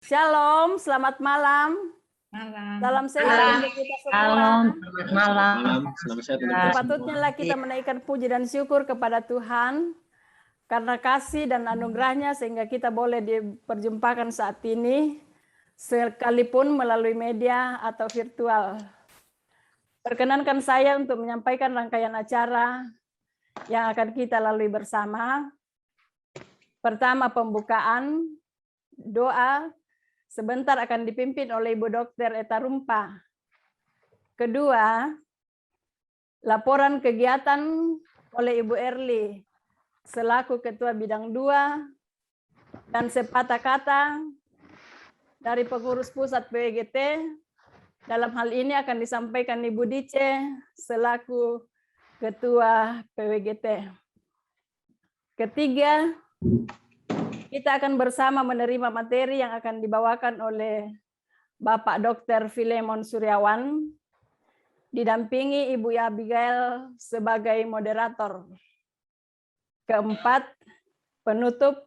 Shalom, selamat malam. Malam. Salam sehat untuk kita semua. Selamat malam. Selamat sehat untuk kita Sepatutnya lah kita menaikkan puji dan syukur kepada Tuhan karena kasih dan anugerahnya sehingga kita boleh diperjumpakan saat ini sekalipun melalui media atau virtual. Perkenankan saya untuk menyampaikan rangkaian acara yang akan kita lalui bersama. Pertama, pembukaan, doa, sebentar akan dipimpin oleh Ibu Dr. Eta Rumpa. Kedua, laporan kegiatan oleh Ibu Erli selaku Ketua Bidang 2 dan sepatah kata dari pengurus pusat PWGT. Dalam hal ini akan disampaikan Ibu Dice selaku Ketua PWGT. Ketiga, kita akan bersama menerima materi yang akan dibawakan oleh Bapak Dr. Filemon Suryawan, didampingi Ibu Abigail sebagai moderator. Keempat, penutup,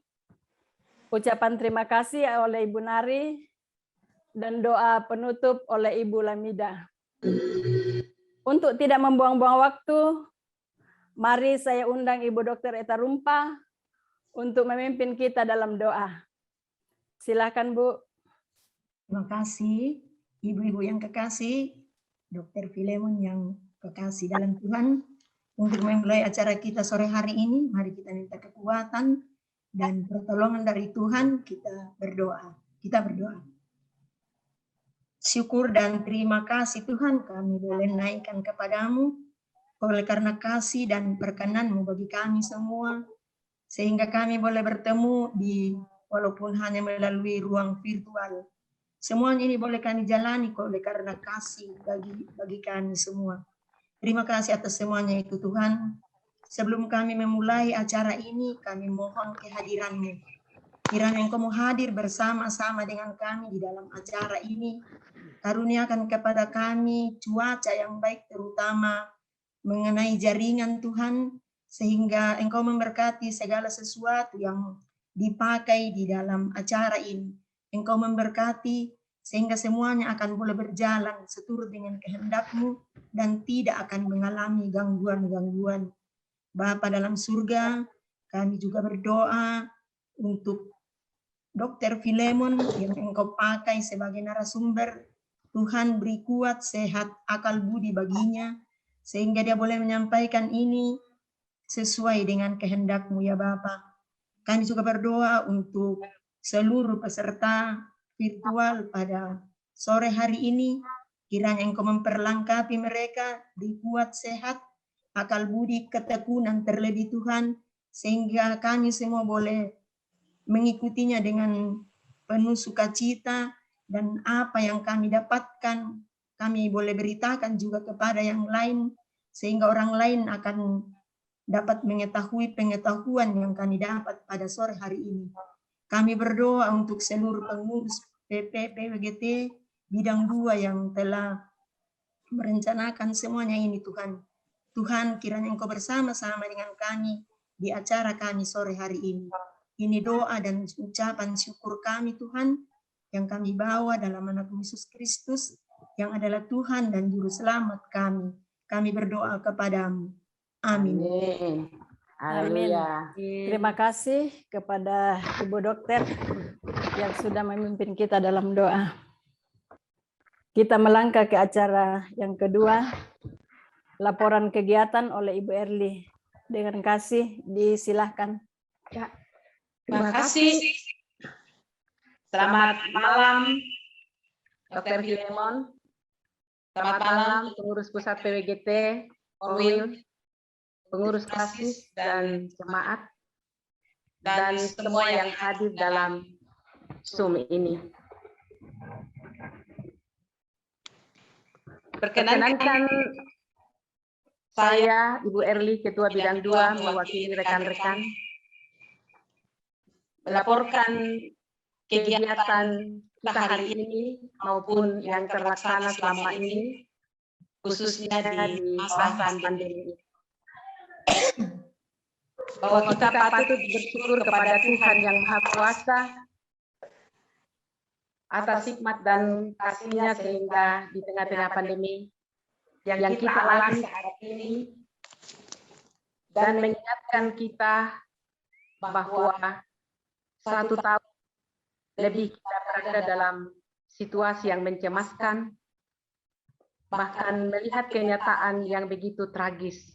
ucapan terima kasih oleh Ibu Nari, dan doa penutup oleh Ibu Lamida. Untuk tidak membuang-buang waktu, mari saya undang Ibu Dr. Eta Rumpa untuk memimpin kita dalam doa. Silakan, Bu. Terima kasih, ibu-ibu yang kekasih, Dr. Filemon yang kekasih dalam Tuhan. Untuk memulai acara kita sore hari ini, mari kita minta kekuatan dan pertolongan dari Tuhan. Kita berdoa. Syukur dan terima kasih Tuhan, kami boleh naikkan kepadamu oleh karena kasih dan perkenan-Mu bagi kami semua, sehingga kami boleh bertemu walaupun hanya melalui ruang virtual. Semuanya ini boleh kami jalani oleh karena kasih bagi kami semua. Terima kasih atas semuanya itu Tuhan. Sebelum kami memulai acara ini, kami mohon kehadiran-Mu. Kiranya Engkau mau hadir bersama-sama dengan kami di dalam acara ini. Karuniakan kepada kami cuaca yang baik, terutama mengenai jaringan Tuhan, sehingga Engkau memberkati segala sesuatu yang dipakai di dalam acara ini. Engkau memberkati sehingga semuanya akan boleh berjalan seturut dengan kehendak-Mu dan tidak akan mengalami gangguan-gangguan. Bapa dalam surga, kami juga berdoa untuk Dr. Filemon yang Engkau pakai sebagai narasumber. Tuhan beri kuat, sehat, akal budi baginya, sehingga dia boleh menyampaikan ini sesuai dengan kehendak-Mu ya Bapa. Kami juga berdoa untuk seluruh peserta virtual pada sore hari ini. Kiranya Engkau memperlengkapi mereka, beri kuat, sehat, akal budi, ketekunan terlebih Tuhan, sehingga kami semua boleh mengikutinya dengan penuh sukacita, dan apa yang kami dapatkan, kami boleh beritakan juga kepada yang lain, sehingga orang lain akan dapat mengetahui pengetahuan yang kami dapat pada sore hari ini. Kami berdoa untuk seluruh pengurus PWGT Bidang 2 yang telah merencanakan semuanya ini Tuhan. Tuhan, kiranya Engkau bersama-sama dengan kami di acara kami sore hari ini. Ini doa dan ucapan syukur kami Tuhan, yang kami bawa dalam anak-Mu Yesus Kristus, yang adalah Tuhan dan Juru Selamat kami. Kami berdoa kepadamu. Amin. Amin. Terima kasih kepada Ibu Dokter yang sudah memimpin kita dalam doa. Kita melangkah ke acara yang kedua, laporan kegiatan oleh Ibu Erli. Dengan kasih, disilahkan. Ya. Terima kasih. Selamat malam, Dr. Filemon. Selamat malam, pengurus pusat PWGT, Orwil, pengurus KASIS dan jemaat, dan semua yang hadir dalam Zoom ini. Perkenankan saya, Ibu Erli, Ketua Bidang 2, mewakili rekan-rekan, melaporkan kegiatan kita hari ini maupun yang terlaksana selama ini, khususnya di masa pandemi ini. Bahwa kita patut bersyukur kepada Tuhan yang Maha Kuasa atas hikmat dan kasih-Nya sehingga di tengah-tengah pandemi yang kita alami saat ini dan mengingatkan kita bahwa 1 tahun lebih kita berada dalam situasi yang mencemaskan, bahkan melihat kenyataan yang begitu tragis.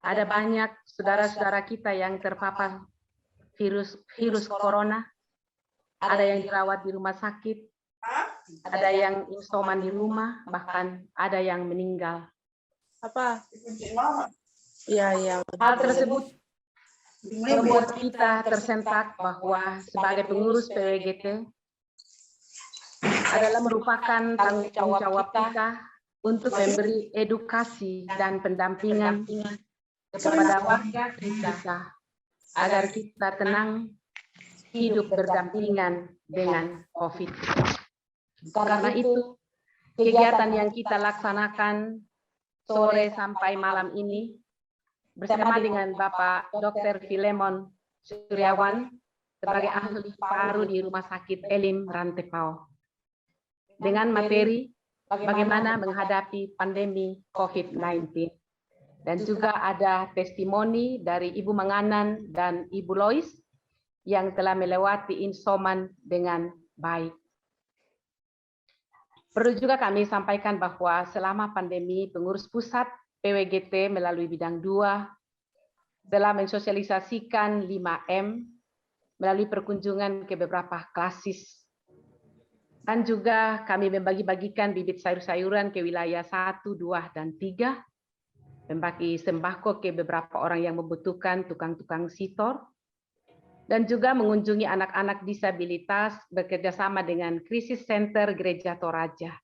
Ada banyak saudara-saudara kita yang terpapar virus corona, ada yang dirawat di rumah sakit, ada yang isoman di rumah, bahkan ada yang meninggal. Iya. Hal tersebut membuat kita tersentak bahwa sebagai pengurus PWGT adalah merupakan tanggung jawab kita untuk memberi edukasi dan pendampingan kepada warga kita agar kita tenang hidup berdampingan dengan COVID. Karena itu, kegiatan yang kita laksanakan sore sampai malam ini bersama dengan Bapak Dr. Filemon Suryawan sebagai ahli paru di Rumah Sakit Elim Rantepao dengan materi bagaimana menghadapi pandemi COVID-19. Dan juga ada testimoni dari Ibu Manganan dan Ibu Lois yang telah melewati isoman dengan baik. Perlu juga kami sampaikan bahwa selama pandemi pengurus pusat PWGT melalui bidang 2 telah mensosialisasikan 5M melalui perkunjungan ke beberapa klasis. Dan juga kami membagi-bagikan bibit sayur-sayuran ke wilayah 1, 2, dan 3, membagi sembako ke beberapa orang yang membutuhkan, tukang-tukang sitor, dan juga mengunjungi anak-anak disabilitas bekerjasama dengan Krisis Center Gereja Toraja.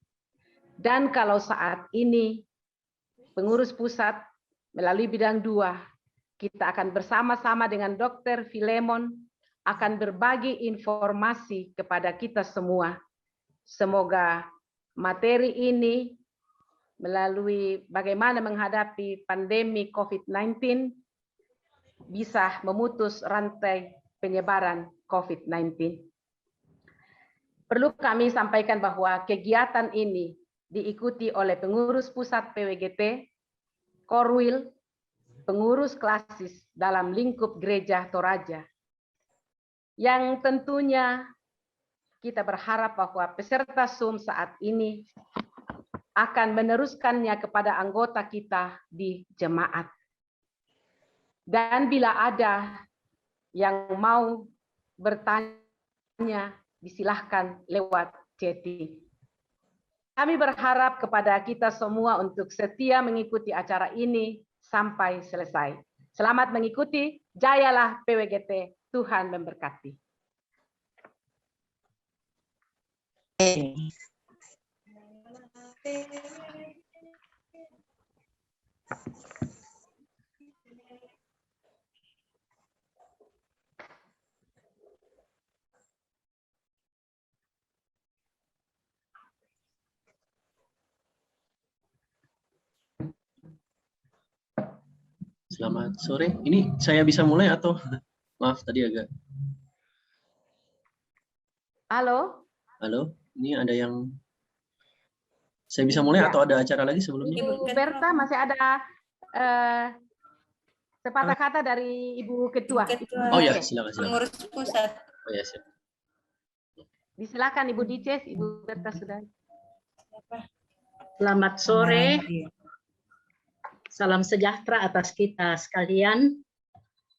Dan kalau saat ini pengurus pusat melalui bidang 2, kita akan bersama-sama dengan Dr. Filemon akan berbagi informasi kepada kita semua. Semoga materi ini melalui bagaimana menghadapi pandemi COVID-19 bisa memutus rantai penyebaran COVID-19. Perlu kami sampaikan bahwa kegiatan ini diikuti oleh pengurus pusat PWGT, Korwil, pengurus klasis dalam lingkup Gereja Toraja. Yang tentunya kita berharap bahwa peserta Zoom saat ini akan meneruskannya kepada anggota kita di jemaat. Dan bila ada yang mau bertanya, disilahkan lewat chatting. Kami berharap kepada kita semua untuk setia mengikuti acara ini sampai selesai. Selamat mengikuti, jayalah PWGT, Tuhan memberkati. Selamat sore. Ini saya bisa mulai atau maaf tadi agak. Halo. Halo. Ini ada yang saya bisa mulai atau ada acara lagi sebelumnya? Ibu Berta masih ada sepatah kata dari Ibu Ketua. Oh ya, silakan. Pengurus pusat. Oh ya, siap. Disilakan Ibu Dices, Ibu Berta sudah. Selamat sore. Salam sejahtera atas kita sekalian.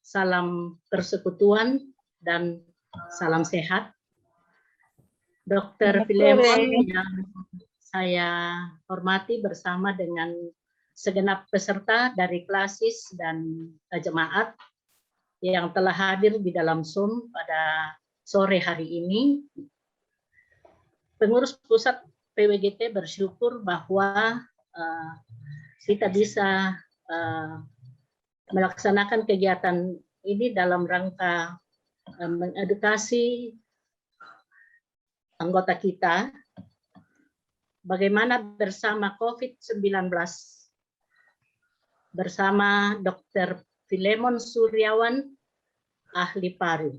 Salam persekutuan dan salam sehat. Dr. Filemon yang saya hormati bersama dengan segenap peserta dari klasis dan jemaat yang telah hadir di dalam Zoom pada sore hari ini. Pengurus pusat PWGT bersyukur bahwa kita bisa melaksanakan kegiatan ini dalam rangka mengedukasi anggota kita bagaimana bersama COVID-19 bersama Dr. Filemon Suryawan, ahli paru.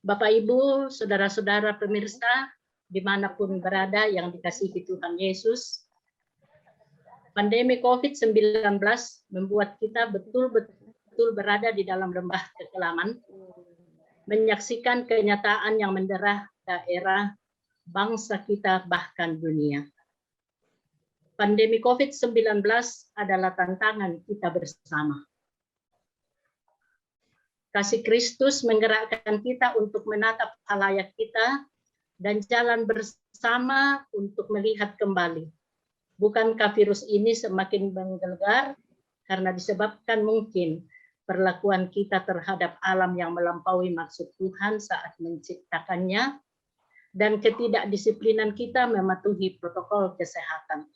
Bapak, Ibu, saudara-saudara pemirsa, dimanapun berada yang dikasihi Tuhan Yesus, pandemi COVID-19 membuat kita betul-betul berada di dalam lembah kekelaman, menyaksikan kenyataan yang mendera daerah, bangsa kita, bahkan dunia. Pandemi COVID-19 adalah tantangan kita bersama. Kasih Kristus menggerakkan kita untuk menatap halayak kita dan jalan bersama untuk melihat kembali. Bukankah virus ini semakin menggelegar karena disebabkan mungkin perlakuan kita terhadap alam yang melampaui maksud Tuhan saat menciptakannya dan ketidakdisiplinan kita mematuhi protokol kesehatan.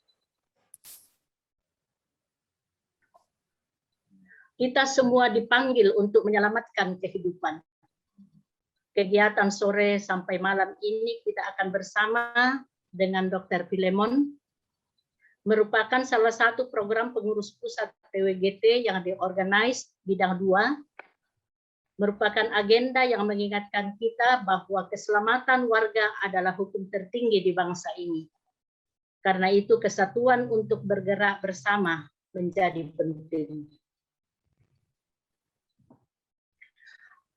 Kita semua dipanggil untuk menyelamatkan kehidupan. Kegiatan sore sampai malam ini kita akan bersama dengan Dr. Filemon, merupakan salah satu program pengurus pusat PWGT yang diorganize bidang 2, merupakan agenda yang mengingatkan kita bahwa keselamatan warga adalah hukum tertinggi di bangsa ini. Karena itu kesatuan untuk bergerak bersama menjadi penting.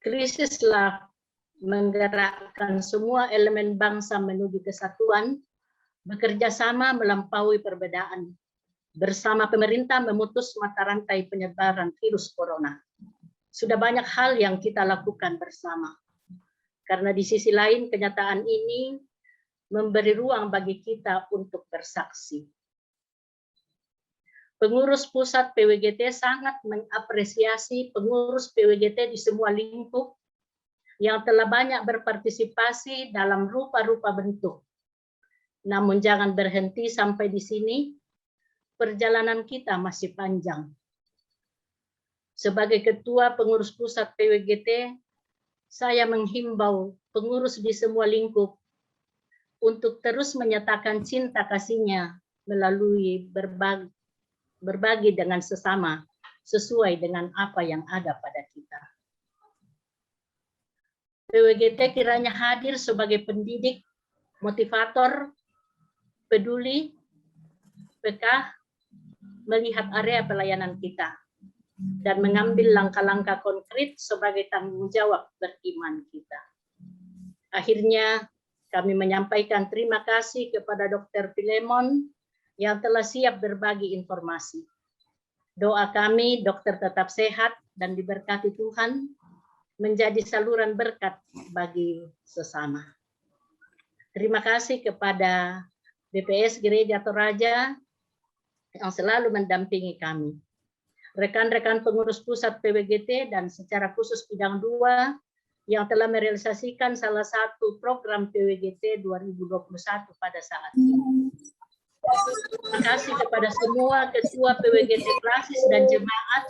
Krisislah menggerakkan semua elemen bangsa menuju kesatuan, bekerja sama melampaui perbedaan, bersama pemerintah memutus mata rantai penyebaran virus corona. Sudah banyak hal yang kita lakukan bersama. Karena di sisi lain kenyataan ini memberi ruang bagi kita untuk bersaksi. Pengurus pusat PWGT sangat mengapresiasi pengurus PWGT di semua lingkup yang telah banyak berpartisipasi dalam rupa-rupa bentuk. Namun jangan berhenti sampai di sini, perjalanan kita masih panjang. Sebagai ketua pengurus pusat PWGT, saya menghimbau pengurus di semua lingkup untuk terus menyatakan cinta kasihnya melalui berbagi dengan sesama sesuai dengan apa yang ada pada kita. PWGT kiranya hadir sebagai pendidik, motivator, peduli, peka, melihat area pelayanan kita, dan mengambil langkah-langkah konkret sebagai tanggung jawab beriman kita. Akhirnya, kami menyampaikan terima kasih kepada Dr. Filemon yang telah siap berbagi informasi. Doa kami, dokter tetap sehat dan diberkati Tuhan, menjadi saluran berkat bagi sesama. Terima kasih kepada BPS Gereja Toraja yang selalu mendampingi kami. Rekan-rekan pengurus pusat PWGT dan secara khusus bidang 2 yang telah merealisasikan salah satu program PWGT 2021 pada saat ini. Terima kasih kepada semua ketua PWGT Klasis dan jemaat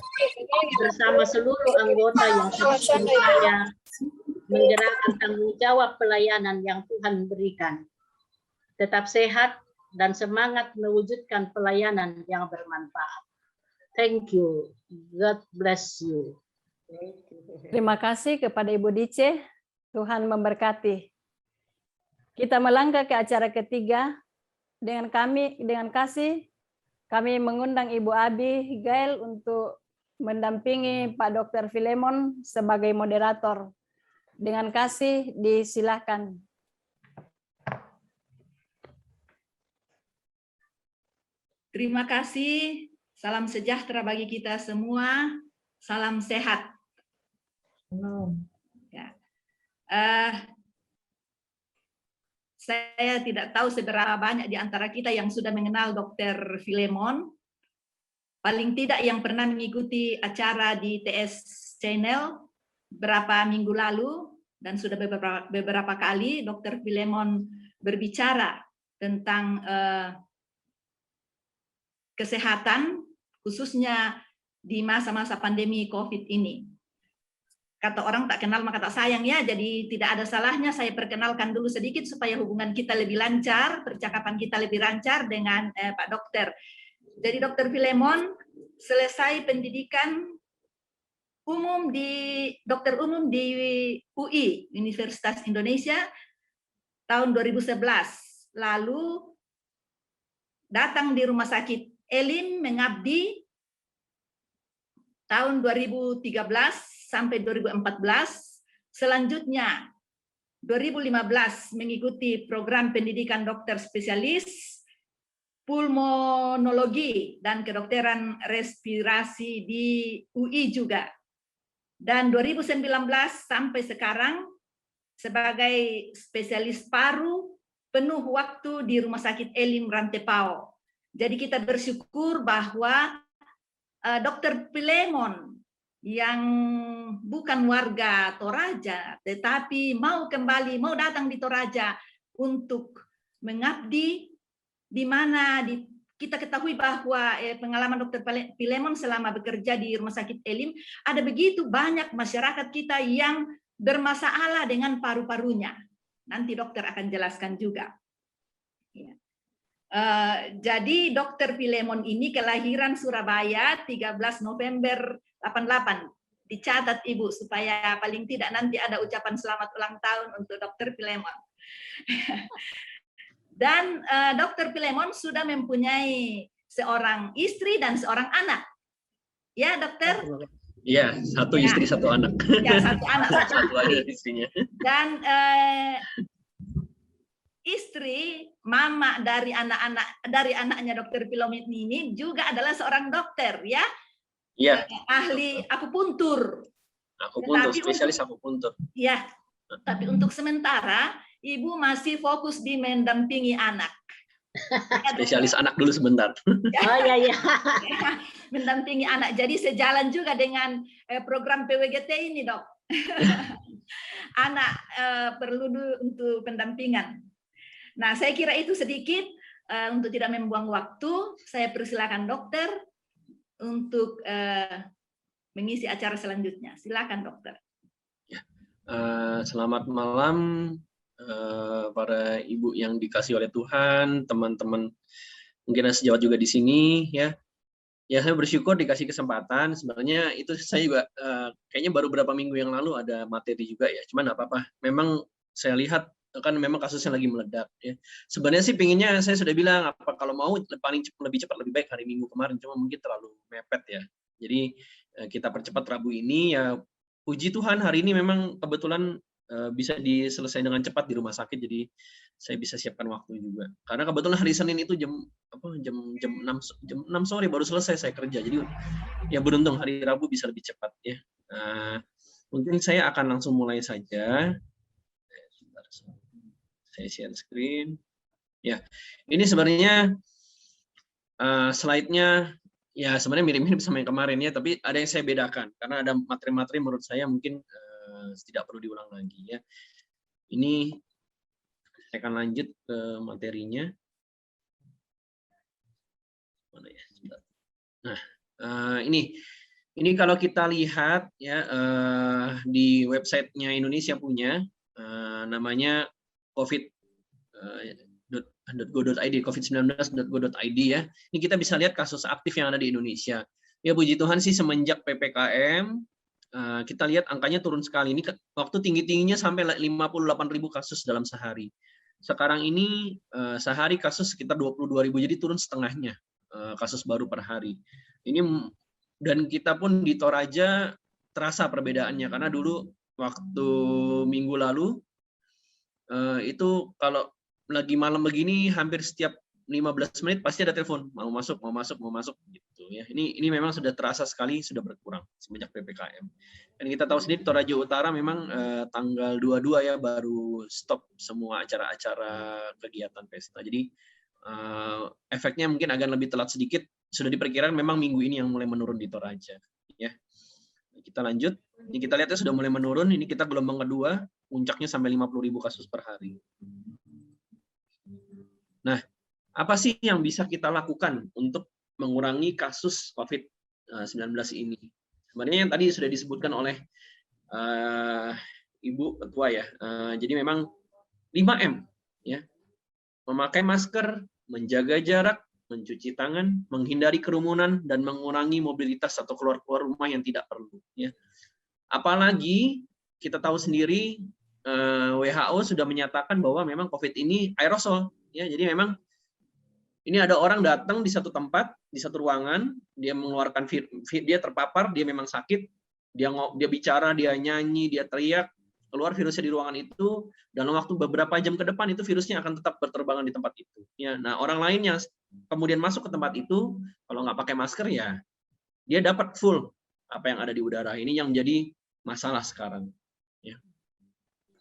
bersama seluruh anggota yang saya menggerakkan tanggung jawab pelayanan yang Tuhan berikan. Tetap sehat dan semangat mewujudkan pelayanan yang bermanfaat. Thank you. God bless you. Terima kasih kepada Ibu Dice. Tuhan memberkati. Kita melangkah ke acara ketiga. Dengan kasih, kami mengundang Ibu Abi Gail untuk mendampingi Pak Dr. Filemon sebagai moderator. Dengan kasih, disilakan. Terima kasih. Salam sejahtera bagi kita semua. Salam sehat. Ya. Saya tidak tahu seberapa banyak di antara kita yang sudah mengenal Dr. Filemon. Paling tidak yang pernah mengikuti acara di TS Channel beberapa minggu lalu, dan sudah beberapa kali Dr. Filemon berbicara tentang kesehatan, khususnya di masa-masa pandemi COVID ini. Kata orang tak kenal maka tak sayang ya, jadi tidak ada salahnya saya perkenalkan dulu sedikit supaya hubungan kita lebih lancar, percakapan kita lebih lancar dengan Pak Dokter. Jadi Dr. Filemon selesai pendidikan dokter umum di UI, Universitas Indonesia tahun 2011. Lalu datang di Rumah Sakit Elim mengabdi tahun 2013 sampai 2014. Selanjutnya 2015 mengikuti program pendidikan dokter spesialis pulmonologi dan kedokteran respirasi di UI juga. Dan 2019 sampai sekarang sebagai spesialis paru penuh waktu di Rumah Sakit Elim Rantepao. Jadi kita bersyukur bahwa Dr. Filemon yang bukan warga Toraja, tetapi mau datang di Toraja untuk mengabdi, di mana kita ketahui bahwa pengalaman Dr. Filemon selama bekerja di Rumah Sakit Elim, ada begitu banyak masyarakat kita yang bermasalah dengan paru-parunya. Nanti dokter akan jelaskan juga. Ya. Jadi Dr. Filemon ini kelahiran Surabaya 13 November 88. Dicatat Ibu supaya paling tidak nanti ada ucapan selamat ulang tahun untuk Dr. Filemon. Dan Dr. Filemon sudah mempunyai seorang istri dan seorang anak. Ya, dokter? Iya, satu istri, satu anak. Ya, satu anak. Satu aja istrinya. Dan istri, mama dari anaknya Dr. Filemon ini juga adalah seorang dokter, ya? Iya. Ahli akupuntur. Akupuntur, spesialis akupuntur. Ya, tapi untuk sementara Ibu masih fokus di mendampingi anak. Spesialis anak dulu sebentar. Oh iya. Mendampingi anak. Jadi sejalan juga dengan program PWGT ini, Dok. Anak perlu untuk pendampingan. Nah, saya kira itu sedikit untuk tidak membuang waktu. Saya persilakan dokter untuk mengisi acara selanjutnya. Silakan dokter. Selamat malam para ibu yang dikasih oleh Tuhan, teman-teman mungkin ada sejawat juga di sini ya. Ya, saya bersyukur dikasih kesempatan. Sebenarnya itu saya juga kayaknya baru beberapa minggu yang lalu ada materi juga ya. Cuman nggak apa-apa. Memang saya lihat kan memang kasusnya lagi meledak ya. Sebenarnya sih pinginnya saya sudah bilang apa kalau mau lebih cepat lebih baik hari Minggu kemarin, cuma mungkin terlalu mepet ya. Jadi kita percepat Rabu ini ya. Puji Tuhan hari ini memang kebetulan bisa diselesaikan dengan cepat di rumah sakit, jadi saya bisa siapkan waktu juga. Karena kebetulan hari Senin itu jam 6 sore baru selesai saya kerja. Jadi ya beruntung hari Rabu bisa lebih cepat ya. Mungkin saya akan langsung mulai saja. Saya share screen. Ya, ini sebenarnya slide-nya ya sebenarnya mirip-mirip sama yang kemarin ya, tapi ada yang saya bedakan karena ada materi-materi menurut saya mungkin tidak perlu diulang lagi ya. Ini saya akan lanjut ke materinya. Mana ya? Nah, ini kalau kita lihat ya di websitenya Indonesia punya namanya covid.go.id, covid19.go.id ya. Ini kita bisa lihat kasus aktif yang ada di Indonesia. Ya puji Tuhan sih semenjak PPKM kita lihat angkanya turun sekali. Ini waktu tinggi-tingginya sampai 58.000 kasus dalam sehari. Sekarang ini sehari kasus sekitar 22.000, jadi turun setengahnya kasus baru per hari. Ini dan kita pun di Toraja terasa perbedaannya karena dulu waktu minggu lalu itu kalau lagi malam begini hampir setiap 15 menit pasti ada telepon mau masuk gitu ya. Ini memang sudah terasa sekali sudah berkurang semenjak PPKM. Dan kita tahu sendiri Toraja Utara memang tanggal 22 ya baru stop semua acara-acara kegiatan pesta. Jadi efeknya mungkin agak lebih telat sedikit. Sudah diperkirakan memang minggu ini yang mulai menurun di Toraja ya. Kita lanjut. Ini kita lihatnya sudah mulai menurun. Ini kita gelombang kedua, puncaknya sampai 50.000 kasus per hari. Nah, apa sih yang bisa kita lakukan untuk mengurangi kasus COVID-19 ini? Sebenarnya yang tadi sudah disebutkan oleh Ibu Ketua ya. Jadi memang 5M ya. Memakai masker, menjaga jarak, mencuci tangan, menghindari kerumunan, dan mengurangi mobilitas atau keluar rumah yang tidak perlu. Ya. Apalagi kita tahu sendiri WHO sudah menyatakan bahwa memang COVID ini aerosol. Ya, jadi memang ini ada orang datang di satu tempat, di satu ruangan, dia mengeluarkan dia terpapar, dia memang sakit, dia bicara, dia nyanyi, dia teriak, keluar virusnya di ruangan itu, dalam waktu beberapa jam ke depan itu virusnya akan tetap berterbangan di tempat itu. Ya, nah orang lain yang kemudian masuk ke tempat itu, kalau nggak pakai masker ya, dia dapat full apa yang ada di udara. Ini yang menjadi masalah sekarang. Ya.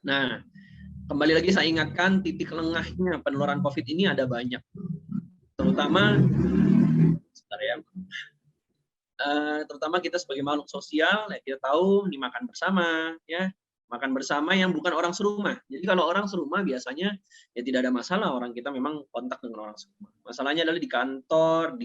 Nah, kembali lagi saya ingatkan titik lengahnya penularan COVID ini ada banyak. Terutama terutama kita sebagai makhluk sosial, ya kita tahu ini makan bersama, ya makan bersama yang bukan orang serumah. Jadi kalau orang serumah biasanya ya tidak ada masalah, orang kita memang kontak dengan orang serumah. Masalahnya adalah di kantor,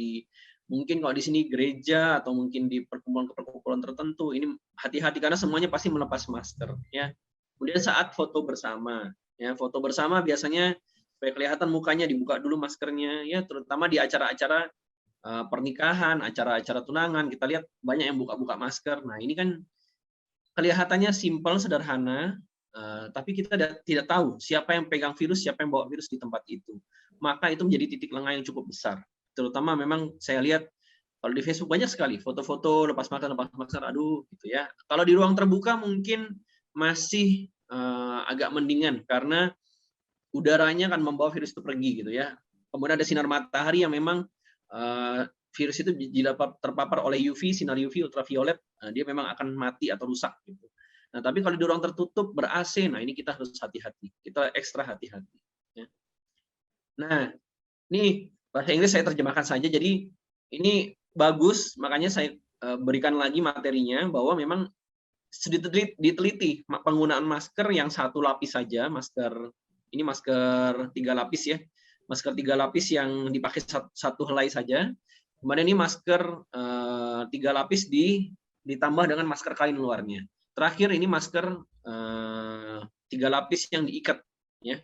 mungkin kalau di sini gereja atau mungkin di perkumpulan tertentu, ini hati-hati karena semuanya pasti melepas masker, ya. Kemudian saat foto bersama, ya foto bersama biasanya supaya kelihatan mukanya dibuka dulu maskernya, ya terutama di acara-acara pernikahan, acara-acara tunangan, kita lihat banyak yang buka-buka masker. Nah ini kan kelihatannya simpel, sederhana, tapi kita tidak tahu siapa yang pegang virus, siapa yang bawa virus di tempat itu. Maka itu menjadi titik lengah yang cukup besar. Terutama memang saya lihat kalau di Facebook banyak sekali foto-foto lepas masker, aduh gitu ya. Kalau di ruang terbuka mungkin masih agak mendingan karena udaranya akan membawa virus itu pergi gitu ya. Kemudian ada sinar matahari yang memang virus itu jika terpapar oleh UV, sinar UV ultraviolet, dia memang akan mati atau rusak gitu. Nah, tapi kalau di ruang tertutup ber-AC, nah ini kita harus hati-hati. Kita ekstra hati-hati. Ya. Nah, ini bahasa Inggris saya terjemahkan saja. Jadi ini bagus, makanya saya berikan lagi materinya bahwa memang diteliti penggunaan masker yang satu lapis saja, ini masker 3 lapis ya. Masker 3 lapis yang dipakai satu helai saja. Kemudian ini masker 3 lapis ditambah dengan masker kain luarnya. Terakhir ini masker 3 lapis yang diikat. Ya.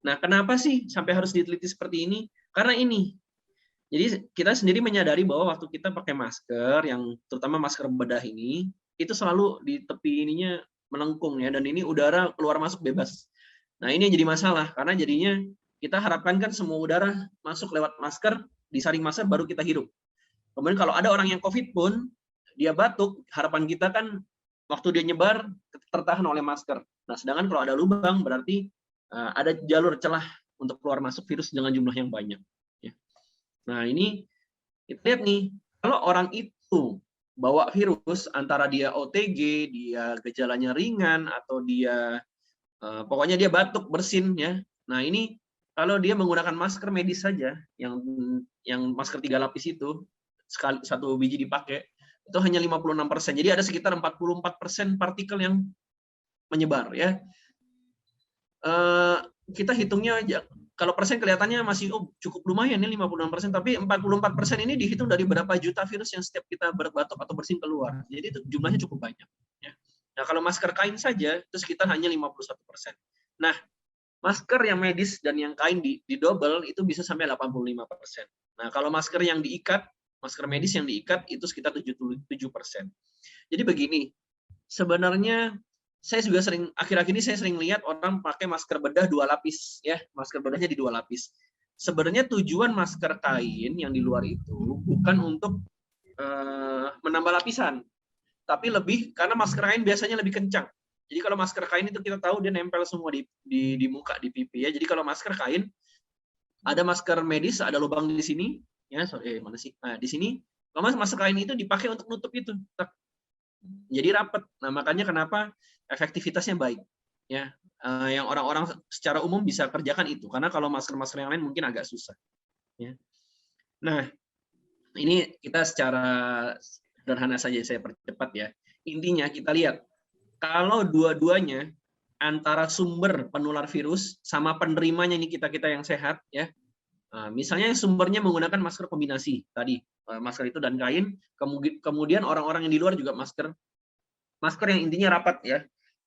Nah, kenapa sih sampai harus diteliti seperti ini? Karena ini. Jadi kita sendiri menyadari bahwa waktu kita pakai masker, yang terutama masker bedah ini, itu selalu di tepi ininya melengkung ya, dan ini udara keluar masuk bebas. Nah ini yang jadi masalah karena jadinya kita harapkan kan semua udara masuk lewat masker, disaring masker baru kita hirup. Kemudian kalau ada orang yang COVID pun dia batuk, harapan kita kan waktu dia nyebar tertahan oleh masker. Nah sedangkan kalau ada lubang berarti ada jalur celah untuk keluar masuk virus dengan jumlah yang banyak. Ya. Nah ini kita lihat nih, kalau orang itu bawa virus antara dia OTG, dia gejalanya ringan atau dia pokoknya dia batuk bersin ya. Nah, ini kalau dia menggunakan masker medis saja yang masker 3 lapis itu satu biji dipakai itu hanya 56%. Jadi ada sekitar 44% partikel yang menyebar ya. Kita hitungnya aja. Kalau persen kelihatannya masih cukup lumayan nih 56%, tapi 44% ini dihitung dari berapa juta virus yang setiap kita berbatuk atau bersin keluar. Jadi itu jumlahnya cukup banyak. Ya. Nah kalau masker kain saja itu sekitar hanya 51%. Nah masker yang medis dan yang kain di double itu bisa sampai 85%. Nah kalau masker yang diikat, masker medis yang diikat itu sekitar 77%. Jadi begini, sebenarnya saya juga akhir-akhir ini saya sering lihat orang pakai masker bedah 2 lapis ya, masker bedahnya di 2 lapis. Sebenarnya tujuan masker kain yang di luar itu bukan untuk menambah lapisan, tapi lebih karena masker kain biasanya lebih kencang. Jadi kalau masker kain itu kita tahu dia nempel semua di muka, di pipi ya. Jadi kalau masker kain ada masker medis ada lubang di sini ya, mana sih? Nah, di sini kalau masker kain itu dipakai untuk nutup itu. Jadi rapat. Nah, makanya kenapa efektivitasnya baik ya, yang orang-orang secara umum bisa kerjakan itu karena kalau masker-masker yang lain mungkin agak susah ya. Nah ini kita secara sederhana saja saya percepat ya. Intinya kita lihat kalau dua-duanya antara sumber penular virus sama penerimanya ini kita yang sehat ya. Misalnya sumbernya menggunakan masker kombinasi tadi, masker itu dan kain, kemudian orang-orang yang di luar juga masker yang intinya rapat ya.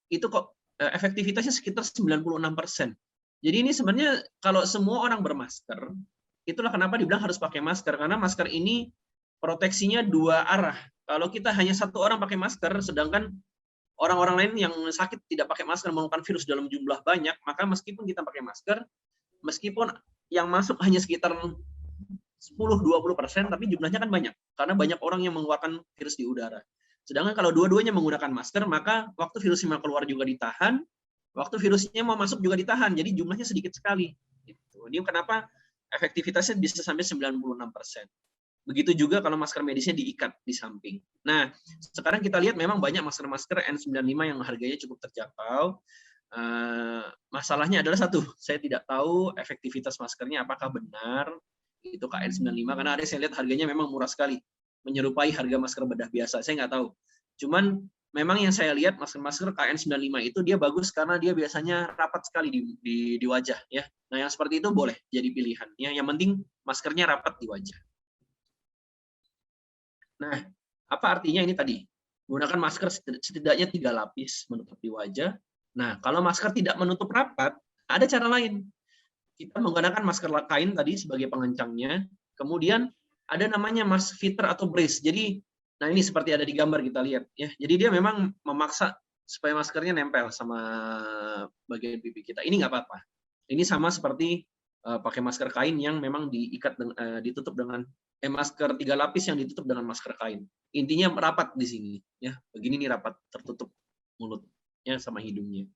Itu kok efektivitasnya sekitar 96%. Jadi ini sebenarnya kalau semua orang bermasker, itulah kenapa dibilang harus pakai masker, karena masker ini proteksinya dua arah. Kalau kita hanya satu orang pakai masker, sedangkan orang-orang lain yang sakit tidak pakai masker, menggunakan virus dalam jumlah banyak, maka meskipun kita pakai masker, meskipun yang masuk hanya sekitar 10-20%, tapi jumlahnya kan banyak, karena banyak orang yang mengeluarkan virus di udara. Sedangkan kalau dua-duanya menggunakan masker, maka waktu virusnya mau keluar juga ditahan, waktu virusnya mau masuk juga ditahan, jadi jumlahnya sedikit sekali. Ini kenapa efektivitasnya bisa sampai 96%. Begitu juga kalau masker medisnya diikat di samping. Nah, sekarang kita lihat memang banyak masker-masker N95 yang harganya cukup terjangkau. Masalahnya adalah satu, saya tidak tahu efektivitas maskernya apakah benar itu KN95, karena ada saya lihat harganya memang murah sekali, menyerupai harga masker bedah biasa. Saya nggak tahu. Cuman memang yang saya lihat masker-masker KN95 itu dia bagus karena dia biasanya rapat sekali di wajah, ya. Nah, yang seperti itu boleh jadi pilihan. Yang penting maskernya rapat di wajah. Nah, apa artinya ini tadi? Gunakan masker setidaknya 3 lapis menutup di wajah. Nah, kalau masker tidak menutup rapat, ada cara lain. Kita menggunakan masker kain tadi sebagai pengencangnya. Kemudian ada namanya mask fitter atau brace. Jadi, nah ini seperti ada di gambar kita lihat, ya. Jadi dia memang memaksa supaya maskernya nempel sama bagian pipi kita. Ini nggak apa-apa. Ini sama seperti pakai masker kain yang memang diikat ditutup dengan masker 3 lapis yang ditutup dengan masker kain. Intinya rapat di sini, ya. Begini nih rapat, tertutup mulutnya sama hidungnya.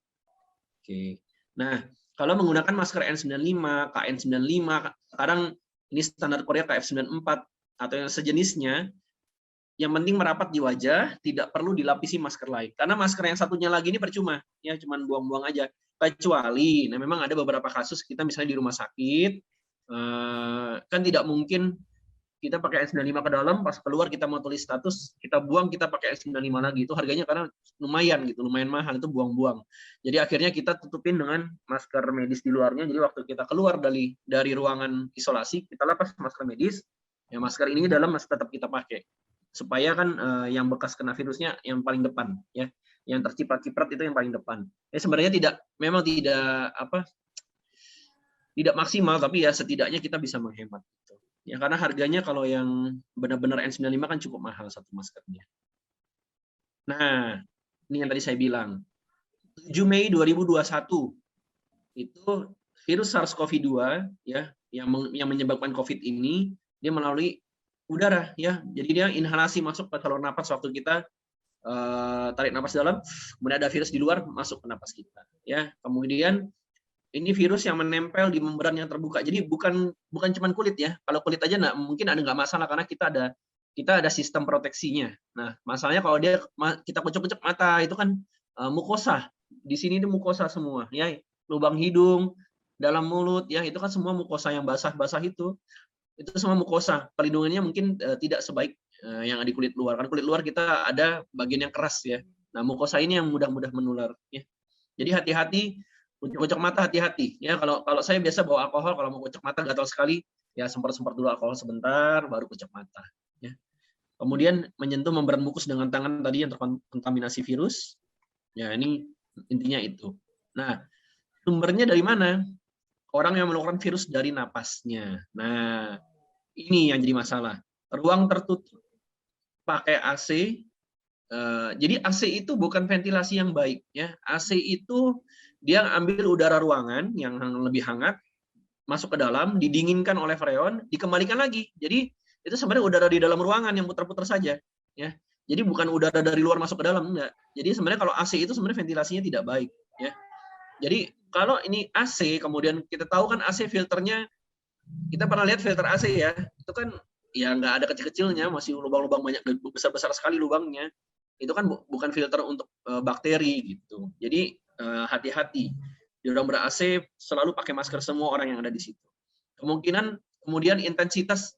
Oke. Nah, kalau menggunakan masker N95, KN95, sekarang ini standar Korea KF94 atau yang sejenisnya, yang penting merapat di wajah, tidak perlu dilapisi masker lain. Karena masker yang satunya lagi ini percuma, ya cuman buang-buang aja. Kecuali, nah memang ada beberapa kasus kita misalnya di rumah sakit, kan tidak mungkin kita pakai N95 ke dalam, pas keluar kita mau tulis status, kita buang, kita pakai N95 lagi. Itu harganya karena lumayan gitu, lumayan mahal, itu buang-buang. Jadi akhirnya kita tutupin dengan masker medis di luarnya. Jadi waktu kita keluar dari ruangan isolasi, kita lepas masker medis, ya masker ini dalam masih tetap kita pakai. Supaya kan yang bekas kena virusnya yang paling depan, ya. Yang terciprat-ciprat itu yang paling depan. Ya sebenarnya memang tidak maksimal, tapi ya setidaknya kita bisa menghemat. Gitu. Ya karena harganya kalau yang benar-benar N95 kan cukup mahal satu maskernya. Nah, ini yang tadi saya bilang. 7 Mei 2021 itu virus SARS-CoV-2 ya yang menyebabkan COVID ini dia melalui udara ya. Jadi dia inhalasi masuk ke saluran napas waktu kita tarik napas dalam, kemudian ada virus di luar masuk ke napas kita ya. Kemudian ini virus yang menempel di membran yang terbuka. Jadi bukan cuma kulit ya. Kalau kulit aja mungkin nggak masalah karena kita ada sistem proteksinya. Nah, masalahnya kalau kita kucek-kucek mata itu kan mukosa. Di sini itu mukosa semua ya. Lubang hidung, dalam mulut ya, itu kan semua mukosa yang basah-basah itu semua mukosa. Perlindungannya mungkin tidak sebaik yang di kulit luar. Kan kulit luar kita ada bagian yang keras ya. Nah, mukosa ini yang mudah-mudah menular ya. Jadi hati-hati. Kucek mata hati-hati ya. Kalau saya biasa bawa alkohol, kalau mau kucek mata gatal sekali ya semprot dulu alkohol sebentar baru kucek mata ya. Kemudian menyentuh membran mukus dengan tangan tadi yang terkontaminasi virus ya, ini intinya itu. Nah, sumbernya dari mana? Orang yang menularkan virus dari napasnya. Nah, ini yang jadi masalah. Ruang tertutup pakai AC. Jadi AC itu bukan ventilasi yang baik ya. AC itu dia ambil udara ruangan yang lebih hangat, masuk ke dalam, didinginkan oleh freon, dikembalikan lagi. Jadi itu sebenarnya udara di dalam ruangan yang putar-putar saja. Ya. Jadi bukan udara dari luar masuk ke dalam, enggak. Jadi sebenarnya kalau AC itu sebenarnya ventilasinya tidak baik. Ya. Jadi kalau ini AC, kemudian kita tahu kan AC filternya, kita pernah lihat filter AC ya, itu kan ya nggak ada kecil-kecilnya, masih lubang-lubang banyak, besar-besar sekali lubangnya. Itu kan bukan filter untuk bakteri gitu. Jadi hati-hati di ruang ber-AC, selalu pakai masker semua orang yang ada di situ. Kemudian intensitas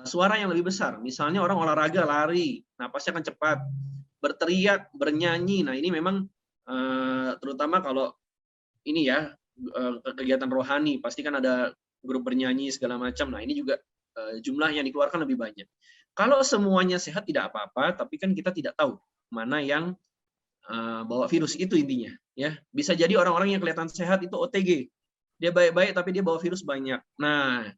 suara yang lebih besar, misalnya orang olahraga lari, napasnya akan cepat, berteriak, bernyanyi. Nah ini memang terutama kalau ini ya kegiatan rohani, pasti kan ada grup bernyanyi segala macam. Nah ini juga jumlah yang dikeluarkan lebih banyak. Kalau semuanya sehat tidak apa-apa, tapi kan kita tidak tahu mana yang bawa virus, itu intinya ya. Bisa jadi orang-orang yang kelihatan sehat itu OTG, dia baik-baik tapi dia bawa virus banyak. Nah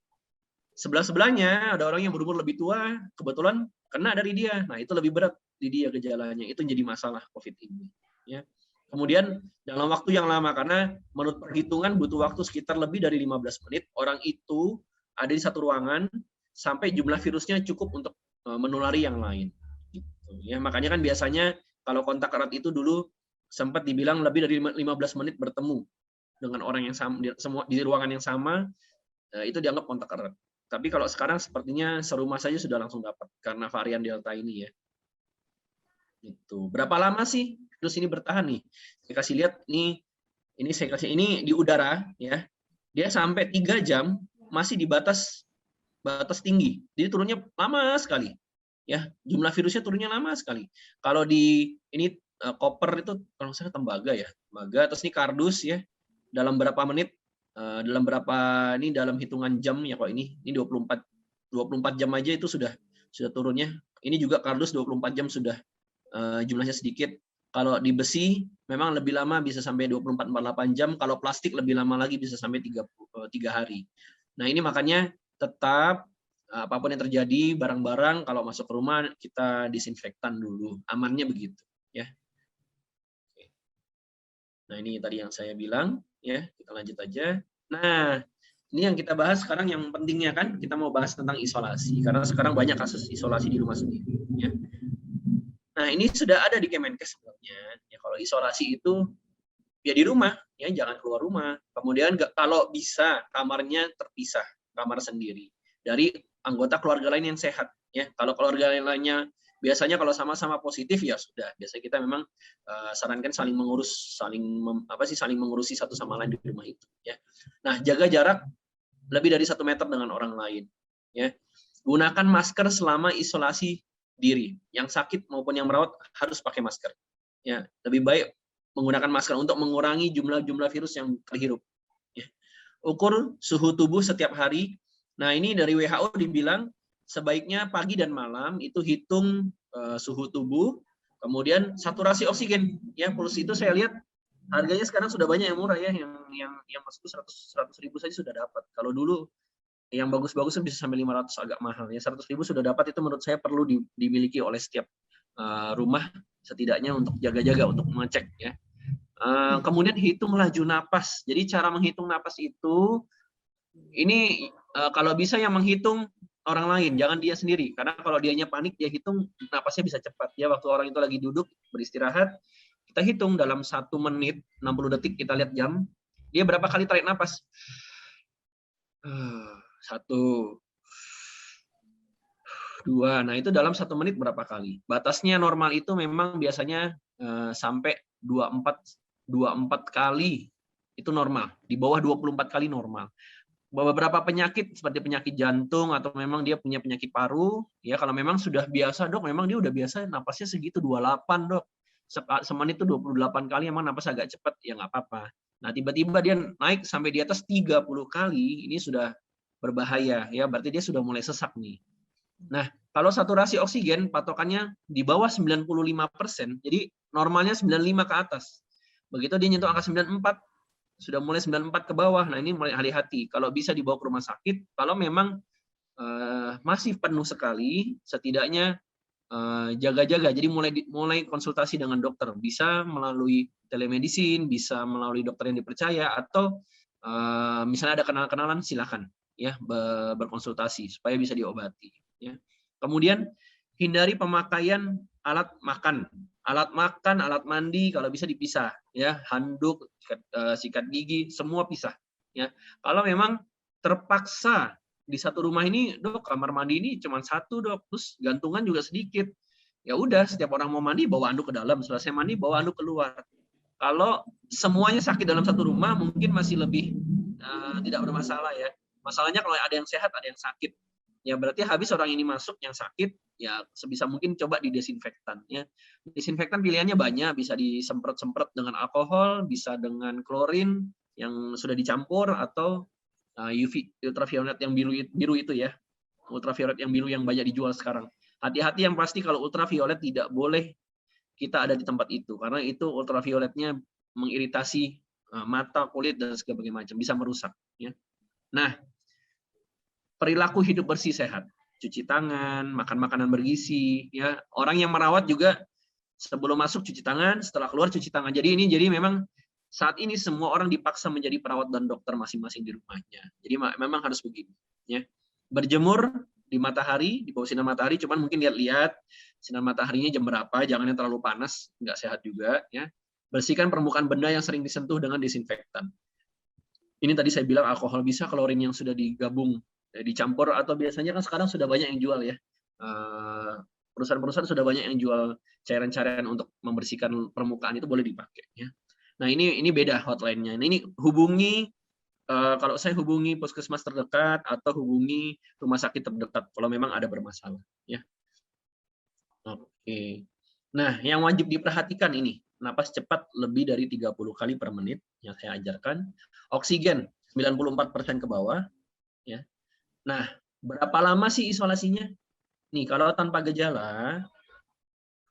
Sebelah-sebelahnya ada orang yang berumur lebih tua, kebetulan kena dari dia. Nah, itu lebih berat di dia gejalanya. Itu jadi masalah COVID ini. Ya. Kemudian dalam waktu yang lama, karena menurut perhitungan butuh waktu sekitar lebih dari 15 menit, orang itu ada di satu ruangan sampai jumlah virusnya cukup untuk menulari yang lain. Gitu. Ya, makanya kan biasanya kalau kontak erat itu dulu sempat dibilang lebih dari 15 menit bertemu dengan orang yang sama, semua di ruangan yang sama, itu dianggap kontak erat. Tapi kalau sekarang sepertinya serumah saja sudah langsung dapat karena varian Delta ini ya. Itu. Berapa lama sih virus ini bertahan nih? Saya kasih lihat nih, ini saya kasih ini di udara ya. Dia sampai 3 jam masih di batas tinggi. Jadi turunnya lama sekali. Ya, jumlah virusnya turunnya lama sekali. Kalau di ini koper itu kalau saya tembaga ya, tembaga, terus ini kardus ya. Dalam berapa menit, dalam hitungan jam ya, kok ini 24 jam aja itu sudah turunnya. Ini juga kardus 24 jam sudah jumlahnya sedikit. Kalau di besi memang lebih lama, bisa sampai 24-48 jam. Kalau plastik lebih lama lagi, bisa sampai 3 hari. Nah, ini makanya tetap apapun yang terjadi, barang-barang kalau masuk ke rumah kita disinfektan dulu. Amannya begitu ya. Nah, ini tadi yang saya bilang ya, kita lanjut aja. Nah, ini yang kita bahas sekarang yang pentingnya kan, kita mau bahas tentang isolasi karena sekarang banyak kasus isolasi di rumah sendiri ya. Nah, ini sudah ada di Kemenkes sebenarnya. Ya, kalau isolasi itu ya di rumah ya, jangan keluar rumah. Kemudian kalau bisa kamarnya terpisah, kamar sendiri dari anggota keluarga lain yang sehat ya. Kalau keluarga lainnya biasanya kalau sama-sama positif ya sudah. Biasanya kita memang sarankan saling mengurusi satu sama lain di rumah itu ya. Nah, jaga jarak lebih dari 1 meter dengan orang lain ya. Gunakan masker selama isolasi diri. Yang sakit maupun yang merawat harus pakai masker. Ya, lebih baik menggunakan masker untuk mengurangi jumlah virus yang terhirup. Ya. Ukur suhu tubuh setiap hari. Nah, ini dari WHO dibilang sebaiknya pagi dan malam itu hitung suhu tubuh, kemudian saturasi oksigen. Ya, pulus itu saya lihat harganya sekarang sudah banyak yang murah ya, yang masuk 100.000 saja sudah dapat. Kalau dulu yang bagus-bagus bisa sampai 500, agak mahal ya. 100.000 sudah dapat, itu menurut saya perlu dimiliki oleh setiap rumah setidaknya untuk jaga-jaga, untuk mengecek ya. Kemudian hitung laju napas. Jadi cara menghitung napas itu ini kalau bisa yang menghitung orang lain, jangan dia sendiri. Karena kalau dianya panik, dia hitung napasnya bisa cepat ya. Waktu orang itu lagi duduk beristirahat, kita hitung dalam 1 menit 60 detik, kita lihat jam, dia berapa kali tarik napas. 1, 2. Nah, itu dalam 1 menit berapa kali? Batasnya normal itu memang biasanya sampai 24 kali itu normal. Di bawah 24 kali normal. Beberapa penyakit seperti penyakit jantung atau memang dia punya penyakit paru, ya kalau memang sudah biasa, Dok, memang dia udah biasa napasnya segitu 28, Dok. Semenit itu 28 kali, emang napas agak cepat, ya nggak apa-apa. Nah, tiba-tiba dia naik sampai di atas 30 kali, ini sudah berbahaya ya, berarti dia sudah mulai sesak nih. Nah, kalau saturasi oksigen patokannya di bawah 95%, jadi normalnya 95 ke atas. Begitu dia nyentuh angka 94, sudah mulai 94 ke bawah. Nah, ini mulai hati-hati. Kalau bisa dibawa ke rumah sakit, kalau memang masih penuh sekali, setidaknya jaga-jaga. Jadi mulai konsultasi dengan dokter. Bisa melalui telemedicine, bisa melalui dokter yang dipercaya, atau misalnya ada kenalan-kenalan, silakan ya berkonsultasi supaya bisa diobati. Ya. Kemudian hindari pemakaian alat makan, alat mandi kalau bisa dipisah ya, handuk, sikat gigi, semua pisah ya. Kalau memang terpaksa di satu rumah ini, Dok, kamar mandi ini cuma 1, Dok, terus gantungan juga sedikit, ya udah setiap orang mau mandi bawa handuk ke dalam, selesai mandi bawa handuk keluar. Kalau semuanya sakit dalam satu rumah mungkin masih lebih tidak bermasalah ya. Masalahnya kalau ada yang sehat ada yang sakit, ya berarti habis orang ini masuk yang sakit, ya sebisa mungkin coba didesinfektan ya. Disinfektan pilihannya banyak, bisa disemprot-semprot dengan alkohol, bisa dengan klorin yang sudah dicampur, atau UV ultraviolet yang biru itu ya. Ultraviolet yang biru yang banyak dijual sekarang. Hati-hati yang pasti kalau ultraviolet tidak boleh kita ada di tempat itu, karena itu ultravioletnya mengiritasi mata, kulit dan segala macam, bisa merusak ya. Nah, perilaku hidup bersih sehat, cuci tangan, makan makanan bergizi, ya. Orang yang merawat juga sebelum masuk cuci tangan, setelah keluar cuci tangan. Jadi memang saat ini semua orang dipaksa menjadi perawat dan dokter masing-masing di rumahnya. Jadi memang harus begini, ya. Berjemur di matahari, di bawah sinar matahari, cuman mungkin lihat-lihat sinar mataharinya jam berapa, jangan yang terlalu panas, nggak sehat juga, ya. Bersihkan permukaan benda yang sering disentuh dengan disinfektan. Ini tadi saya bilang alkohol, bisa klorin yang sudah digabung, dicampur, atau biasanya kan sekarang sudah banyak yang jual, ya. Perusahaan-perusahaan sudah banyak yang jual cairan-cairan untuk membersihkan permukaan, itu boleh dipakai, ya. Nah, ini beda hotline-nya. Nah, ini hubungi, kalau saya hubungi puskesmas terdekat atau hubungi rumah sakit terdekat kalau memang ada bermasalah, ya. Oke. Nah, yang wajib diperhatikan ini, napas cepat lebih dari 30 kali per menit yang saya ajarkan. Oksigen 94% ke bawah, ya. Nah, berapa lama sih isolasinya? Nih, kalau tanpa gejala,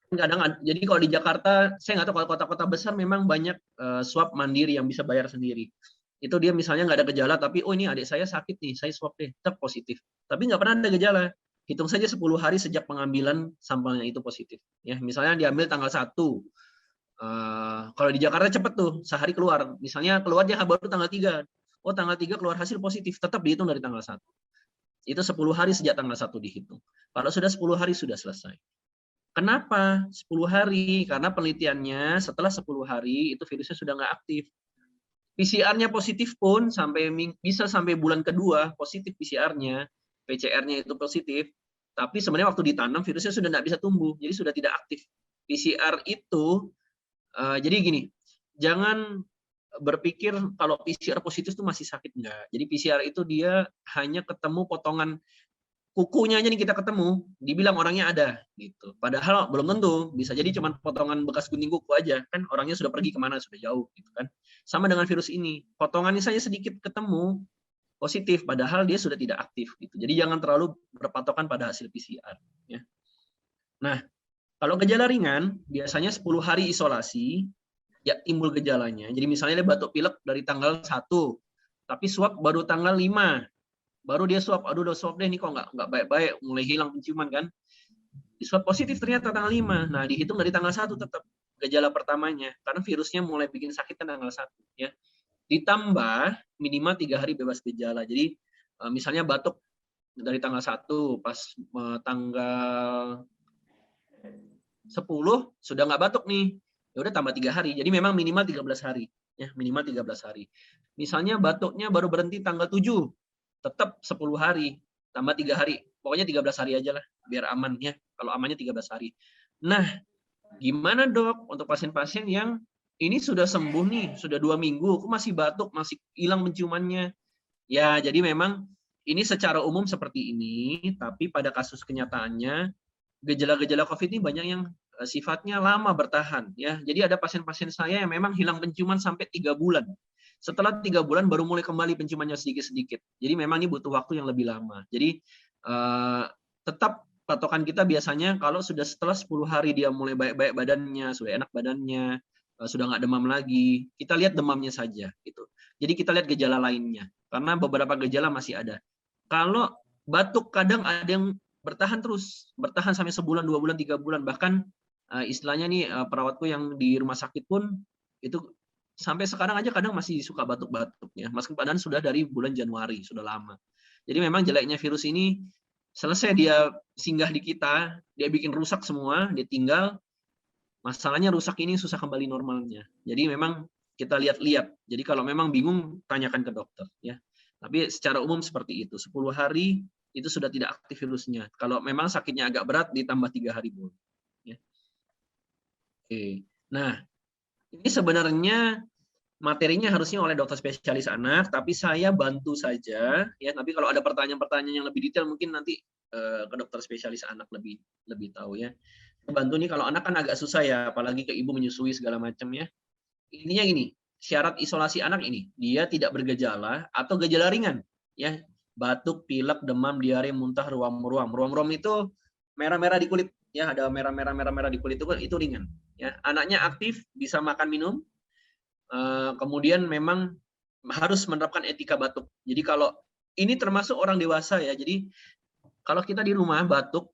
kadang, jadi kalau di Jakarta, saya nggak tahu, kalau kota-kota besar memang banyak swab mandiri yang bisa bayar sendiri. Itu dia misalnya nggak ada gejala, tapi oh ini adik saya sakit nih, saya swab deh, tetap positif. Tapi nggak pernah ada gejala. Hitung saja 10 hari sejak pengambilan sampelnya itu positif. Ya, misalnya diambil tanggal 1. Kalau di Jakarta cepet tuh, sehari keluar. Misalnya keluar dia baru tanggal 3. Oh, tanggal 3 keluar hasil positif, tetap dihitung dari tanggal 1. Itu 10 hari sejak tanggal 1 dihitung. Kalau sudah 10 hari sudah selesai. Kenapa 10 hari? Karena penelitiannya setelah 10 hari itu virusnya sudah nggak aktif. PCR-nya positif pun bisa sampai bulan kedua positif PCR-nya, PCR-nya itu positif, tapi sebenarnya waktu ditanam virusnya sudah nggak bisa tumbuh, jadi sudah tidak aktif. PCR itu, jadi gini, jangan berpikir kalau PCR positif itu masih sakit, enggak. Jadi PCR itu dia hanya ketemu potongan kukunya aja nih kita ketemu, dibilang orangnya ada gitu. Padahal belum tentu, bisa jadi cuma potongan bekas gunting kuku aja, kan orangnya sudah pergi kemana, sudah jauh gitu kan. Sama dengan virus ini, potongannya saja sedikit ketemu positif, padahal dia sudah tidak aktif gitu. Jadi jangan terlalu berpatokan pada hasil PCR. Ya. Nah, kalau gejala ringan, biasanya 10 hari isolasi, ya timbul gejalanya. Jadi misalnya dia batuk pilek dari tanggal 1, tapi swab baru tanggal 5. Baru dia swab, aduh udah swab deh, nih kok nggak baik-baik, mulai hilang penciuman kan. Di swab positif ternyata tanggal 5. Nah, dihitung dari tanggal 1 tetap gejala pertamanya, karena virusnya mulai bikin sakit kan tanggal 1. Ya. Ditambah minimal 3 hari bebas gejala. Jadi misalnya batuk dari tanggal 1, pas tanggal 10 sudah nggak batuk nih, ya udah tambah 3 hari. Jadi memang minimal 13 hari. Ya, minimal 13 hari. Misalnya batuknya baru berhenti tanggal 7, tetap 10 hari, tambah 3 hari. Pokoknya 13 hari aja lah, biar aman ya. Kalau amannya 13 hari. Nah, gimana dok untuk pasien-pasien yang ini sudah sembuh nih, sudah 2 minggu, kok masih batuk, masih hilang penciumannya? Ya, jadi memang ini secara umum seperti ini, tapi pada kasus kenyataannya, gejala-gejala COVID ini banyak yang sifatnya lama bertahan. Ya, jadi ada pasien-pasien saya yang memang hilang penciuman sampai 3 bulan. Setelah 3 bulan baru mulai kembali penciumannya sedikit-sedikit. Jadi memang ini butuh waktu yang lebih lama. Jadi tetap patokan kita biasanya kalau sudah setelah 10 hari dia mulai baik-baik badannya, sudah enak badannya, sudah nggak demam lagi, kita lihat demamnya saja. Gitu. Jadi kita lihat gejala lainnya. Karena beberapa gejala masih ada. Kalau batuk kadang ada yang bertahan terus, bertahan sampai sebulan, 2 bulan, 3 bulan. Bahkan istilahnya nih perawatku yang di rumah sakit pun itu sampai sekarang aja kadang masih suka batuk-batuk ya, meskipun sudah dari bulan Januari, sudah lama. Jadi memang jeleknya virus ini, selesai dia singgah di kita, dia bikin rusak semua, dia tinggal, masalahnya rusak ini susah kembali normalnya. Jadi memang kita lihat-lihat. Jadi kalau memang bingung, tanyakan ke dokter ya. Tapi secara umum seperti itu, 10 hari itu sudah tidak aktif virusnya. Kalau memang sakitnya agak berat, ditambah 3 hari boleh. Ya. Oke. Nah, ini sebenarnya materinya harusnya oleh dokter spesialis anak, tapi saya bantu saja ya. Tapi kalau ada pertanyaan-pertanyaan yang lebih detail mungkin nanti ke dokter spesialis anak lebih tahu ya. Bantu nih, kalau anak kan agak susah ya, apalagi ke ibu menyusui segala macam ya. Intinya gini, syarat isolasi anak ini, dia tidak bergejala atau gejala ringan ya. Batuk, pilek, demam, diare, muntah, ruam-ruam. Ruam-ruam itu merah-merah di kulit ya, ada merah-merah di kulit itu ringan. Ya, anaknya aktif, bisa makan minum, kemudian memang harus menerapkan etika batuk. Jadi kalau ini termasuk orang dewasa ya. Jadi kalau kita di rumah batuk,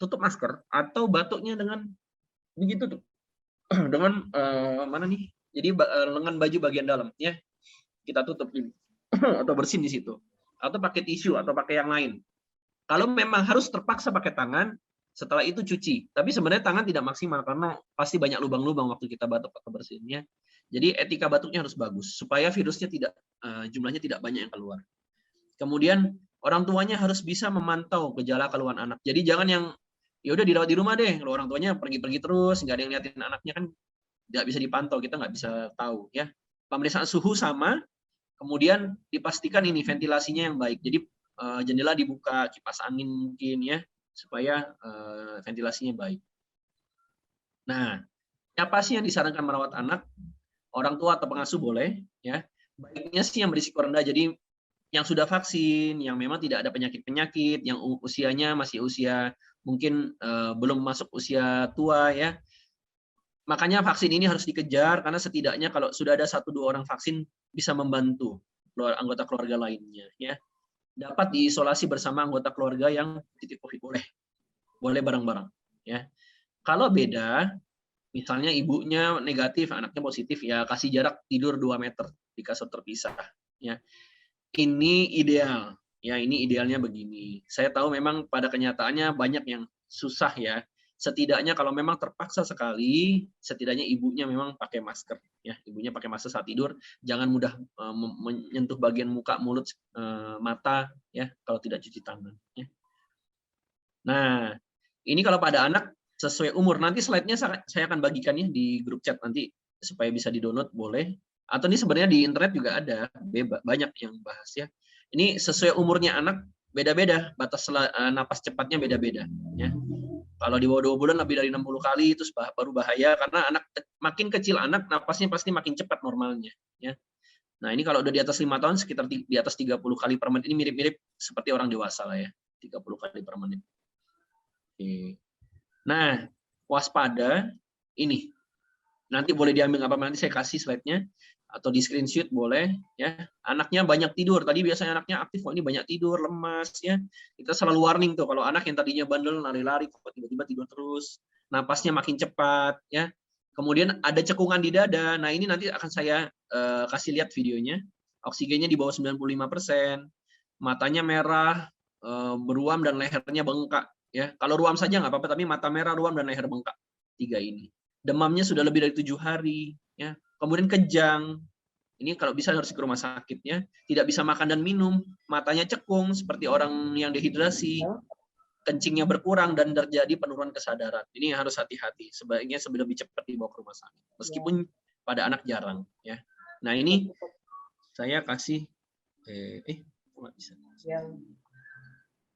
tutup masker atau batuknya dengan begitu tuh. Dengan mana nih? Jadi lengan baju bagian dalam ya. Kita tutup ini atau bersin di situ. Atau pakai tisu atau pakai yang lain. Kalau memang harus terpaksa pakai tangan, setelah itu cuci. Tapi sebenarnya tangan tidak maksimal karena pasti banyak lubang-lubang waktu kita batuk atau bersinnya. Jadi etika batuknya harus bagus supaya virusnya tidak jumlahnya tidak banyak yang keluar. Kemudian orang tuanya harus bisa memantau gejala keluhan anak. Jadi jangan yang ya udah dirawat di rumah deh. Kalau orang tuanya pergi-pergi terus, nggak ada yang liatin anaknya kan nggak bisa dipantau, kita nggak bisa tahu ya. Pemeriksaan suhu sama, kemudian dipastikan ini ventilasinya yang baik. Jadi jendela dibuka, kipas angin mungkin ya, supaya ventilasinya baik. Nah, siapa sih yang disarankan merawat anak? Orang tua atau pengasuh boleh, ya. Baiknya sih yang berisiko rendah. Jadi yang sudah vaksin, yang memang tidak ada penyakit-penyakit, yang usianya masih usia mungkin belum masuk usia tua, ya. Makanya vaksin ini harus dikejar karena setidaknya kalau sudah ada 1-2 orang vaksin bisa membantu anggota keluarga lainnya, ya. Dapat diisolasi bersama anggota keluarga yang positif COVID, boleh bareng-bareng, ya. Kalau beda, misalnya ibunya negatif, anaknya positif, ya kasih jarak tidur 2 meter di kasur terpisah, ya. Ini ideal, ya ini idealnya begini. Saya tahu memang pada kenyataannya banyak yang susah ya. Setidaknya kalau memang terpaksa sekali, setidaknya ibunya memang pakai masker, ya ibunya pakai masker saat tidur. Jangan mudah menyentuh bagian muka, mulut, mata, ya kalau tidak cuci tangan. Ya. Nah, ini kalau pada anak sesuai umur. Nanti slide-nya saya akan bagikannya di grup chat nanti supaya bisa di-download, boleh. Atau ini sebenarnya di internet juga ada, banyak yang bahas ya. Ini sesuai umurnya anak beda-beda, batas napas cepatnya beda-beda. Ya. Kalau di bawah 2 bulan lebih dari 60 kali itu baru bahaya karena anak makin kecil anak napasnya pasti makin cepat normalnya. Ya. Nah ini kalau udah di atas 5 tahun sekitar di atas 30 kali per menit, ini mirip-mirip seperti orang dewasa lah ya, 30 kali per menit. Oke. Nah waspada ini. Nanti boleh diambil apa nanti saya kasih slide-nya atau di screenshot boleh ya. Anaknya banyak tidur. Tadi biasanya anaknya aktif, kok ini banyak tidur, lemas ya. Kita selalu warning tuh kalau anak yang tadinya bandel lari-lari kok tiba-tiba tidur terus, napasnya makin cepat ya. Kemudian ada cekungan di dada. Nah, ini nanti akan saya kasih lihat videonya. Oksigennya di bawah 95%, matanya merah, beruam dan lehernya bengkak ya. Kalau ruam saja nggak apa-apa, tapi mata merah, ruam dan leher bengkak. 3 ini. Demamnya sudah lebih dari 7 hari, ya. Kemudian kejang, ini kalau bisa harus ke rumah sakit, ya. Tidak bisa makan dan minum, matanya cekung seperti orang yang dehidrasi, kencingnya berkurang dan terjadi penurunan kesadaran. Ini harus hati-hati, sebaiknya lebih cepat dibawa ke rumah sakit, meskipun pada anak jarang, ya. Nah ini saya kasih, nggak bisa.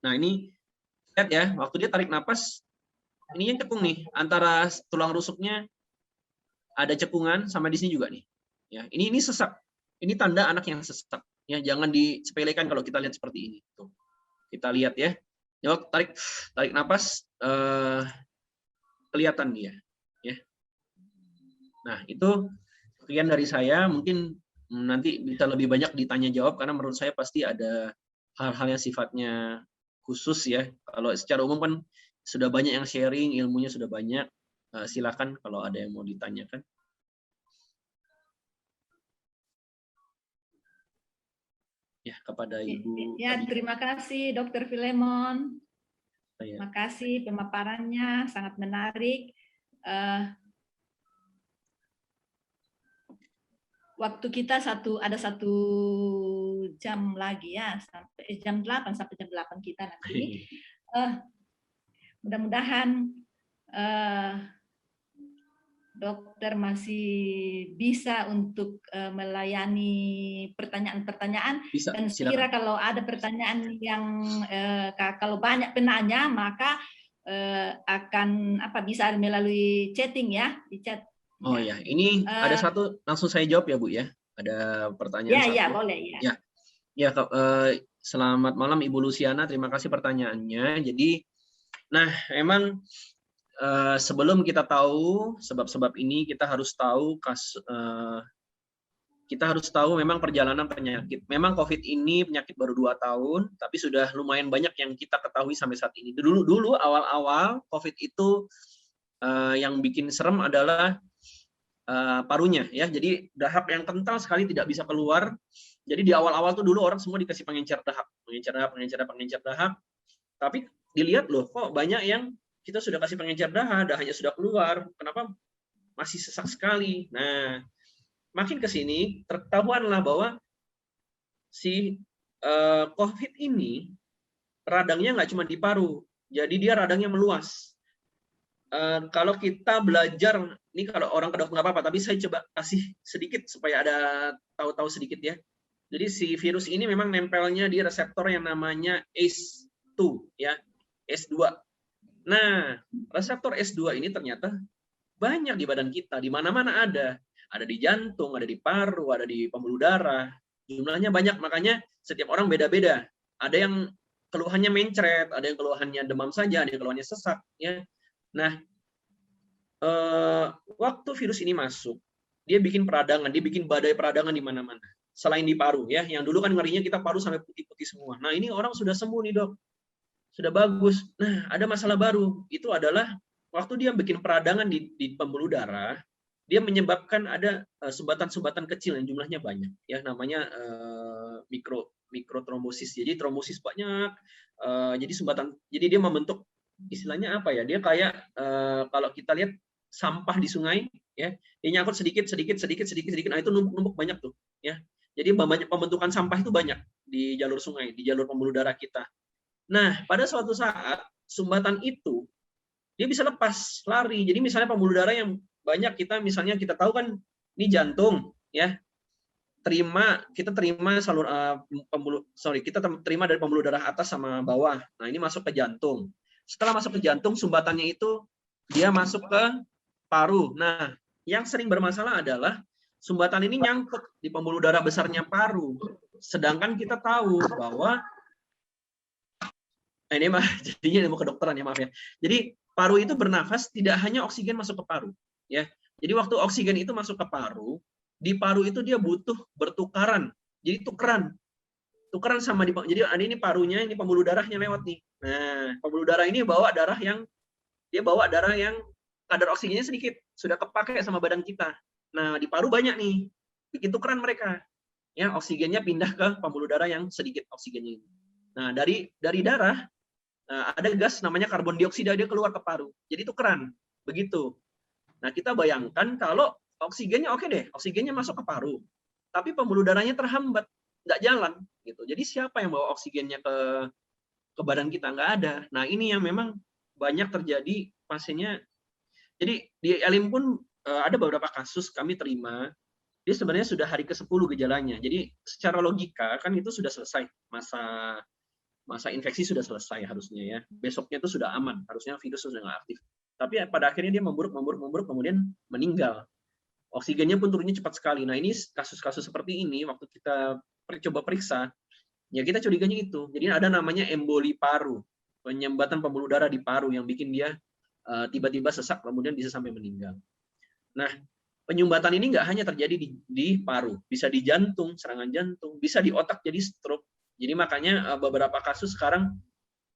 Nah ini lihat ya, waktu dia tarik napas. Ini yang cekung nih, antara tulang rusuknya ada cekungan sama di sini juga nih. Ya, ini sesak. Ini tanda anak yang sesak. Ya, jangan disepelekan kalau kita lihat seperti ini. Tuh. Kita lihat ya. Ya, tarik napas, kelihatan dia. Ya. Nah, itu sekian dari saya. Mungkin nanti bisa lebih banyak ditanya jawab karena menurut saya pasti ada hal-hal yang sifatnya khusus ya. Kalau secara umum kan sudah banyak yang sharing, ilmunya sudah banyak. Silakan kalau ada yang mau ditanyakan. Ya, kepada Ibu. Ya, terima kasih Dr. Filemon. Terima kasih pemaparannya, sangat menarik. Waktu kita ada 1 jam lagi ya, sampai jam 8 kita nanti. Mudah-mudahan dokter masih bisa untuk melayani pertanyaan-pertanyaan. Dan sekira kalau ada pertanyaan yang kalau banyak penanya maka akan bisa melalui chatting ya, di chat. Oh ya, ini ada satu langsung saya jawab ya Bu ya. Ada pertanyaan satu. Ya boleh ya. Ya, selamat malam Ibu Luciana, terima kasih pertanyaannya. Jadi, nah emang sebelum kita tahu sebab-sebab ini kita harus tahu kita harus tahu memang perjalanan penyakit. Memang COVID ini penyakit baru 2 tahun, tapi sudah lumayan banyak yang kita ketahui sampai saat ini. Dulu awal-awal COVID itu yang bikin serem adalah parunya ya. Jadi dahak yang kental sekali tidak bisa keluar. Jadi di awal-awal tuh dulu orang semua dikasih pengencer dahak. Tapi dilihat loh, kok banyak yang kita sudah kasih pengencer dahaknya sudah keluar. Kenapa masih sesak sekali? Nah, makin ke sini tertahuanlah bahwa si COVID ini radangnya nggak cuma di paru, jadi dia radangnya meluas. Kalau kita belajar, ini kalau orang kedokter nggak apa-apa, tapi saya coba kasih sedikit supaya ada tahu-tahu sedikit ya. Jadi si virus ini memang nempelnya di reseptor yang namanya ACE2 ya, ACE2. Nah, reseptor ACE2 ini ternyata banyak di badan kita, di mana-mana ada. Ada di jantung, ada di paru, ada di pembuluh darah. Jumlahnya banyak, makanya setiap orang beda-beda. Ada yang keluhannya mencret, ada yang keluhannya demam saja, ada yang keluhannya sesak. Ya. Nah, waktu virus ini masuk, dia bikin peradangan, dia bikin badai peradangan di mana-mana. Selain di paru, ya, yang dulu kan ngerinya kita paru sampai putih-putih semua. Nah, ini orang sudah sembuh nih dok, sudah bagus. Nah, ada masalah baru, itu adalah waktu dia bikin peradangan di pembuluh darah, dia menyebabkan ada sumbatan-sumbatan kecil yang jumlahnya banyak, ya, namanya mikrotrombosis. Jadi trombosis banyak, jadi sumbatan, jadi dia membentuk istilahnya apa ya? Dia kayak kalau kita lihat sampah di sungai, ya, dia nyangkut sedikit, nah itu numpuk banyak tuh, ya. Jadi pembentukan sampah itu banyak di jalur sungai, di jalur pembuluh darah kita. Nah, pada suatu saat sumbatan itu dia bisa lepas, lari. Jadi misalnya pembuluh darah yang banyak misalnya kita tahu kan ini jantung, ya. Kita terima salur kita terima dari pembuluh darah atas sama bawah. Nah, ini masuk ke jantung. Setelah masuk ke jantung, sumbatannya itu dia masuk ke paru. Nah, yang sering bermasalah adalah sumbatan ini nyangkut di pembuluh darah besarnya paru. Sedangkan kita tahu bahwa ini mah jadinya ilmu kedokteran ya, maaf ya. Jadi paru itu bernafas, tidak hanya oksigen masuk ke paru, ya. Jadi waktu oksigen itu masuk ke paru, di paru itu dia butuh bertukaran. Jadi tukeran sama jadi ini parunya, ini pembuluh darahnya lewat nih. Nah, pembuluh darah ini bawa darah yang kadar oksigennya sedikit, sudah kepake sama badan kita. Nah, di paru banyak nih, bikin tukeran mereka. Ya, oksigennya pindah ke pembuluh darah yang sedikit oksigennya ini. Nah, dari darah ada gas namanya karbon dioksida, dia keluar ke paru. Jadi tukeran, begitu. Nah, kita bayangkan kalau oksigennya oke deh, oksigennya masuk ke paru, tapi pembuluh darahnya terhambat, nggak jalan, gitu. Jadi siapa yang bawa oksigennya ke badan kita? Nggak ada. Nah, ini yang memang banyak terjadi pasiennya. Jadi di Elim pun ada beberapa kasus kami terima, dia sebenarnya sudah hari ke-10 gejalanya. Jadi secara logika kan itu sudah selesai, masa infeksi sudah selesai harusnya ya. Besoknya itu sudah aman, harusnya virus sudah nggak aktif. Tapi pada akhirnya dia memburuk, kemudian meninggal. Oksigennya pun turunnya cepat sekali. Nah, ini kasus-kasus seperti ini waktu kita coba periksa, ya kita curiganya itu. Jadi ada namanya emboli paru, penyumbatan pembuluh darah di paru yang bikin dia tiba-tiba sesak kemudian bisa sampai meninggal. Nah, penyumbatan ini nggak hanya terjadi di paru, bisa di jantung, serangan jantung, bisa di otak jadi stroke. Jadi makanya beberapa kasus sekarang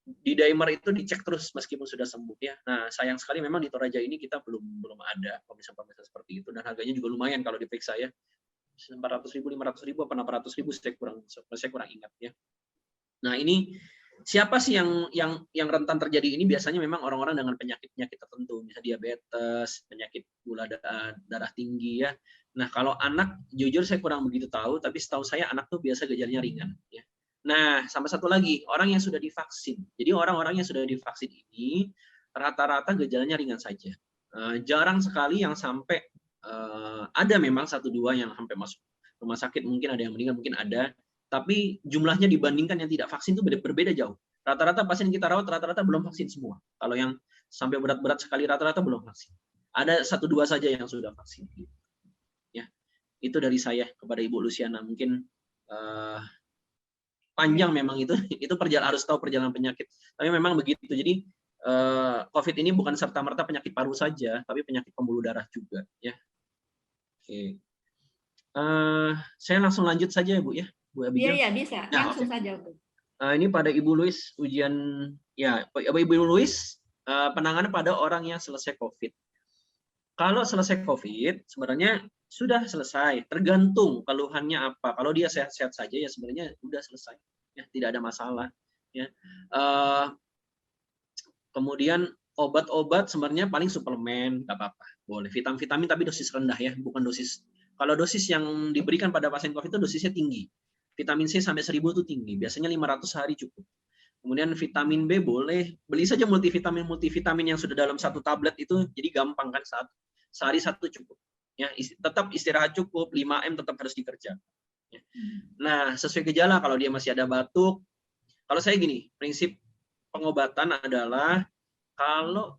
di dimer itu dicek terus meskipun sudah sembuh ya. Nah, sayang sekali memang di Toraja ini kita belum ada pemeriksaan seperti itu, dan harganya juga lumayan kalau diperiksa ya. 400.000, 500.000, apa 600.000 saya kurang ingat ya. Nah, ini siapa sih yang rentan terjadi ini? Biasanya memang orang-orang dengan penyakit tertentu, misalnya diabetes, penyakit gula darah tinggi ya. Nah, kalau anak jujur saya kurang begitu tahu, tapi setahu saya anak tuh biasa gejalanya ringan ya. Nah, sama satu lagi, orang yang sudah divaksin. Jadi orang-orang yang sudah divaksin ini rata-rata gejalanya ringan saja. Jarang sekali yang sampai ada memang 1-2 yang sampai masuk rumah sakit, mungkin ada yang meninggal, mungkin ada. Tapi jumlahnya dibandingkan yang tidak vaksin itu berbeda jauh. Rata-rata pasien kita rawat rata-rata belum vaksin semua. Kalau yang sampai berat-berat sekali rata-rata belum vaksin. Ada 1-2 saja yang sudah vaksin. Ya, itu dari saya kepada Ibu Luciana. Mungkin panjang memang itu harus tahu perjalanan penyakit. Tapi memang begitu. Jadi COVID ini bukan serta-merta penyakit paru saja, tapi penyakit pembuluh darah juga. Ya. Oke. Saya langsung lanjut saja ya Bu ya, Bu Iya, Abigail. iya bisa. Nah, Langsung saja. Bu. Ini pada Ibu Louis ujian ya, Ibu Louis penanganan pada orang yang selesai COVID. Kalau selesai COVID sebenarnya sudah selesai, tergantung keluhannya apa. Kalau dia sehat-sehat saja ya sebenarnya sudah selesai, ya tidak ada masalah. Ya. Kemudian obat-obat sebenarnya paling suplemen, nggak apa-apa, boleh. Vitamin tapi dosis rendah ya, bukan dosis. Kalau dosis yang diberikan pada pasien COVID itu dosisnya tinggi. Vitamin C sampai 1000 itu tinggi, biasanya 500 sehari cukup. Kemudian vitamin B boleh, beli saja multivitamin yang sudah dalam satu tablet itu, jadi gampang kan, sehari satu cukup. Ya, tetap istirahat cukup, 5M tetap harus dikerjakan. Ya. Nah, sesuai gejala kalau dia masih ada batuk, kalau saya gini, prinsip pengobatan adalah kalau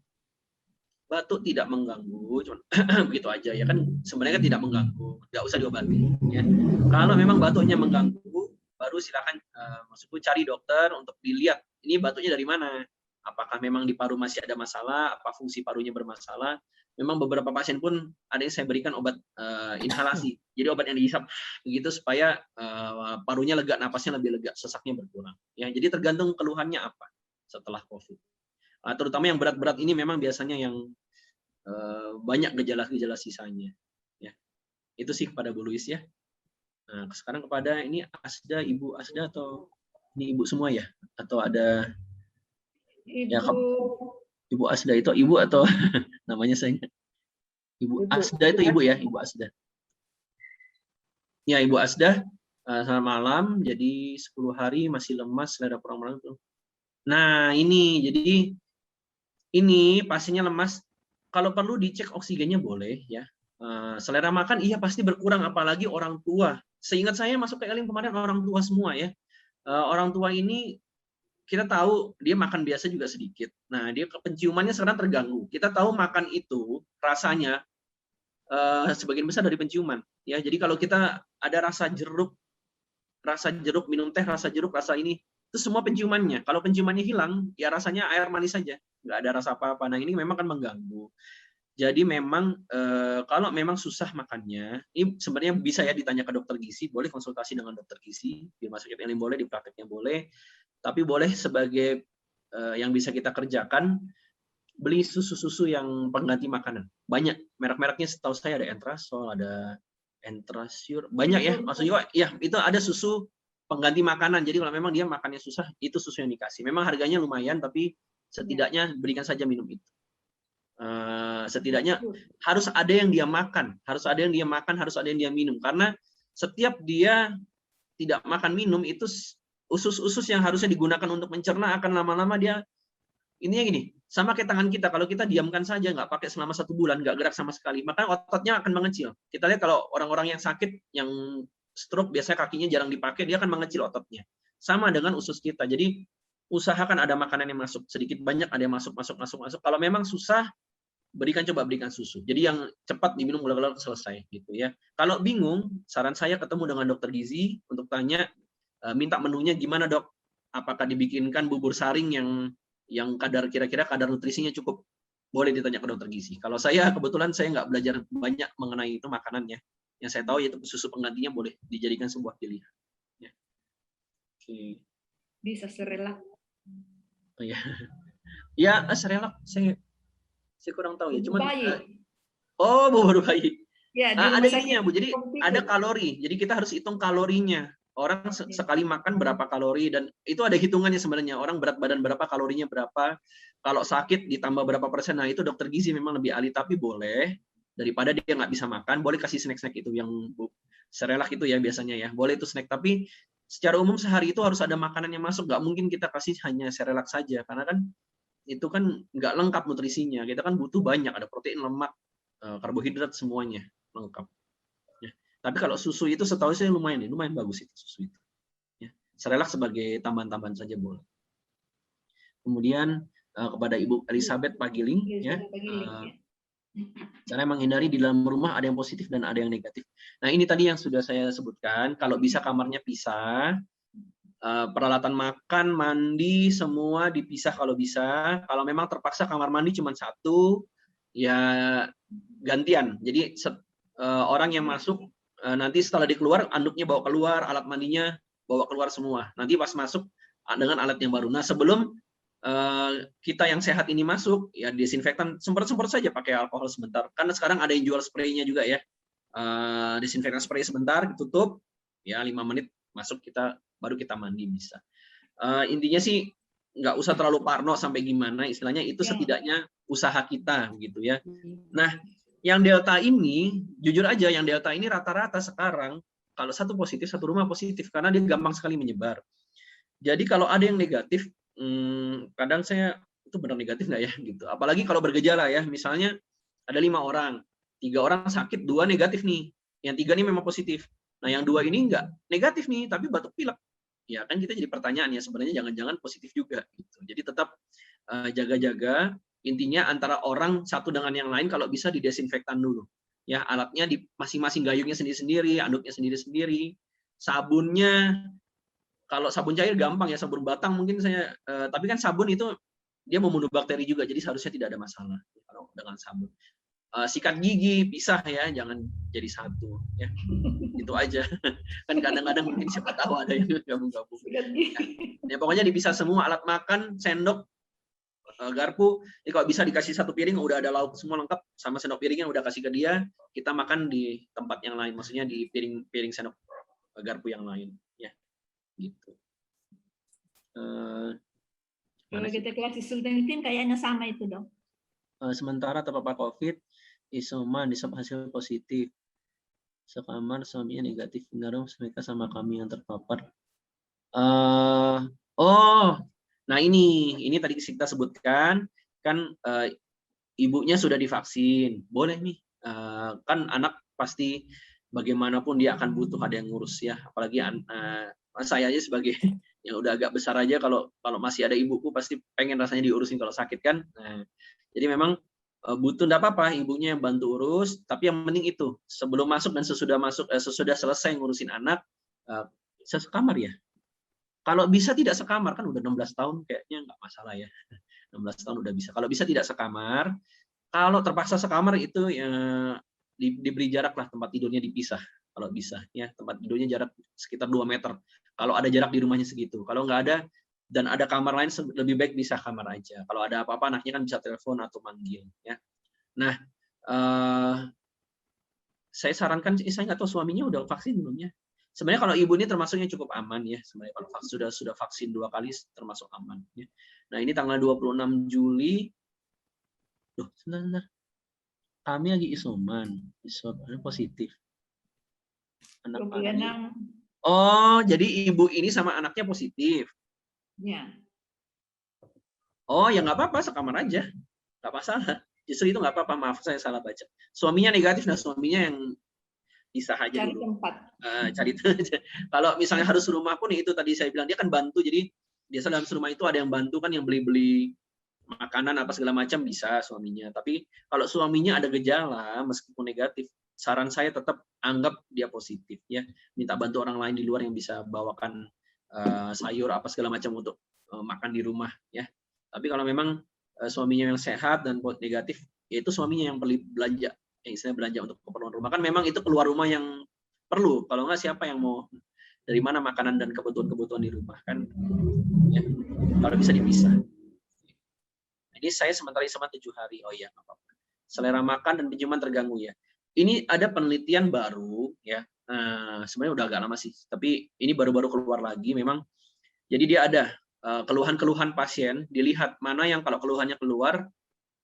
batuk tidak mengganggu, cuman begitu aja ya kan, sebenarnya kan tidak mengganggu, nggak usah diobati. Ya. Kalau memang batuknya mengganggu, baru silakan maksudku cari dokter untuk dilihat ini batuknya dari mana. Apakah memang di paru masih ada masalah, apa fungsi parunya bermasalah. Memang beberapa pasien pun ada yang saya berikan obat inhalasi, jadi obat yang dihisap begitu supaya parunya lega, napasnya lebih lega, sesaknya berkurang. Ya, jadi tergantung keluhannya apa setelah COVID. Terutama yang berat-berat ini memang biasanya yang banyak gejala-gejala sisanya. Ya, itu sih kepada Bu Louis ya. Nah, sekarang kepada ini Asda, Ibu Asda atau ini Ibu semua ya? Atau ada Ibu, ya, Ibu Asda itu Ibu atau namanya saya Ibu Asda itu Ibu ya, Ibu Asda. Ya, Ibu Asda, selamat malam. Jadi 10 hari masih lemas, selera kurang tuh. Nah, ini jadi ini pasiennya lemas. Kalau perlu dicek oksigennya boleh ya. Selera makan iya pasti berkurang, apalagi orang tua. Seingat saya masuk ke Elim kemarin orang tua semua ya. Orang tua ini kita tahu dia makan biasa juga sedikit. Nah, dia penciumannya sekarang terganggu. Kita tahu makan itu rasanya sebagian besar dari penciuman. Ya, jadi kalau kita ada rasa jeruk minum teh, rasa jeruk, rasa ini, itu semua penciumannya. Kalau penciumannya hilang, ya rasanya air manis saja, nggak ada rasa apa-apa. Nah, ini memang kan mengganggu. Jadi memang kalau memang susah makannya, ini sebenarnya bisa ya ditanya ke dokter gizi, boleh konsultasi dengan dokter gizi, di masuk Elim boleh, di prakteknya boleh, tapi boleh sebagai yang bisa kita kerjakan, beli susu-susu yang pengganti makanan. Banyak merek-mereknya, setahu saya ada Entrasol, ada Entrasure, banyak ya. Maksudnya ya itu ada susu pengganti makanan. Jadi kalau memang dia makannya susah, itu susu yang dikasih. Memang harganya lumayan, tapi setidaknya berikan saja minum itu. Setidaknya harus ada yang dia makan, harus ada yang dia minum, karena setiap dia tidak makan minum itu usus-usus yang harusnya digunakan untuk mencerna akan lama-lama dia ininya gini, sama kayak tangan kita, kalau kita diamkan saja nggak pakai selama 1 bulan, nggak gerak sama sekali, maka ototnya akan mengecil. Kita lihat kalau orang-orang yang sakit, yang stroke biasanya kakinya jarang dipakai, dia akan mengecil ototnya. Sama dengan usus kita. Jadi usahakan ada makanan yang masuk sedikit banyak, ada yang masuk. Kalau memang susah, coba berikan susu. Jadi yang cepat diminum gula-gula selesai gitu ya. Kalau bingung, saran saya ketemu dengan dokter gizi untuk tanya, minta menunya gimana dok? Apakah dibikinkan bubur saring yang kira-kira kadar nutrisinya cukup? Boleh ditanya ke dokter gizi. Kalau saya kebetulan saya nggak belajar banyak mengenai itu makanannya. Yang saya tahu yaitu susu penggantinya boleh dijadikan sebuah pilihan. Ya. Oke. bisa serelak. Oh, ya. Ya, serelak saya kurang tahu ya. Cuman bubur bayi. Ya, ada ininya Bu. Jadi ada kalori. Jadi kita harus hitung kalorinya. Orang sekali makan berapa kalori, dan itu ada hitungannya sebenarnya. Orang berat badan berapa, kalorinya berapa. Kalau sakit ditambah berapa persen. Nah, itu dokter gizi memang lebih ahli, tapi boleh daripada dia nggak bisa makan, boleh kasih snack-snack itu yang serelak itu ya biasanya ya. Boleh itu snack, tapi secara umum sehari itu harus ada makanan yang masuk. Nggak mungkin kita kasih hanya serelak saja, karena kan itu kan nggak lengkap nutrisinya. Kita kan butuh banyak, ada protein, lemak, karbohidrat, semuanya lengkap. Ya. Tapi kalau susu itu setahu saya lumayan bagus itu susu itu. Ya. Serelak sebagai tambahan-tambahan saja boleh. Kemudian kepada Ibu Elizabeth Pagiling, ya. Cara menghindari di dalam rumah ada yang positif dan ada yang negatif. Nah, ini tadi yang sudah saya sebutkan. Kalau bisa kamarnya pisah, peralatan makan, mandi, semua dipisah kalau bisa. Kalau memang terpaksa kamar mandi cuma 1, ya gantian. Jadi orang yang masuk nanti setelah dikeluar, anduknya bawa keluar, alat mandinya bawa keluar semua. Nanti pas masuk dengan alat yang baru. Nah, sebelum kita yang sehat ini masuk, ya desinfektan semprot-semprot saja pakai alkohol sebentar. Karena sekarang ada yang jual spraynya juga ya. Desinfektan spray sebentar, ditutup, ya 5 menit masuk, baru kita mandi bisa. Intinya sih nggak usah terlalu parno sampai gimana, istilahnya itu setidaknya usaha kita gitu ya. Nah, yang Delta ini, jujur aja yang Delta ini rata-rata sekarang kalau satu positif, satu rumah positif karena dia gampang sekali menyebar. Jadi kalau ada yang negatif, kadang saya itu benar negatif nggak ya gitu. Apalagi kalau bergejala ya, misalnya ada 5 orang, 3 orang sakit, 2 negatif nih, yang 3 ini memang positif. Nah yang 2 ini nggak negatif nih, tapi batuk pilek. Ya kan kita jadi pertanyaan ya, sebenarnya jangan-jangan positif juga gitu. Jadi tetap jaga-jaga, intinya antara orang satu dengan yang lain kalau bisa didesinfektan dulu. Ya alatnya di masing-masing, gayungnya sendiri-sendiri, anduknya sendiri-sendiri, sabunnya kalau sabun cair gampang ya, sabun batang mungkin saya, tapi kan sabun itu dia membunuh bakteri juga, jadi seharusnya tidak ada masalah kalau dengan sabun. Sikat gigi pisah ya, jangan jadi satu ya, itu aja. Kan kadang-kadang mungkin siapa tahu ada yang gabung-gabung ya, pokoknya dipisah semua. Alat makan, sendok, garpu, ini kalau bisa dikasih satu piring, udah ada lauk semua lengkap sama sendok piringnya udah kasih ke dia, kita makan di tempat yang lain, maksudnya di piring sendok garpu yang lain ya gitu. Kalau kita kelas Sultan kayaknya sama itu dong. Sementara terpapar COVID, isoman, disop hasil positif. Sekamar suaminya negatif, ngaruh mereka sama kami yang terpapar. Nah ini tadi kita sebutkan kan, ibunya sudah divaksin, boleh nih. Kan anak pasti bagaimanapun dia akan butuh ada yang ngurus ya, apalagi saya aja sebagai yang udah agak besar aja, kalau masih ada ibuku pasti pengen rasanya diurusin kalau sakit kan. Nah, jadi memang butuh, enggak apa-apa ibunya yang bantu urus, tapi yang penting itu sebelum masuk dan sesudah selesai ngurusin anak, sekamar ya. Kalau bisa tidak sekamar, kan udah 16 tahun kayaknya nggak masalah ya. 16 tahun udah bisa. Kalau bisa tidak sekamar, kalau terpaksa sekamar itu ya diberi jarak lah, tempat tidurnya dipisah kalau bisa ya, tempat tidurnya jarak sekitar 2 meter. Kalau ada jarak di rumahnya segitu. Kalau nggak ada dan ada kamar lain, lebih baik bisa kamar aja. Kalau ada apa-apa anaknya kan bisa telepon atau manggil ya. Nah, saya sarankan, saya nggak tahu suaminya udah vaksin belum ya. Sebenarnya kalau ibu ini termasuknya cukup aman ya. Sebenarnya kalau sudah vaksin 2 kali termasuk aman ya. Nah, ini tanggal 26 Juli. Loh, sebentar. Kami lagi isoman positif. Anak kami. Oh, jadi ibu ini sama anaknya positif. Ya. Oh, ya nggak apa-apa, sekamar aja. Nggak masalah. Justru itu nggak apa-apa, maaf saya salah baca. Suaminya negatif, nah suaminya yang bisa aja cari dulu. tempat. Cari tempat. Kalau misalnya harus rumah pun itu tadi saya bilang, dia kan bantu, jadi biasa dalam rumah itu ada yang bantu kan, yang beli-beli makanan apa segala macam bisa suaminya. Tapi kalau suaminya ada gejala meskipun negatif, saran saya tetap anggap dia positif ya. Minta bantu orang lain di luar yang bisa bawakan sayur apa segala macam untuk makan di rumah ya. Tapi kalau memang suaminya yang sehat dan negatif, yaitu suaminya yang belanja, yang istilahnya belanja untuk keperluan rumah. Kan memang itu keluar rumah yang perlu. Kalau nggak siapa yang mau, dari mana makanan dan kebutuhan-kebutuhan di rumah kan? Ya, kalau bisa dipisah. Jadi saya sementara isoman 7 hari. Oh iya, nggak apa-apa. Selera makan dan penciuman terganggu ya. Ini ada penelitian baru ya. Sebenarnya udah agak lama sih, tapi ini baru-baru keluar lagi memang. Jadi dia ada keluhan-keluhan pasien, dilihat mana yang kalau keluhannya keluar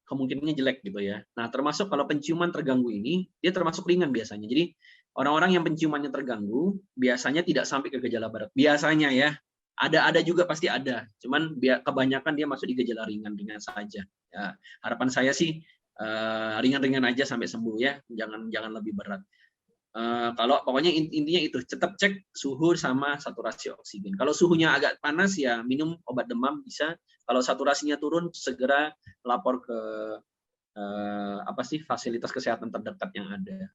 kemungkinannya jelek gitu ya. Nah, termasuk kalau penciuman terganggu ini, dia termasuk ringan biasanya. Jadi orang-orang yang penciumannya terganggu biasanya tidak sampai ke gejala berat. Biasanya ya. Ada juga pasti ada. Cuman kebanyakan dia masuk di gejala ringan-ringan saja. Ya, harapan saya sih ringan-ringan aja sampai sembuh ya. Jangan lebih berat. Kalau pokoknya intinya itu, tetap cek suhu sama saturasi oksigen. Kalau suhunya agak panas ya minum obat demam bisa. Kalau saturasinya turun segera lapor ke fasilitas kesehatan terdekat yang ada.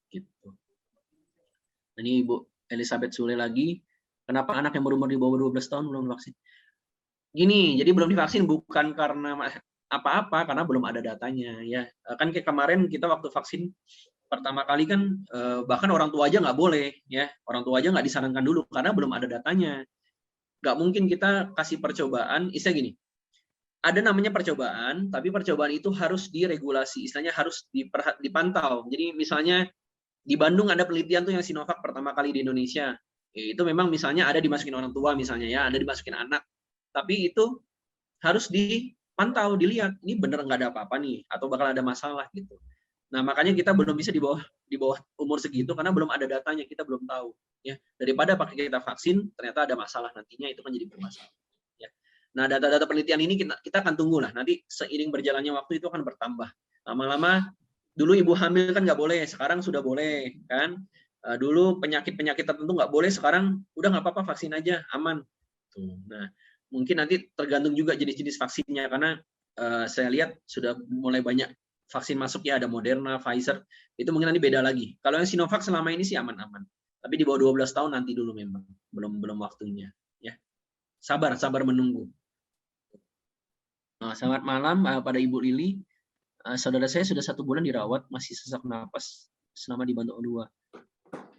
Gitu. Ini Ibu Elizabeth Sule lagi. Kenapa anak yang berumur di bawah 12 tahun belum divaksin? Gini, jadi belum divaksin bukan karena apa-apa, karena belum ada datanya ya. Kan kayak kemarin kita waktu vaksin pertama kali kan bahkan orang tua aja nggak boleh, ya. Orang tua aja nggak disarankan dulu karena belum ada datanya. Nggak mungkin kita kasih percobaan, istilah gini, ada namanya percobaan, tapi percobaan itu harus diregulasi, istilahnya harus dipantau. Jadi misalnya di Bandung ada penelitian tuh yang Sinovac pertama kali di Indonesia. Itu memang misalnya ada dimasukin orang tua misalnya ya, ada dimasukin anak. Tapi itu harus dipantau, dilihat ini bener nggak ada apa-apa nih, atau bakal ada masalah gitu. Nah makanya kita belum bisa di bawah umur segitu karena belum ada datanya, kita belum tahu. Ya daripada pakai kita vaksin ternyata ada masalah nantinya, itu kan jadi bermasalah. Ya. Nah data-data penelitian ini kita akan tunggu lah, nanti seiring berjalannya waktu itu akan bertambah. Lama-lama dulu ibu hamil kan nggak boleh, sekarang sudah boleh kan. Dulu penyakit-penyakit tertentu nggak boleh, sekarang udah nggak apa-apa, vaksin aja aman. Tuh. Nah mungkin nanti tergantung juga jenis-jenis vaksinnya karena saya lihat sudah mulai banyak vaksin masuk ya, ada Moderna, Pfizer, itu mungkin nanti beda lagi. Kalau yang Sinovac selama ini sih aman-aman. Tapi di bawah 12 tahun nanti dulu memang belum waktunya ya. Sabar menunggu. Nah, selamat malam pada Ibu Lili. Saudara saya sudah 1 bulan dirawat, masih sesak napas selama dibantu O2.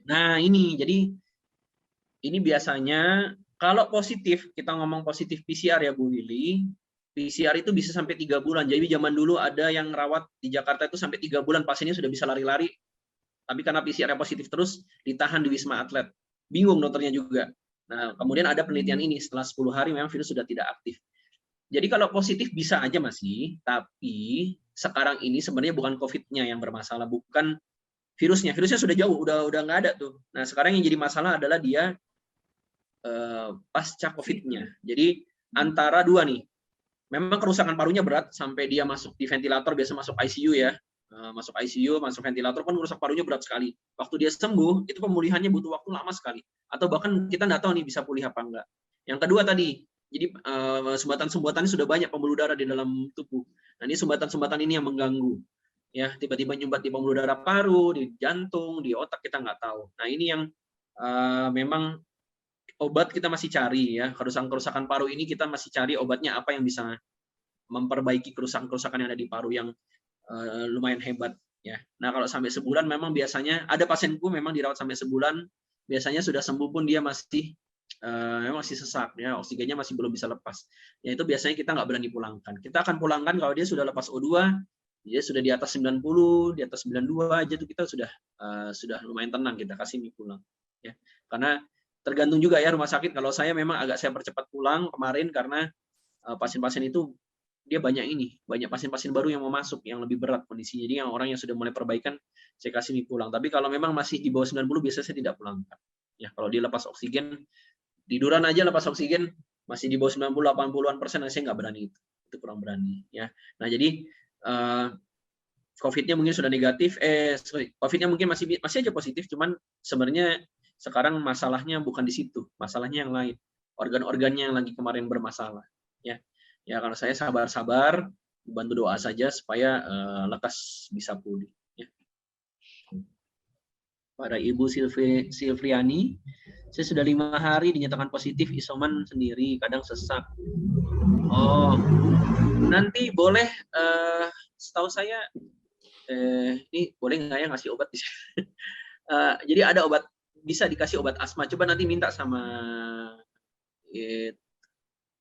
Nah, jadi ini biasanya kalau positif, kita ngomong positif PCR ya Bu Lili, PCR itu bisa sampai 3 bulan. Jadi zaman dulu ada yang rawat di Jakarta itu sampai 3 bulan pasiennya sudah bisa lari-lari. Tapi karena PCR positif terus ditahan di Wisma Atlet. Bingung dokternya juga. Nah, kemudian ada penelitian ini setelah 10 hari memang virus sudah tidak aktif. Jadi kalau positif bisa aja masih, tapi sekarang ini sebenarnya bukan COVID-nya yang bermasalah, bukan virusnya. Virusnya sudah jauh, udah nggak ada tuh. Nah, sekarang yang jadi masalah adalah dia pasca COVID-nya. Jadi antara dua nih. Memang kerusakan parunya berat sampai dia masuk di ventilator, biasa masuk ICU ya, masuk ICU, masuk ventilator kan merusak parunya berat sekali. Waktu dia sembuh itu pemulihannya butuh waktu lama sekali, atau bahkan kita nggak tahu nih bisa pulih apa enggak. Yang kedua tadi, jadi sumbatan-sumbatannya sudah banyak pembuluh darah di dalam tubuh. Nah ini sumbatan-sumbatan ini yang mengganggu, ya tiba-tiba nyumbat di pembuluh darah paru, di jantung, di otak kita nggak tahu. Nah ini yang memang obat kita masih cari ya, kerusakan paru ini kita masih cari obatnya apa yang bisa memperbaiki kerusakan-kerusakan yang ada di paru yang lumayan hebat ya. Nah kalau sampai sebulan memang biasanya ada pasienku memang dirawat sampai sebulan, biasanya sudah sembuh pun dia masih sesak ya, oksigennya masih belum bisa lepas. Ya itu biasanya kita nggak berani pulangkan. Kita akan pulangkan kalau dia sudah lepas O2, dia sudah di atas 90, di atas 92 aja tuh kita sudah lumayan tenang, kita kasih pulang ya. Karena tergantung juga ya rumah sakit. Kalau saya memang agak saya percepat pulang kemarin karena pasien-pasien itu dia banyak pasien-pasien baru yang mau masuk yang lebih berat kondisinya. Jadi yang orang yang sudah mulai perbaikan saya kasih pulang. Tapi kalau memang masih di bawah 90 biasanya saya tidak pulangkan. Ya kalau dia lepas oksigen, tiduran aja lepas oksigen masih di bawah 90-80%, saya nggak berani itu kurang berani ya. Nah jadi COVID-nya mungkin sudah negatif, COVID-nya mungkin masih aja positif, cuman sebenarnya sekarang masalahnya bukan di situ, masalahnya yang lain, organ-organnya yang lagi kemarin bermasalah ya. Ya kalau saya sabar, bantu doa saja supaya lekas bisa pulih ya. Pada Ibu Silviani, saya sudah 5 hari dinyatakan positif, isoman sendiri, kadang sesak. Oh, nanti boleh setahu saya ini boleh nggak ya ngasih obat di sini? Jadi ada obat, bisa dikasih obat asma. Coba nanti minta sama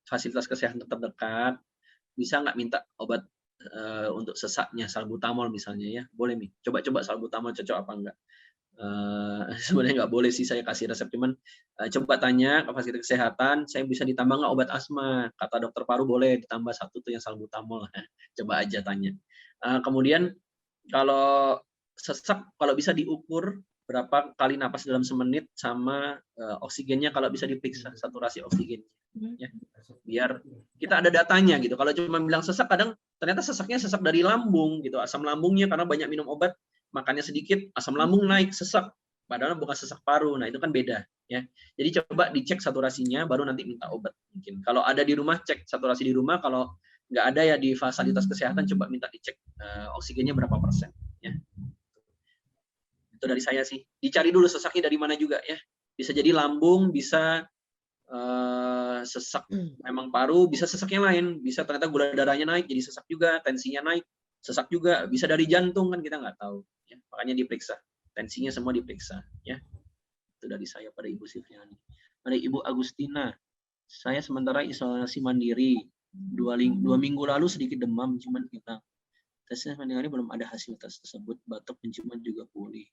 fasilitas kesehatan terdekat, bisa nggak minta obat untuk sesaknya, salbutamol misalnya ya, boleh nih. Coba salbutamol cocok apa enggak? Sebenarnya nggak boleh sih saya kasih resep, cuman coba tanya ke fasilitas kesehatan, saya bisa ditambah nggak obat asma? Kata dokter paru boleh ditambah 1 tuh yang salbutamol. Coba aja tanya. Kemudian kalau sesak, kalau bisa diukur berapa kali napas dalam semenit sama oksigennya, kalau bisa diperiksa saturasi oksigen ya, biar kita ada datanya gitu. Kalau cuma bilang sesak, kadang ternyata sesaknya sesak dari lambung gitu, asam lambungnya karena banyak minum obat makannya sedikit, asam lambung naik, sesak, padahal bukan sesak paru. Nah itu kan beda ya. Jadi coba dicek saturasinya baru nanti minta obat. Mungkin kalau ada di rumah cek saturasi di rumah, kalau nggak ada ya di fasilitas kesehatan coba minta dicek oksigennya berapa persen ya. Itu dari saya sih. Dicari dulu sesaknya dari mana juga ya. Bisa jadi lambung, bisa sesak memang paru, bisa sesak yang lain. Bisa ternyata gula darahnya naik, jadi sesak juga, tensinya naik, sesak juga. Bisa dari jantung kan kita nggak tahu. Ya. makanya diperiksa. Tensinya semua diperiksa, ya. Itu dari saya pada Ibu Silviani. Pada Ibu Agustina, saya sementara isolasi mandiri. 2 minggu lalu sedikit demam, cuman hilang. Tesnya hari belum ada hasil tes tersebut. Batuk, penciuman juga pulih.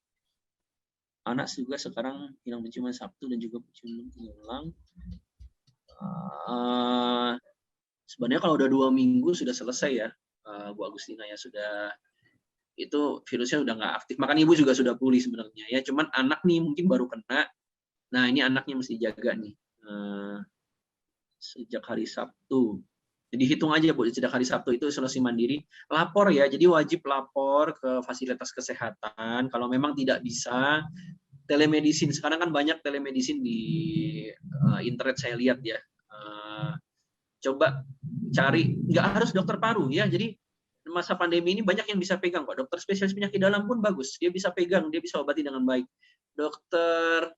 Anak juga sekarang hilang penciuman Sabtu dan juga penciuman hilang. Sebenarnya kalau udah 2 minggu sudah selesai ya, Bu Agustina ya, sudah itu virusnya udah nggak aktif. Makanya Ibu juga sudah pulih sebenarnya ya. Cuman anak nih mungkin baru kena. Nah ini anaknya mesti jaga nih. Sejak hari Sabtu. Jadi hitung aja Bu, sejak hari Sabtu itu isolasi mandiri. Lapor ya, jadi wajib lapor ke fasilitas kesehatan. Kalau memang tidak bisa, telemedicine. Sekarang kan banyak telemedicine di internet saya lihat ya. Coba cari, nggak harus dokter paru ya. Jadi masa pandemi ini banyak yang bisa pegang kok. Dokter spesialis penyakit dalam pun bagus. Dia bisa pegang, dia bisa obati dengan baik. Dokter,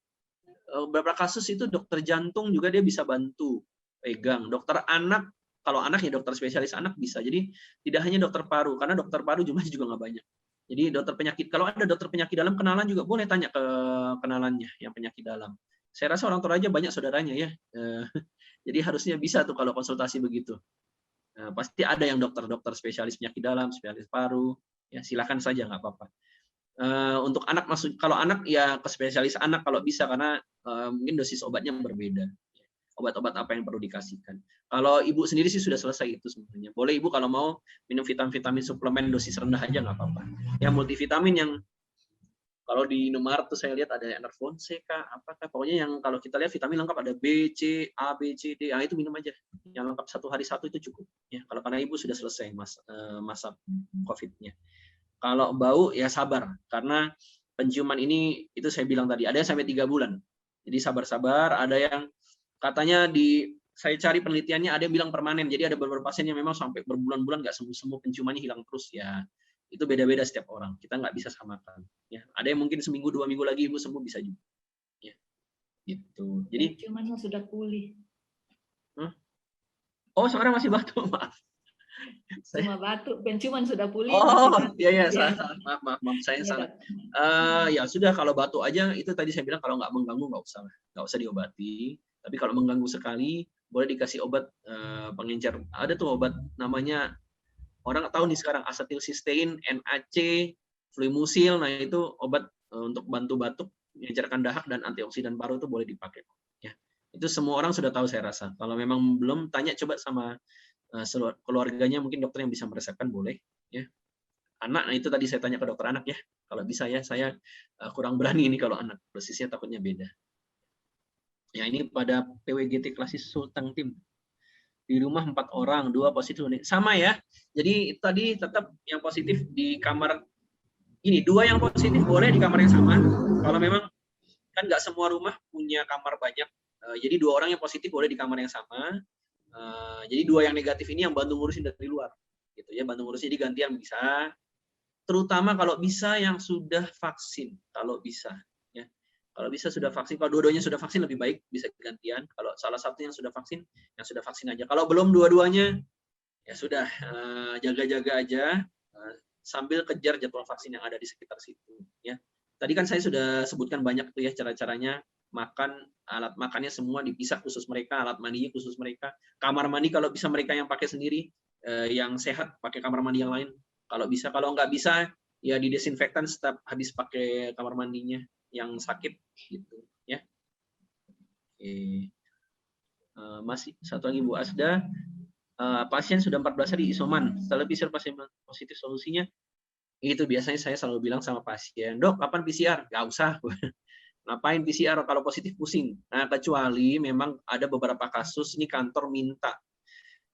beberapa kasus itu dokter jantung juga dia bisa bantu pegang. Dokter anak, kalau anak ya dokter spesialis anak bisa. Jadi tidak hanya dokter paru, karena dokter paru jumlahnya juga nggak banyak. Jadi dokter penyakit, kalau ada dokter penyakit dalam kenalan juga boleh tanya ke kenalannya yang penyakit dalam. Saya rasa orang Toraja banyak saudaranya ya. Jadi harusnya bisa tuh kalau konsultasi begitu. Pasti ada yang dokter spesialis penyakit dalam, spesialis paru. Ya silakan saja, nggak apa-apa. Untuk anak kalau anak ya ke spesialis anak kalau bisa, karena mungkin dosis obatnya berbeda. Obat-obat apa yang perlu dikasihkan. Kalau Ibu sendiri sih sudah selesai itu sebenarnya. Boleh Ibu kalau mau minum vitamin suplemen dosis rendah aja nggak apa-apa. Ya multivitamin yang kalau di Indomaret tuh saya lihat ada Enervonseca, apakah pokoknya yang kalau kita lihat vitamin lengkap ada B, C, A, B, C, D, itu minum aja. Yang lengkap 1 hari 1 itu cukup. Ya kalau karena Ibu sudah selesai masa COVID-nya. Kalau bau ya sabar, karena penciuman ini itu saya bilang tadi ada yang sampai 3 bulan. Jadi sabar-sabar. Ada yang katanya saya cari penelitiannya ada yang bilang permanen. Jadi ada beberapa pasien yang memang sampai berbulan-bulan nggak sembuh, penciumannya hilang terus ya. Itu beda-beda setiap orang. Kita nggak bisa samakan. Ya, ada yang mungkin seminggu 2 minggu lagi Ibu sembuh bisa juga. Ya, gitu. Jadi penciumannya sudah pulih. Oh sekarang masih batuk, maaf. Cuma batuk, penciuman sudah pulih. Oh iya maaf saya salah. Ya sudah kalau batuk aja itu tadi saya bilang kalau nggak mengganggu nggak usah diobati. Tapi kalau mengganggu sekali boleh dikasih obat pengencer. Ada tuh obat namanya orang nggak tahu nih sekarang asetilsistein, NAC, Fluimucil. Nah itu obat untuk bantu batuk, mengencerkan dahak dan antioksidan paru itu boleh dipakai. Ya itu semua orang sudah tahu saya rasa. Kalau memang belum tanya coba sama keluarganya, mungkin dokter yang bisa meresepkan boleh. Ya anak, nah itu tadi saya tanya ke dokter anak ya. Kalau bisa ya saya kurang berani ini kalau anak dosisnya takutnya beda. Ya ini pada PWGT klasis Sulteng Tim. Di rumah 4 orang, 2 positif. Sama ya. Jadi tadi tetap yang positif di kamar ini, 2 yang positif boleh di kamar yang sama. Kalau memang kan nggak semua rumah punya kamar banyak. Jadi 2 orang yang positif boleh di kamar yang sama. Jadi 2 yang negatif ini yang bantu ngurusin dari luar. Gitu ya, bantu ngurusin jadi gantian bisa. Terutama kalau bisa yang sudah vaksin, kalau bisa. Kalau bisa sudah vaksin, kalau dua-duanya sudah vaksin lebih baik bisa gantian. Kalau salah satu yang sudah vaksin aja. Kalau belum dua-duanya, ya sudah jaga-jaga aja sambil kejar jadwal vaksin yang ada di sekitar situ. Ya, tadi kan saya sudah sebutkan banyak tuh ya cara-caranya makan, alat makannya semua dipisah khusus mereka, alat mandinya khusus mereka, kamar mandi kalau bisa mereka yang pakai sendiri, yang sehat pakai kamar mandi yang lain. Kalau bisa, kalau nggak bisa ya didesinfektan setiap habis pakai kamar mandinya. Yang sakit gitu ya. Oke. Masih satu lagi Bu Asda, pasien sudah 14 hari isoman, setelah PCR pasien positif, solusinya itu biasanya saya selalu bilang sama pasien, dok kapan PCR? Nggak usah. Ngapain PCR kalau positif pusing. Nah kecuali memang ada beberapa kasus ini kantor minta.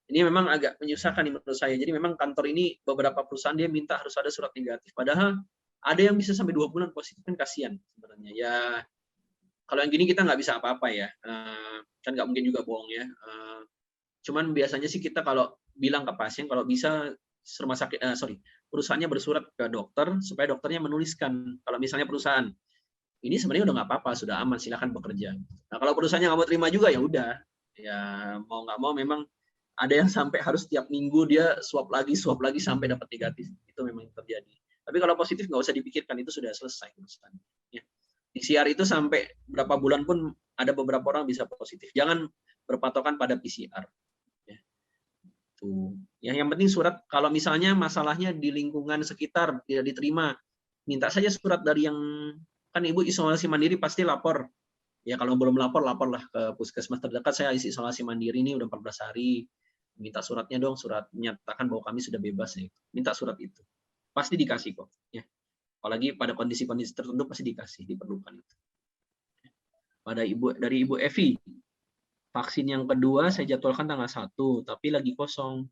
Ini memang agak menyusahkan menurut saya. Jadi memang kantor ini beberapa perusahaan dia minta harus ada surat negatif, padahal ada yang bisa sampai 2 bulan positif, kan kasihan sebenarnya. Ya kalau yang gini kita nggak bisa apa-apa ya, kan nggak mungkin juga bohong ya. Cuman biasanya sih kita kalau bilang ke pasien kalau bisa rumah sakit, perusahaannya bersurat ke dokter supaya dokternya menuliskan. Kalau misalnya perusahaan ini sebenarnya udah nggak apa-apa, sudah aman, silakan bekerja. Nah kalau perusahaannya nggak mau terima juga ya udah, ya mau nggak mau memang ada yang sampai harus tiap minggu dia swab lagi sampai dapat negatif. Itu memang terjadi. Tapi kalau positif nggak usah dipikirkan, itu sudah selesai urusannya. Ya. PCR itu sampai berapa bulan pun ada beberapa orang bisa positif. Jangan berpatokan pada PCR. Ya. Tuh. Yang penting surat, kalau misalnya masalahnya di lingkungan sekitar tidak diterima, minta saja surat dari yang, kan Ibu isolasi mandiri pasti lapor. Ya kalau belum lapor, laporlah ke puskesmas terdekat, saya isolasi mandiri ini udah 14 hari. Minta suratnya dong, surat menyatakan bahwa kami sudah bebas. Ya. Minta surat itu. Pasti dikasih kok. Ya. Apalagi pada kondisi-kondisi tertentu pasti dikasih, diperlukan itu. Dari Ibu Evi, vaksin yang kedua saya jadwalkan tanggal 1, tapi lagi kosong.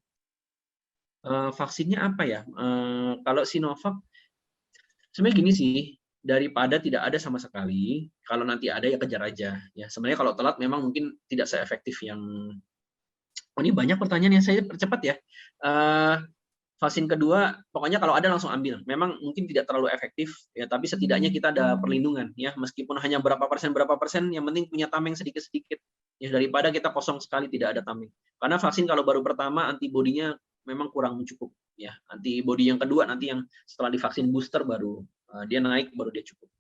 Vaksinnya apa ya? Kalau Sinovac, sebenarnya gini sih, daripada tidak ada sama sekali, kalau nanti ada ya kejar aja. Ya sebenarnya kalau telat memang mungkin tidak seefektif yang. Oh, ini banyak pertanyaan yang saya percepat ya. Vaksin kedua, pokoknya kalau ada langsung ambil. Memang mungkin tidak terlalu efektif, ya, tapi setidaknya kita ada perlindungan, ya, meskipun hanya berapa persen, yang penting punya tameng sedikit-sedikit, ya, daripada kita kosong sekali tidak ada tameng. Karena vaksin kalau baru pertama antibodinya memang kurang cukup, ya. Antibodi yang kedua nanti yang setelah divaksin booster baru dia naik, baru dia cukup.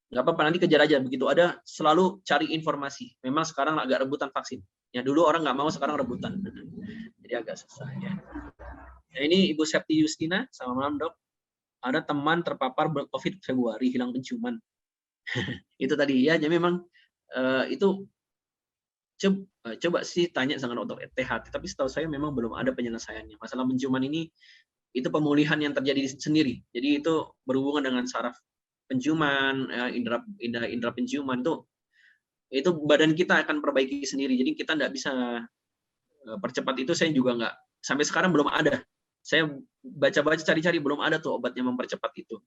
Nggak apa-apa, nanti kejar aja. Begitu ada, selalu cari informasi. Memang sekarang agak rebutan vaksin. Ya dulu orang nggak mau, sekarang rebutan. Jadi agak susah, ya. Nah, ini Ibu Septi Justina, selamat malam dok. Ada teman terpapar COVID Februari, hilang penciuman. Itu tadi ya, jadi memang itu coba sih tanya dengan dokter THT, tapi setahu saya memang belum ada penyelesaiannya. Masalah penciuman ini itu pemulihan yang terjadi sendiri. Jadi itu berhubungan dengan saraf penciuman, indera penciuman itu badan kita akan perbaiki sendiri. Jadi kita nggak bisa percepat itu. Saya juga nggak, sampai sekarang belum ada. Saya baca-baca cari-cari belum ada tuh obat yang mempercepat itu.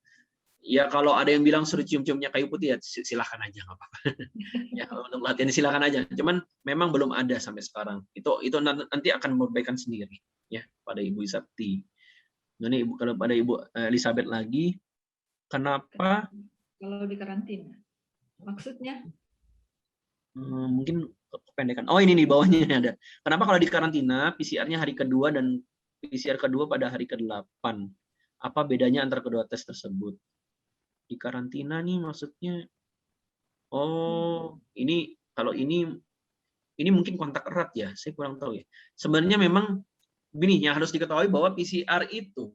Ya kalau ada yang bilang suruh cium-ciumnya kayu putih ya silahkan aja, nggak apa-apa. Ya untuk latihan silahkan aja. Cuman memang belum ada sampai sekarang. Itu nanti akan memperbaikan sendiri ya pada Ibu Sakti. Nah, ini kalau pada Ibu Elizabeth lagi, kenapa? Kalau di karantina, maksudnya? Mungkin kependekan. Oh ini di bawahnya ada. Kenapa kalau di karantina PCR-nya hari kedua dan PCR kedua pada hari ke-8. Apa bedanya antara kedua tes tersebut? Di karantina nih maksudnya, oh ini kalau ini mungkin kontak erat ya, saya kurang tahu ya. Sebenarnya memang gini, yang harus diketahui bahwa PCR itu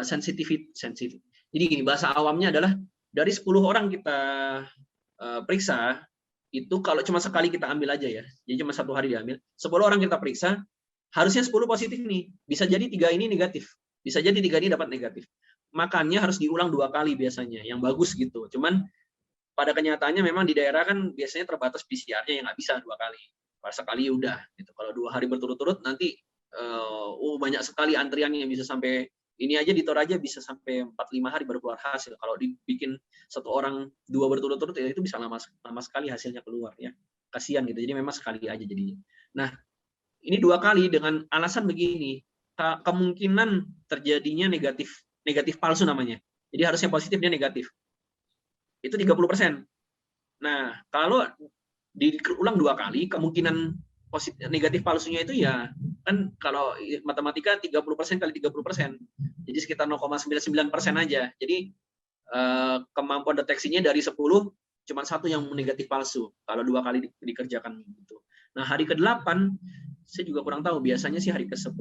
sensitif. Jadi gini, bahasa awamnya adalah dari 10 orang kita periksa, itu kalau cuma sekali kita ambil aja ya, jadi cuma 1 hari diambil, 10 orang kita periksa, harusnya 10 positif nih, bisa jadi 3 ini negatif, bisa jadi 3 ini dapat negatif. Makanya harus diulang 2 kali biasanya, yang bagus gitu. Cuman pada kenyataannya memang di daerah kan biasanya terbatas PCR-nya yang nggak bisa 2 kali. Pas sekali udah. Gitu. Kalau 2 hari berturut-turut nanti banyak sekali antriannya yang bisa sampai ini aja di Toraja bisa sampai 4-5 hari baru keluar hasil. Kalau dibikin 1 orang 2 berturut-turut ya itu bisa lama sekali hasilnya keluar ya. Kasihan gitu. Jadi memang sekali aja jadinya. Nah, ini 2 kali dengan alasan begini, kemungkinan terjadinya negatif palsu namanya. Jadi harusnya positif, dia negatif. Itu 30%. Nah, kalau diulang 2 kali, kemungkinan positif negatif palsunya itu ya kan kalau matematika 30% kali 30%. Jadi sekitar 0,99% aja. Jadi kemampuan deteksinya dari 10 cuma 1 yang negatif palsu kalau 2 kali dikerjakan gitu. Nah, hari ke-8 saya juga kurang tahu, biasanya sih hari ke-10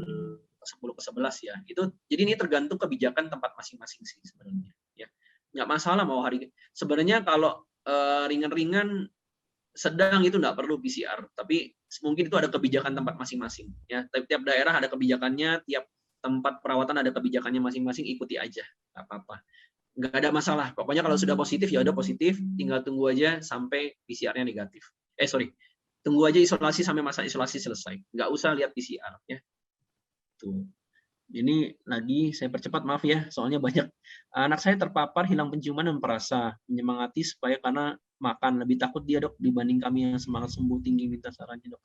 ke-11 ya. Itu jadi ini tergantung kebijakan tempat masing-masing sih sebenarnya ya. Nggak masalah mau hari, sebenarnya kalau ringan-ringan sedang itu nggak perlu PCR, tapi mungkin itu ada kebijakan tempat masing-masing ya. Tiap daerah ada kebijakannya, tiap tempat perawatan ada kebijakannya masing-masing, ikuti aja, nggak apa-apa, nggak ada masalah. Pokoknya kalau sudah positif ya udah positif, tinggal tunggu aja sampai PCR-nya negatif. Tunggu aja isolasi sampai masa isolasi selesai, nggak usah lihat PCR ya. Tuh. Ini lagi saya percepat, maaf ya, soalnya banyak. Anak saya terpapar hilang penciuman dan perasa, menyemangati supaya karena makan, lebih takut dia dok dibanding kami yang semangat sembuh tinggi, minta sarannya dok.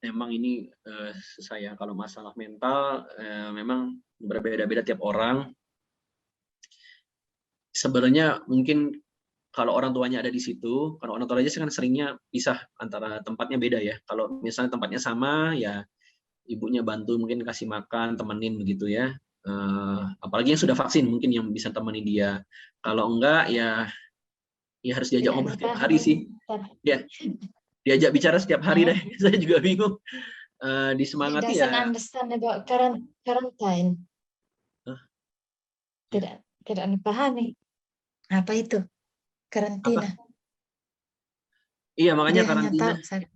Memang ini saya kalau masalah mental memang berbeda-beda tiap orang. Sebenarnya mungkin kalau orang tuanya ada di situ, kalau orang tua aja kan seringnya pisah antara tempatnya beda ya. Kalau misalnya tempatnya sama ya ibunya bantu mungkin kasih makan, temenin begitu ya. Apalagi yang sudah vaksin mungkin yang bisa temenin dia. Kalau enggak ya harus diajak ngobrol setiap hari sih. Ya, diajak bicara setiap hari deh. Saya juga bingung. Disemangati ya. Doesn't understand about quarantine. Tidak dipahami. Apa itu? Karantina. Iya, makanya Dia karantina. hanya tahu,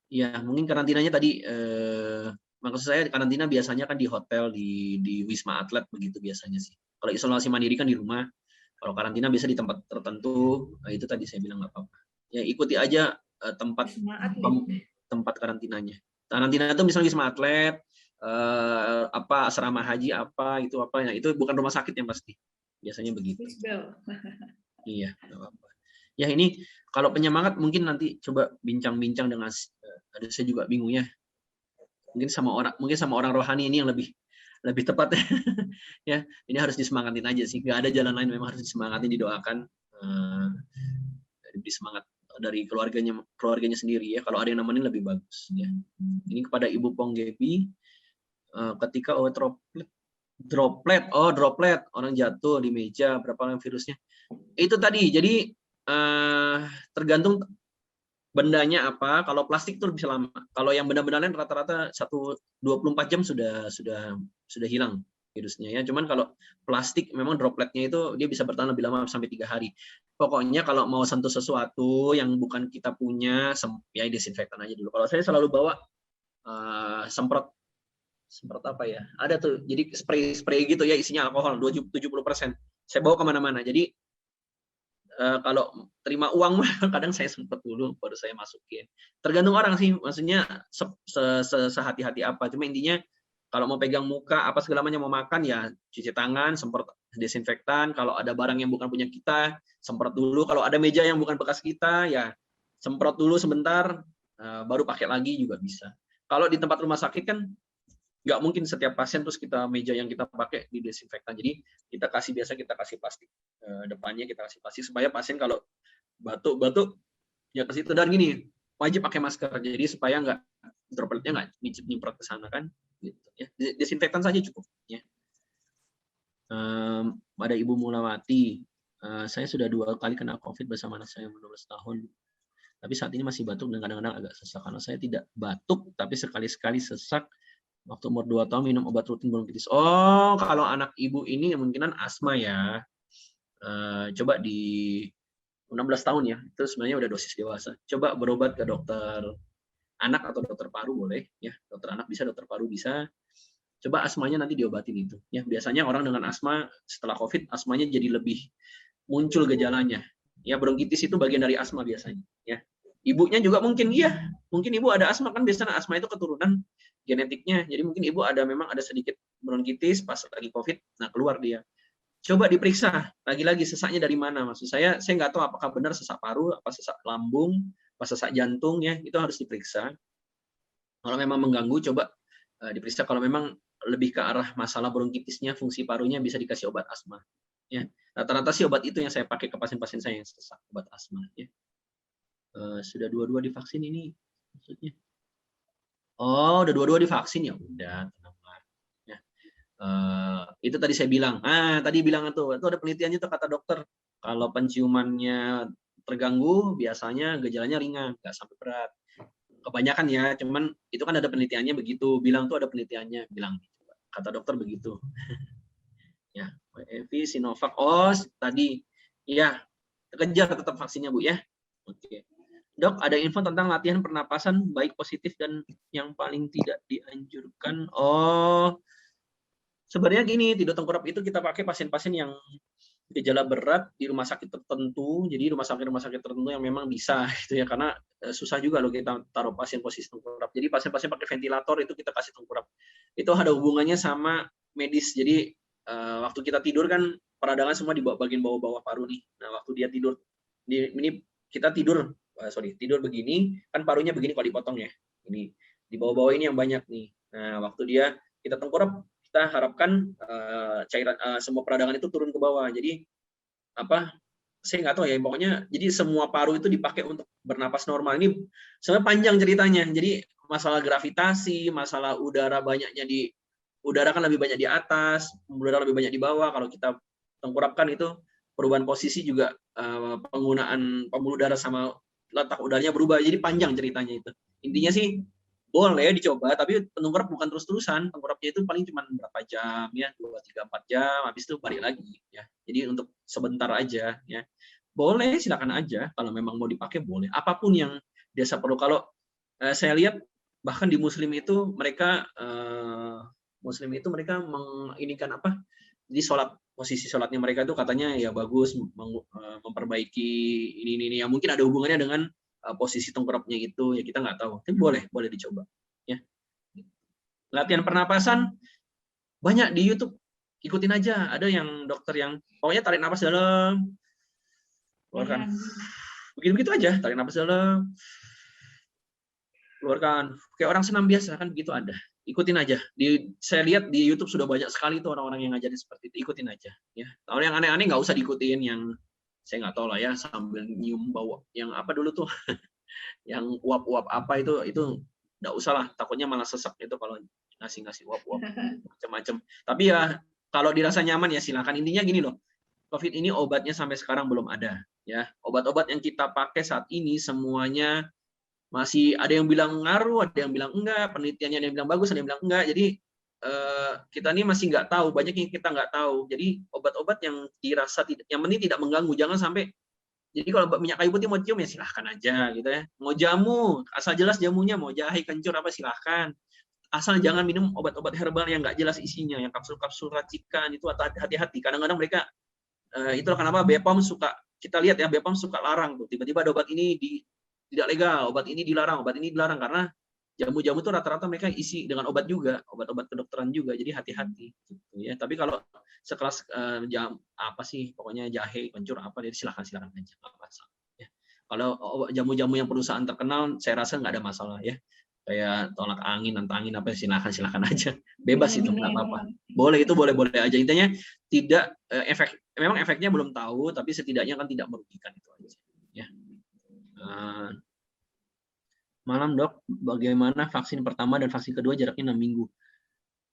Iya, mungkin karantinanya tadi maksud saya karantina biasanya kan di hotel, di Wisma Atlet begitu biasanya sih. Kalau isolasi mandiri kan di rumah. Kalau karantina biasa di tempat tertentu, itu tadi saya bilang nggak apa-apa. Ya ikuti aja tempat karantinanya. Karantina itu misalnya Wisma Atlet, asrama haji apa, ya itu bukan rumah sakit yang pasti. Biasanya begitu. Iya, nggak apa-apa. Ya ini kalau penyemangat mungkin nanti coba bincang-bincang dengan ada saya juga bingung ya. Mungkin sama orang rohani ini yang lebih tepat ya. Ya, ini harus disemangatin aja sih. Nggak ada jalan lain, memang harus disemangatin, didoakan. Disemangat dari keluarganya sendiri ya. Kalau ada yang nemenin lebih bagus ya. Ini kepada Ibu Ponggebi, ketika droplet orang jatuh di meja, berapa lama virusnya? Itu tadi. Jadi tergantung bendanya apa. Kalau plastik itu bisa lama. Kalau yang benda-benda lain rata-rata 24 jam sudah hilang virusnya ya. Cuman kalau plastik memang dropletnya itu dia bisa bertahan lebih lama sampai 3 hari. Pokoknya kalau mau sentuh sesuatu yang bukan kita punya, ya disinfektan aja dulu. Kalau saya selalu bawa semprot apa ya? Ada tuh. Jadi spray gitu ya, isinya alkohol 70%. Saya bawa kemana-mana. Jadi kalau terima uang kadang saya sempat dulu baru saya masukin. Tergantung orang sih, maksudnya sehati-hati apa. Cuma intinya kalau mau pegang muka apa segala macam, mau makan ya cuci tangan, semprot desinfektan. Kalau ada barang yang bukan punya kita, semprot dulu. Kalau ada meja yang bukan bekas kita ya semprot dulu sebentar, baru pakai lagi juga bisa. Kalau di tempat rumah sakit kan nggak mungkin setiap pasien terus meja yang kita pakai di desinfektan. Jadi kita kasih plastik depannya, kita kasih plastik supaya pasien kalau batuk ya ke situ. Dan gini, wajib pakai masker jadi supaya nggak dropletnya nggak nyemprot ke sana kan gitu ya. Desinfektan saja cukup ya. Pada Ibu Mulawati, saya sudah 2 kali kena COVID bersama anak saya 12 tahun. Tapi saat ini masih batuk dan kadang-kadang agak sesak. Karena saya tidak batuk tapi sekali-sekali sesak. Waktu umur 2 tahun minum obat rutin bronkitis. Oh, kalau anak ibu ini kemungkinan asma ya. Coba di 16 tahun ya, itu sebenarnya udah dosis dewasa. Coba berobat ke dokter anak atau dokter paru boleh ya. Dokter anak bisa, dokter paru bisa. Coba asmanya nanti diobatin itu. Ya, biasanya orang dengan asma setelah COVID asmanya jadi lebih muncul gejalanya. Ya, bronkitis itu bagian dari asma biasanya. Ya, ibunya juga mungkin ibu ada asma kan, biasanya asma itu keturunan genetiknya. Jadi mungkin ibu memang ada sedikit bronkitis pas lagi COVID, nah keluar dia. Coba diperiksa lagi-lagi sesaknya dari mana. Maksud saya nggak tahu apakah benar sesak paru, apa sesak lambung, apa sesak jantung ya, itu harus diperiksa. Kalau memang mengganggu coba diperiksa. Kalau memang lebih ke arah masalah bronkitisnya, fungsi parunya, bisa dikasih obat asma. Ya, rata-rata sih obat itu yang saya pakai ke pasien-pasien saya yang sesak, obat asma. Ya. Sudah 2 divaksin ini maksudnya. Oh, udah 2 divaksin ya udah, tenanglah. Ya. Itu tadi saya bilang. Tadi bilang itu ada penelitiannya tuh kata dokter. Kalau penciumannya terganggu, biasanya gejalanya ringan, nggak sampai berat. Kebanyakan ya, cuman itu kan ada penelitiannya begitu. Bilang tuh ada penelitiannya, bilang kata dokter begitu. Ya, WFV, Sinovac. Oh, tadi ya kejar tetap vaksinnya Bu ya. Oke. Dok, ada info tentang latihan pernapasan baik positif dan yang paling tidak dianjurkan. Oh, sebenarnya gini, tidur tengkurap itu kita pakai pasien-pasien yang gejala berat di rumah sakit tertentu. Jadi rumah sakit tertentu yang memang bisa gitu ya, karena susah juga loh kita taruh pasien posisi tengkurap. Jadi pasien-pasien pakai ventilator itu kita kasih tengkurap. Itu ada hubungannya sama medis. Jadi waktu kita tidur kan peradangan semua di bagian bawah-bawah paru nih. Nah, waktu dia tidur ini kita tidur begini, kan parunya begini kalau dipotong ya. Ini di bawah-bawah ini yang banyak nih. Nah, waktu kita tengkurap, kita harapkan cairan semua peradangan itu turun ke bawah. Jadi saya nggak tahu ya, pokoknya jadi semua paru itu dipakai untuk bernapas normal. Ini sebenarnya panjang ceritanya. Jadi masalah gravitasi, masalah udara banyaknya di udara kan lebih banyak di atas, udara lebih banyak di bawah. Kalau kita tengkurapkan itu perubahan posisi juga penggunaan pembuluh darah sama letak udaranya berubah. Jadi panjang ceritanya itu. Intinya sih boleh dicoba, tapi tengkurap bukan terus-terusan. Tengkurapnya itu paling cuma berapa jam ya, 2, 3, 4 jam, habis itu balik lagi ya. Jadi untuk sebentar aja ya. Boleh, silakan aja kalau memang mau dipakai boleh. Apapun yang biasa perlu. Kalau saya lihat bahkan di Muslim itu mereka menginikan apa? Jadi posisi sholatnya mereka itu katanya ya bagus, memperbaiki ini ya, mungkin ada hubungannya dengan posisi tengkurapnya itu ya, kita nggak tahu. Tapi boleh dicoba ya. Latihan pernapasan banyak di YouTube, ikutin aja. Ada yang dokter yang pokoknya tarik napas dalam, keluarkan, begitu aja, tarik napas dalam, keluarkan, kayak orang senam biasa kan, begitu ada. Ikutin aja. Saya lihat di YouTube sudah banyak sekali tuh orang-orang yang ngajarin seperti itu. Ikutin aja ya. Kalau yang aneh-aneh nggak usah diikutin, yang saya nggak tahu lah ya, sambil nyium bau yang apa dulu tuh yang uap-uap apa itu nggak usah lah, takutnya malah sesak itu kalau ngasih uap-uap macam-macam. Tapi ya kalau dirasa nyaman ya silakan. Intinya gini loh, COVID ini obatnya sampai sekarang belum ada ya. Obat-obat yang kita pakai saat ini semuanya masih ada yang bilang ngaruh, ada yang bilang enggak, penelitiannya ada yang bilang bagus, ada yang bilang enggak. Jadi kita ini masih nggak tahu, banyak yang kita nggak tahu. Jadi obat-obat yang dirasa yang penting tidak mengganggu, jangan sampai. Jadi kalau minyak kayu putih mau cium ya silahkan aja gitu ya. Mau jamu, asal jelas jamunya, mau jahe, kencur apa silahkan. Asal jangan minum obat-obat herbal yang nggak jelas isinya, yang kapsul-kapsul racikan itu hati-hati. Kadang-kadang mereka itulah kenapa BPOM suka, kita lihat ya, BPOM suka larang tuh. Tiba-tiba ada obat ini tidak legal, obat ini dilarang karena jamu-jamu itu rata-rata mereka isi dengan obat juga, obat-obat kedokteran juga, jadi hati-hati gitu ya. Tapi kalau sekelas jam apa sih, pokoknya jahe, kencur apa, jadi silakan aja, nggak masalah ya. Kalau jamu-jamu yang perusahaan terkenal, saya rasa nggak ada masalah ya. Kayak tolak angin, antangin apa, silakan aja, bebas itu nggak apa-apa. Boleh itu boleh aja. Intinya tidak memang efeknya belum tahu, tapi setidaknya kan tidak merugikan, itu aja ya. Malam dok, bagaimana vaksin pertama dan vaksin kedua jaraknya 6 minggu?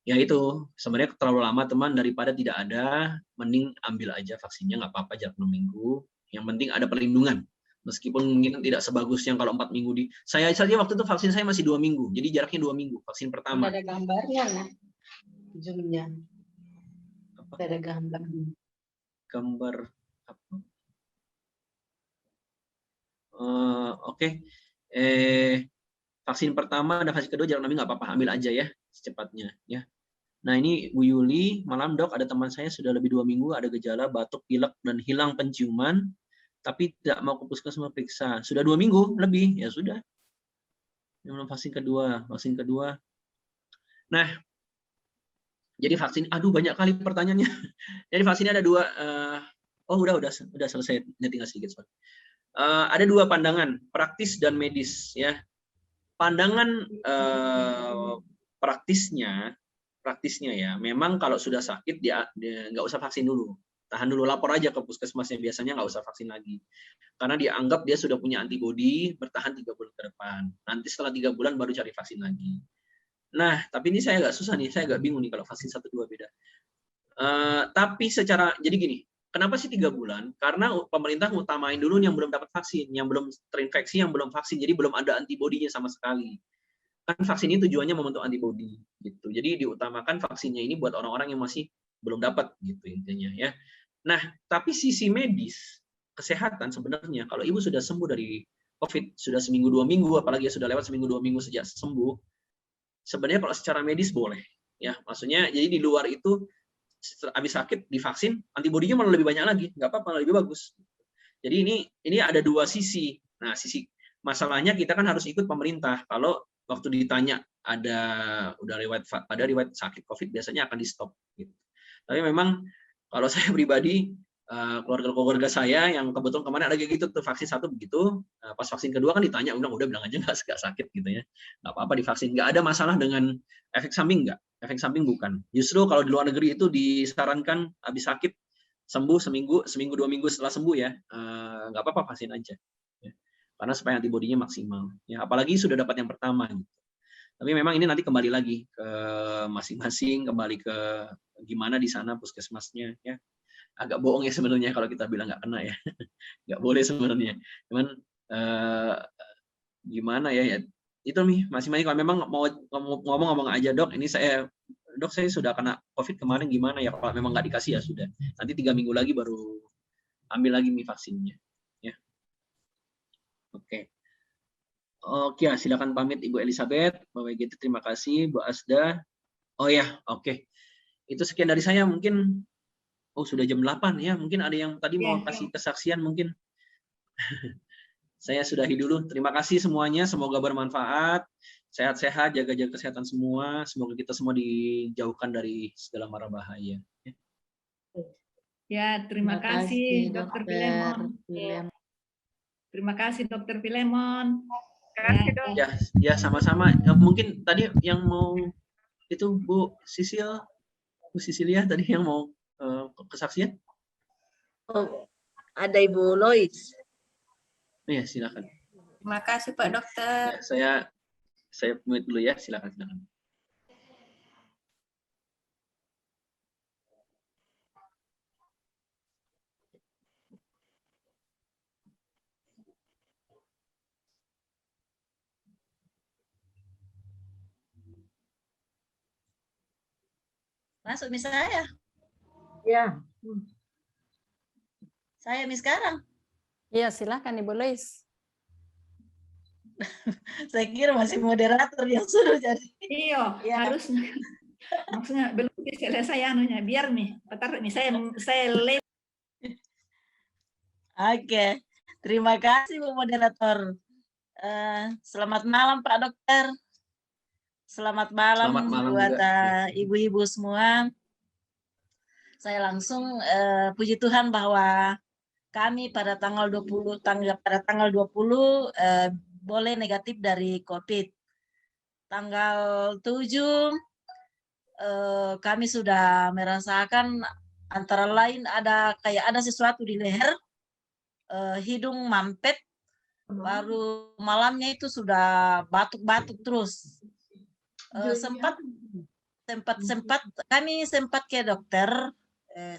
Ya itu, sebenarnya terlalu lama teman, daripada tidak ada, mending ambil aja vaksinnya, nggak apa-apa jarak 6 minggu. Yang penting ada perlindungan. Meskipun mungkin tidak sebagus yang kalau 4 minggu saya saja waktu itu vaksin saya masih 2 minggu, jadi jaraknya 2 minggu, vaksin pertama. Ada gambarnya nah, zoomnya. Ada gambar. Gambar apa? Oke. Vaksin pertama dan vaksin kedua jarak 6 minggu nggak apa-apa, ambil aja ya secepatnya ya. Nah ini Bu Yuli, malam dok, ada teman saya sudah lebih 2 minggu ada gejala batuk, pilek dan hilang penciuman, tapi tidak mau ke puskesmas periksa. Sudah 2 minggu lebih, ya sudah. Yang vaksin kedua. Nah, jadi vaksin, aduh banyak kali pertanyaannya. Jadi vaksinnya ada 2. Udah selesai, tinggal sedikit soal. Ada 2 pandangan, praktis dan medis ya. Pandangan praktisnya ya, memang kalau sudah sakit dia nggak usah vaksin dulu, tahan dulu, lapor aja ke puskesmasnya, biasanya nggak usah vaksin lagi, karena dianggap dia sudah punya antibodi, bertahan 3 bulan ke depan. Nanti setelah 3 bulan baru cari vaksin lagi. Nah, tapi ini saya agak susah nih, saya agak bingung nih kalau vaksin 1-2 beda. Tapi jadi gini. Kenapa sih 3 bulan? Karena pemerintah ngutamain dulu yang belum dapat vaksin, yang belum terinfeksi, yang belum vaksin, jadi belum ada antibodinya sama sekali. Kan vaksin ini tujuannya membentuk antibodi, gitu. Jadi diutamakan vaksinnya ini buat orang-orang yang masih belum dapat, gitu intinya ya. Nah, tapi sisi medis, kesehatan sebenarnya, kalau ibu sudah sembuh dari COVID, sudah 1-2 minggu, apalagi sudah lewat 1-2 minggu sejak sembuh, sebenarnya kalau secara medis boleh, ya. Maksudnya, jadi di luar itu, habis sakit divaksin, antibodinya malah lebih banyak lagi, nggak apa-apa, malah lebih bagus. Jadi ini ada 2 sisi. Nah, sisi masalahnya kita kan harus ikut pemerintah. Kalau waktu ditanya ada riwayat sakit COVID, biasanya akan di stop. Gitu. Tapi memang kalau saya pribadi, keluarga saya yang kebetulan kemarin ada kayak gitu tuh, vaksin 1 begitu, pas vaksin kedua kan ditanya, udah bilang aja nggak sakit gitu ya, nggak apa-apa divaksin, nggak ada masalah dengan efek samping, nggak. Efek samping bukan. Justru kalau di luar negeri itu disarankan habis sakit sembuh seminggu 2 minggu setelah sembuh ya, nggak apa-apa vaksin aja, ya. Karena supaya antibodinya maksimal. Ya, apalagi sudah dapat yang pertama. Gitu. Tapi memang ini nanti kembali lagi ke masing-masing, kembali ke gimana di sana puskesmasnya ya. Agak bohong ya sebenarnya kalau kita bilang nggak kena ya. Nggak boleh sebenarnya. Cuman gimana ya, itu nih masing-masing. Kalau memang mau ngomong aja, Dok, ini Dok saya sudah kena COVID kemarin, gimana ya? Kalau memang nggak dikasih ya sudah. Nanti 3 minggu lagi baru ambil lagi nih vaksinnya. Ya. Oke. Oke, silakan pamit Ibu Elizabeth, Bapak Wigiti terima kasih, Bu Asda. Oh ya, oke. Itu sekian dari saya, mungkin sudah jam 8 ya. Mungkin ada yang tadi mau kasih kesaksian mungkin. Saya sudahi dulu. Terima kasih semuanya, semoga bermanfaat. Sehat-sehat, jaga-jaga kesehatan semua. Semoga kita semua dijauhkan dari segala mara bahaya. Ya, terima kasih Dr. Filemon. Terima kasih Dr. Filemon. Ya, sama-sama. Mungkin tadi yang mau itu Bu Sisilia tadi yang mau kesaksian? Oh, ada Ibu Lois. Ya, silakan. Terima kasih Pak Dokter. Ya, saya pamit dulu ya, silakan. Masuk mis saya. Ya. Saya mis sekarang. Iya, silakan Ibu Lois. Saya kira masih moderator yang suruh jadi. Iya, harusnya. Maksudnya belum selesai anunya, biar nih, petar nih saya Oke. Terima kasih Bu moderator. Selamat malam Pak Dokter. Selamat malam buat ibu-ibu semua. Saya langsung puji Tuhan bahwa kami pada tanggal 20 boleh negatif dari COVID. Tanggal 7 kami sudah merasakan antara lain ada sesuatu di leher, hidung mampet, baru malamnya itu sudah batuk-batuk terus. Sempat kami ke dokter.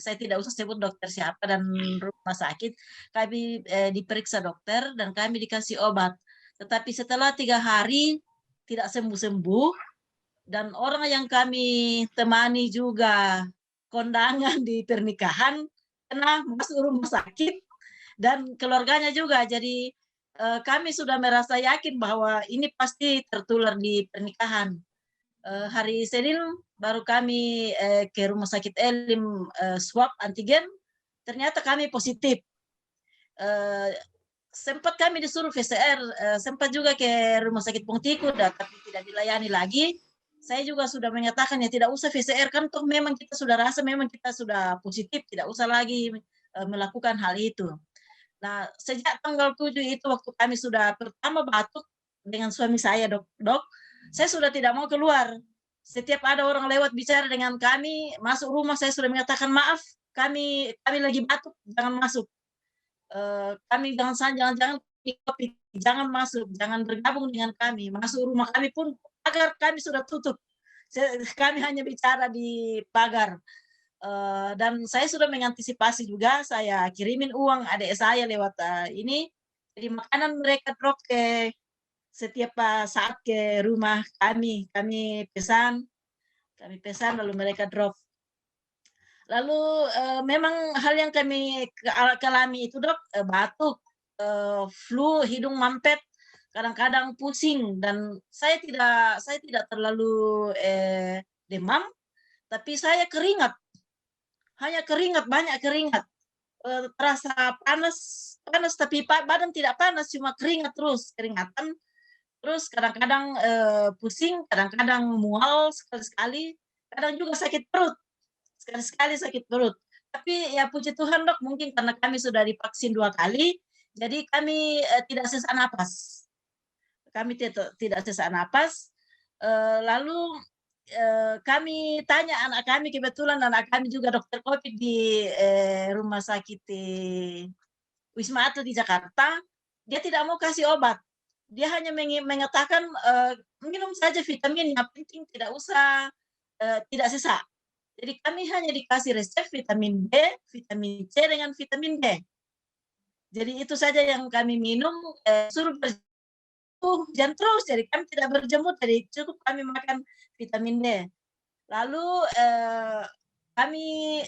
Saya tidak usah sebut dokter siapa dan rumah sakit. Kami diperiksa dokter dan kami dikasih obat. Tetapi setelah 3 hari tidak sembuh-sembuh dan orang yang kami temani juga kondangan di pernikahan kena masuk rumah sakit dan keluarganya juga. Jadi kami sudah merasa yakin bahwa ini pasti tertular di pernikahan. Hari Senin baru kami ke rumah sakit Elim swab antigen, ternyata kami positif. Sempat kami disuruh PCR, sempat juga ke rumah sakit Pongtiku, tapi tidak dilayani lagi. Saya juga sudah menyatakan ya tidak usah PCR kan, toh memang kita sudah rasa memang kita sudah positif, tidak usah lagi melakukan hal itu. Nah, sejak tanggal 7 itu waktu kami sudah pertama batuk dengan suami saya, dok, saya sudah tidak mau keluar. Setiap ada orang lewat bicara dengan kami, masuk rumah saya sudah menyatakan maaf, kami lagi batuk, jangan masuk. Kami jangan masuk, jangan bergabung dengan kami. Masuk rumah kami pun pagar kami sudah tutup. Kami hanya bicara di pagar. Dan saya sudah mengantisipasi juga, saya kirimin uang adik saya lewat ini. Jadi makanan mereka drop ke setiap saat ke rumah kami pesan lalu mereka drop. Lalu memang hal yang kami alami itu dok, batuk, flu, hidung mampet, kadang-kadang pusing dan saya tidak terlalu demam, tapi saya keringat, banyak keringat, terasa panas tapi badan tidak panas, cuma keringatan. Terus kadang-kadang pusing, kadang-kadang mual sekali-sekali, kadang juga sakit perut, sekali-sekali sakit perut. Tapi ya puji Tuhan dok, mungkin karena kami sudah divaksin 2 kali, jadi kami tidak sesak napas. Tidak sesak napas. Lalu kami tanya anak kami, kebetulan anak kami juga dokter COVID di rumah sakit Wisma Atlet di Jakarta, dia tidak mau kasih obat. dia hanya mengatakan minum saja vitamin, yang penting tidak usah tidak sesak. Jadi kami hanya dikasih resep vitamin B, vitamin C dengan vitamin D. Jadi itu saja yang kami minum, suruh hujan terus, jadi kami tidak berjemur, jadi cukup kami makan vitamin D. Lalu kami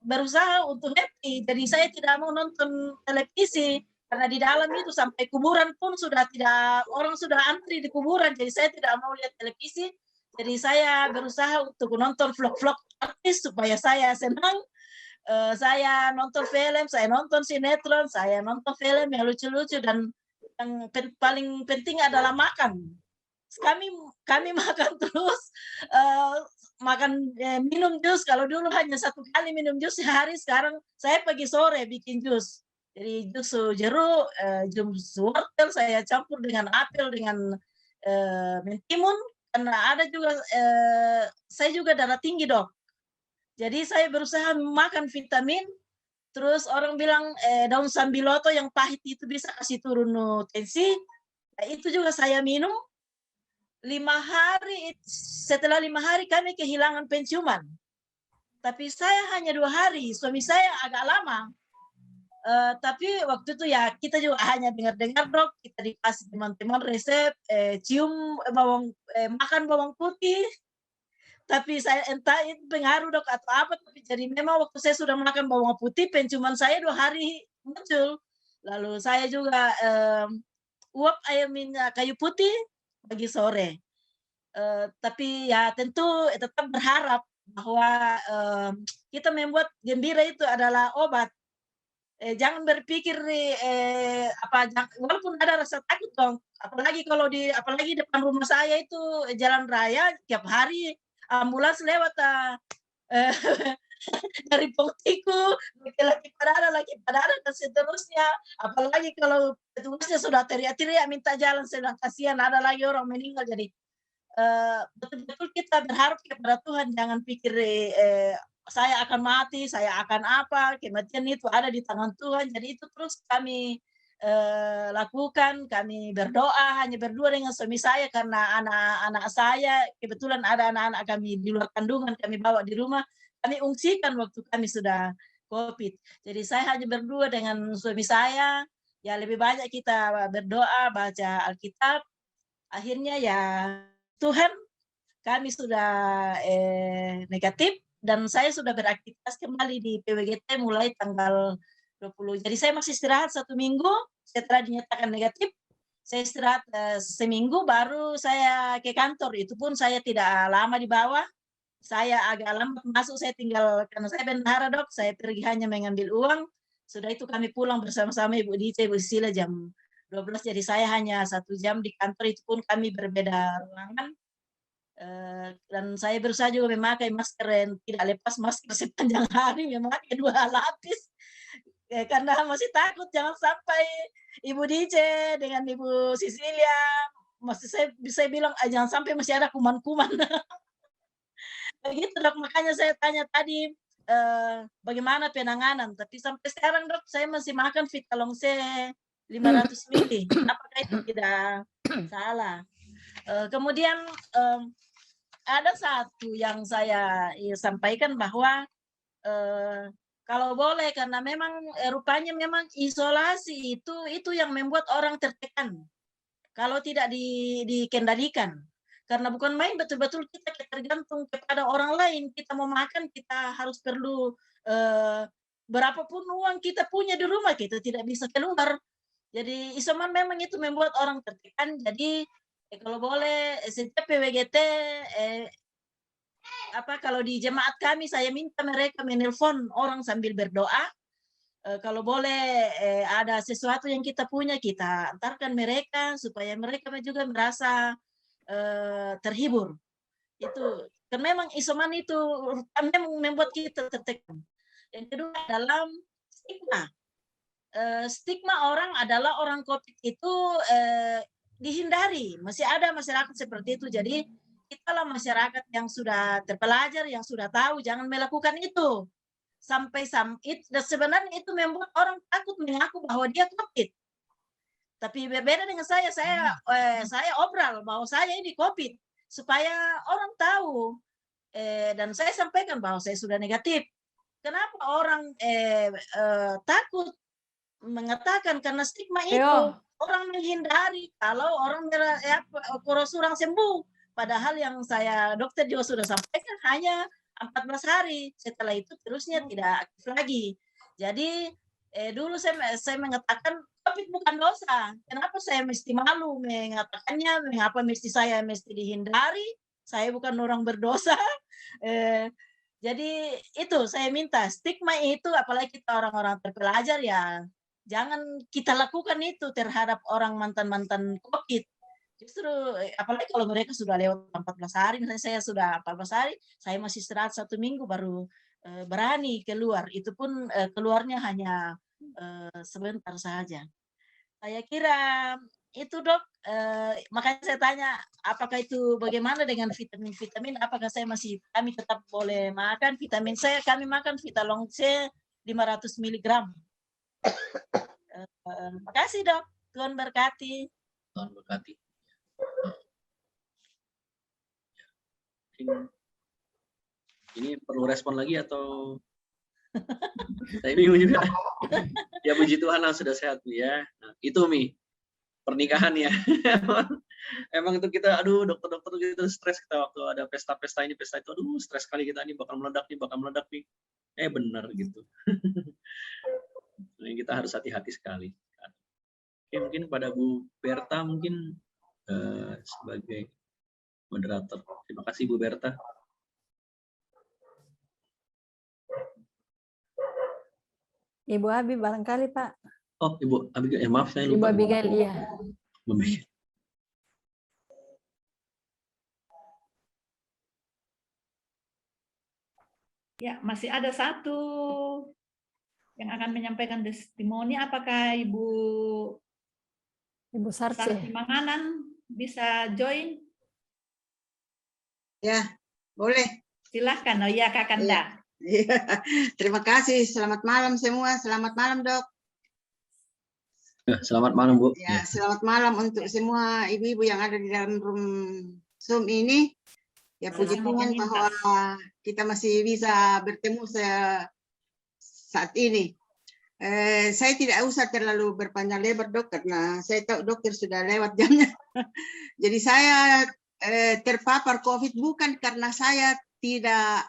berusaha untuk happy, jadi saya tidak mau nonton televisi, karena di dalam itu sampai kuburan pun sudah tidak, orang sudah antri di kuburan, jadi saya tidak mau lihat televisi, jadi saya berusaha untuk nonton vlog-vlog artis supaya saya senang. Saya nonton film, saya nonton sinetron, saya nonton film yang lucu-lucu, dan yang paling penting adalah makan. Kami makan terus, makan minum jus. Kalau dulu hanya 1 kali minum jus sehari, sekarang saya pagi sore bikin jus. Jadi jus jeruk, jus wortel saya campur dengan apel, dengan mentimun, karena ada juga saya juga darah tinggi, Dok. Jadi saya berusaha makan vitamin, terus orang bilang daun sambiloto yang pahit itu bisa kasih turun tensi. Nah, itu juga saya minum 5 hari, setelah 5 hari kami kehilangan penciuman. Tapi saya hanya 2 hari, suami saya agak lama. Tapi waktu itu ya kita juga hanya dengar-dengar, Dok, kita dikasih teman-teman resep cium makan bawang putih. Tapi saya entah itu pengaruh, Dok, atau apa, tapi jadi memang waktu saya sudah makan bawang putih, penciuman saya 2 hari muncul. Lalu saya juga uap air minyak kayu putih pagi sore. Tapi ya tentu tetap berharap bahwa kita membuat gembira itu adalah obat. Jangan berpikir walaupun ada rasa takut, dong. Apalagi depan rumah saya itu jalan raya, tiap hari ambulans lewat dari Pontiku, lagi padara dan seterusnya. Apalagi kalau petugasnya sudah teriak-teriak minta jalan, sedang kasihan ada lagi orang meninggal. Jadi betul-betul kita berharap kepada Tuhan, jangan pikir saya akan mati, saya akan apa, kematian itu ada di tangan Tuhan. Jadi itu terus kami lakukan, kami berdoa, hanya berdua dengan suami saya, karena anak-anak saya, kebetulan ada anak-anak kami di luar kandungan, kami bawa di rumah, kami ungsikan waktu kami sudah COVID. Jadi saya hanya berdua dengan suami saya, ya lebih banyak kita berdoa, baca Alkitab. Akhirnya ya Tuhan, kami sudah negatif, dan saya sudah beraktivitas kembali di PWGT mulai tanggal 20. Jadi saya masih istirahat 1 minggu setelah dinyatakan negatif. Saya istirahat seminggu, baru saya ke kantor. Itu pun saya tidak lama di bawah. Saya agak lambat masuk, saya tinggal, karena saya bendahara, Dok, saya pergi hanya mengambil uang. Sudah itu kami pulang bersama-sama Ibu Dice, Ibu Sila jam 12. Jadi saya hanya 1 jam di kantor, itu pun kami berbeda ruangan. Dan saya berusaha juga memakai masker yang tidak lepas masker sepanjang hari, memakai 2 lapis. Karena masih takut jangan sampai Ibu Dice dengan Ibu Sisilia, masih saya bisa bilang jangan sampai masih ada kuman-kuman. Begitu, Dok, makanya saya tanya tadi bagaimana penanganan, tapi sampai sekarang, Dok, saya masih makan Vitalong C 500 ml. Apakah itu tidak salah? Kemudian ada satu yang saya sampaikan bahwa kalau boleh, karena memang rupanya memang isolasi itu yang membuat orang tertekan kalau tidak dikendalikan. Karena bukan main, betul-betul kita tergantung kepada orang lain. Kita mau makan, kita harus perlu berapapun uang kita punya di rumah, kita tidak bisa keluar. Jadi isoman memang itu membuat orang tertekan. Jadi kalau boleh setiap PWGT kalau di jemaat kami, saya minta mereka menelpon orang sambil berdoa. Kalau boleh ada sesuatu yang kita punya, kita antarkan mereka supaya mereka juga merasa terhibur. Itu kan memang isoman itu memang membuat kita tertekan. Yang kedua dalam stigma. Stigma orang adalah orang COVID itu dihindari. Masih ada masyarakat seperti itu. Jadi kitalah masyarakat yang sudah terpelajar, yang sudah tahu, jangan melakukan itu. Sampai sebenarnya itu membuat orang takut mengaku bahwa dia COVID. Tapi berbeda dengan saya obral bahwa saya ini COVID supaya orang tahu. Dan saya sampaikan bahwa saya sudah negatif. Kenapa orang takut mengatakan? Karena stigma itu. Orang menghindari kalau orang orang sembuh. Padahal yang dokter juga sudah sampaikan hanya 14 hari. Setelah itu terusnya tidak aktif lagi. Jadi dulu saya mengatakan COVID bukan dosa. Kenapa saya mesti malu mengatakannya? Mengapa saya mesti dihindari? Saya bukan orang berdosa. Jadi itu saya minta stigma itu, apalagi kita orang-orang terpelajar ya, jangan kita lakukan itu terhadap orang mantan-mantan COVID. Justru apalagi kalau mereka sudah lewat 14 hari, misalnya saya sudah 14 hari, saya masih istirahat 1 minggu baru berani keluar. Itu pun keluarnya hanya sebentar saja. Saya kira itu dok, makanya saya tanya apakah itu bagaimana dengan vitamin-vitamin, apakah kami tetap boleh makan vitamin C, kami makan Vitalong C 500 mg. Makasih dok, Tuhan berkati. Tuhan berkati. Ini perlu respon lagi atau saya bingung juga. Ya puji Tuhan sudah sehat ya. Nah, itu Mi, pernikahan ya. Emang itu kita, aduh dokter-dokter gitu stres kita waktu ada pesta-pesta ini, pesta itu, aduh stres sekali kita, ini bakal meledak nih. Benar gitu. Nah, kita harus hati-hati sekali. Oke, mungkin pada Bu Berta mungkin sebagai moderator. Terima kasih Bu Berta. Ibu Abi barangkali Pak. Oh Ibu Abigail, maaf saya lupa. Ibu Abigail, iya. Ya, masih ada satu yang akan menyampaikan testimoni. Apakah Ibu Sarce Manganan bisa join? Ya, boleh. Silahkan. Oh iya, Kak Kanda. Ya. Terima kasih. Selamat malam semua. Selamat malam, Dok. Selamat malam, Bu. Ya, selamat malam untuk semua ibu-ibu yang ada di dalam room Zoom ini. Ya, puji Tuhan bahwa kita masih bisa bertemu saat ini. Saya tidak usah terlalu berpanjang lebar, Dok, karena saya tahu dokter sudah lewat jamnya. Jadi saya terpapar COVID bukan karena saya tidak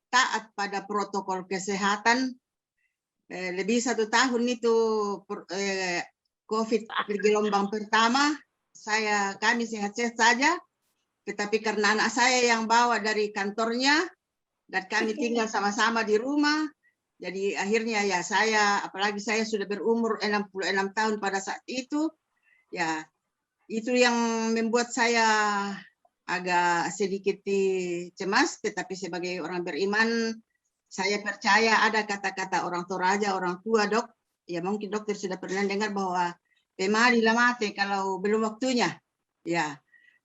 taat pada protokol kesehatan. Lebih 1 tahun itu COVID gelombang pertama, kami sehat-sehat saja, tetapi karena anak saya yang bawa dari kantornya dan kami tinggal sama-sama di rumah, jadi akhirnya ya apalagi saya sudah berumur 66 tahun pada saat itu, ya itu yang membuat saya agak sedikit cemas, tetapi sebagai orang beriman, saya percaya ada kata-kata orang Toraja, orang tua, Dok. Ya mungkin dokter sudah pernah dengar bahwa pemari la mate kalau belum waktunya. Ya,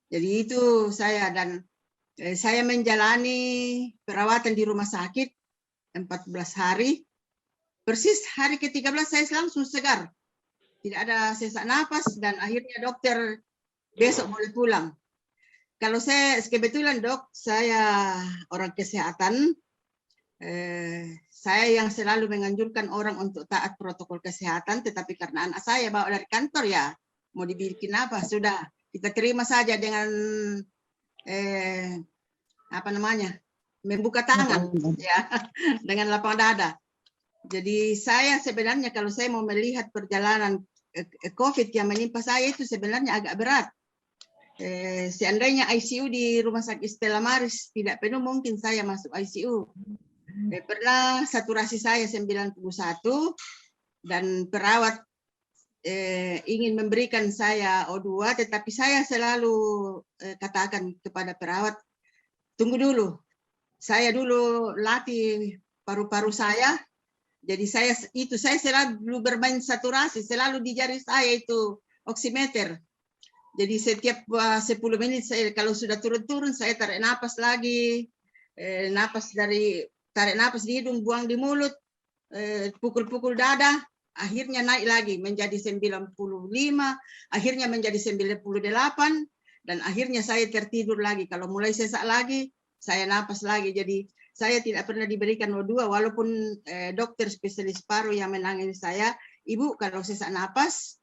jadi itu saya menjalani perawatan di rumah sakit 14 hari. Persis hari ke-13 saya langsung segar. Tidak ada sesak napas dan akhirnya dokter besok boleh pulang. Kalau saya kebetulan Dok, saya orang kesehatan, saya yang selalu menganjurkan orang untuk taat protokol kesehatan, tetapi karena anak saya bawa dari kantor ya, mau dibikin apa, sudah kita terima saja dengan membuka tangan ya, dengan lapang dada. Jadi saya sebenarnya kalau saya mau melihat perjalanan COVID yang menimpa saya itu sebenarnya agak berat. Seandainya ICU di Rumah Sakit Stella Maris tidak penuh, mungkin saya masuk ICU. Pernah saturasi saya 91 dan perawat ingin memberikan saya O2, tetapi saya selalu katakan kepada perawat, tunggu dulu. Saya dulu latih paru-paru saya, jadi saya selalu bermain saturasi, selalu di jari saya itu oximeter. Jadi setiap 10 menit kalau sudah turun-turun saya tarik napas lagi, tarik napas di hidung, buang di mulut, pukul-pukul dada, akhirnya naik lagi menjadi 95, akhirnya menjadi 98, dan akhirnya saya tertidur lagi. Kalau mulai sesak lagi, saya napas lagi. Jadi saya tidak pernah diberikan O2, walaupun dokter spesialis paru yang menangani saya, Ibu kalau sesak napas,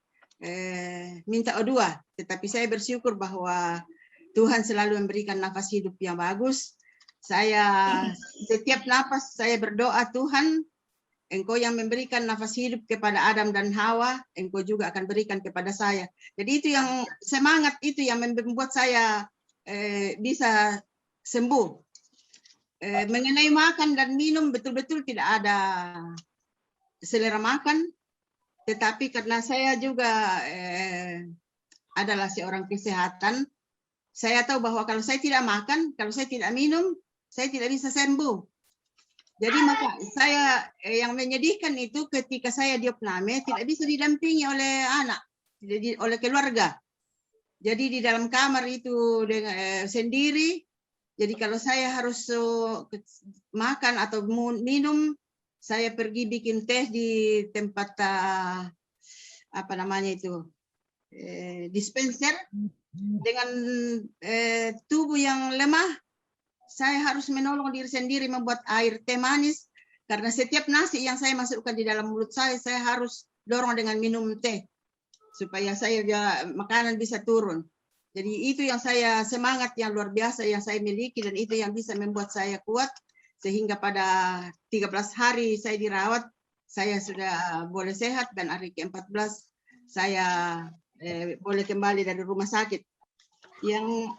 minta O2. Tetapi saya bersyukur bahwa Tuhan selalu memberikan nafas hidup yang bagus. Saya setiap napas saya berdoa, Tuhan, Engkau yang memberikan nafas hidup kepada Adam dan Hawa, Engkau juga akan berikan kepada saya. Jadi itu yang semangat itu yang membuat saya bisa sembuh. Mengenai makan dan minum, betul-betul tidak ada selera makan. Tetapi karena saya juga adalah seorang kesehatan, saya tahu bahwa kalau saya tidak makan, kalau saya tidak minum, saya tidak bisa sembuh. Jadi maka saya yang menyedihkan itu ketika saya diopname tidak bisa didampingi oleh anak, oleh keluarga. Jadi di dalam kamar itu dengan sendiri. Jadi kalau saya harus makan atau minum, saya pergi bikin teh di tempat apa namanya itu dispenser. Dengan tubuh yang lemah, saya harus menolong diri sendiri membuat air teh manis, karena setiap nasi yang saya masukkan di dalam mulut saya harus dorong dengan minum teh supaya saya makanan bisa turun. Jadi itu yang saya semangat yang luar biasa yang saya miliki, dan itu yang bisa membuat saya kuat sehingga pada 13 hari saya dirawat, saya sudah boleh sehat, dan hari ke-14 saya boleh kembali dari rumah sakit. Yang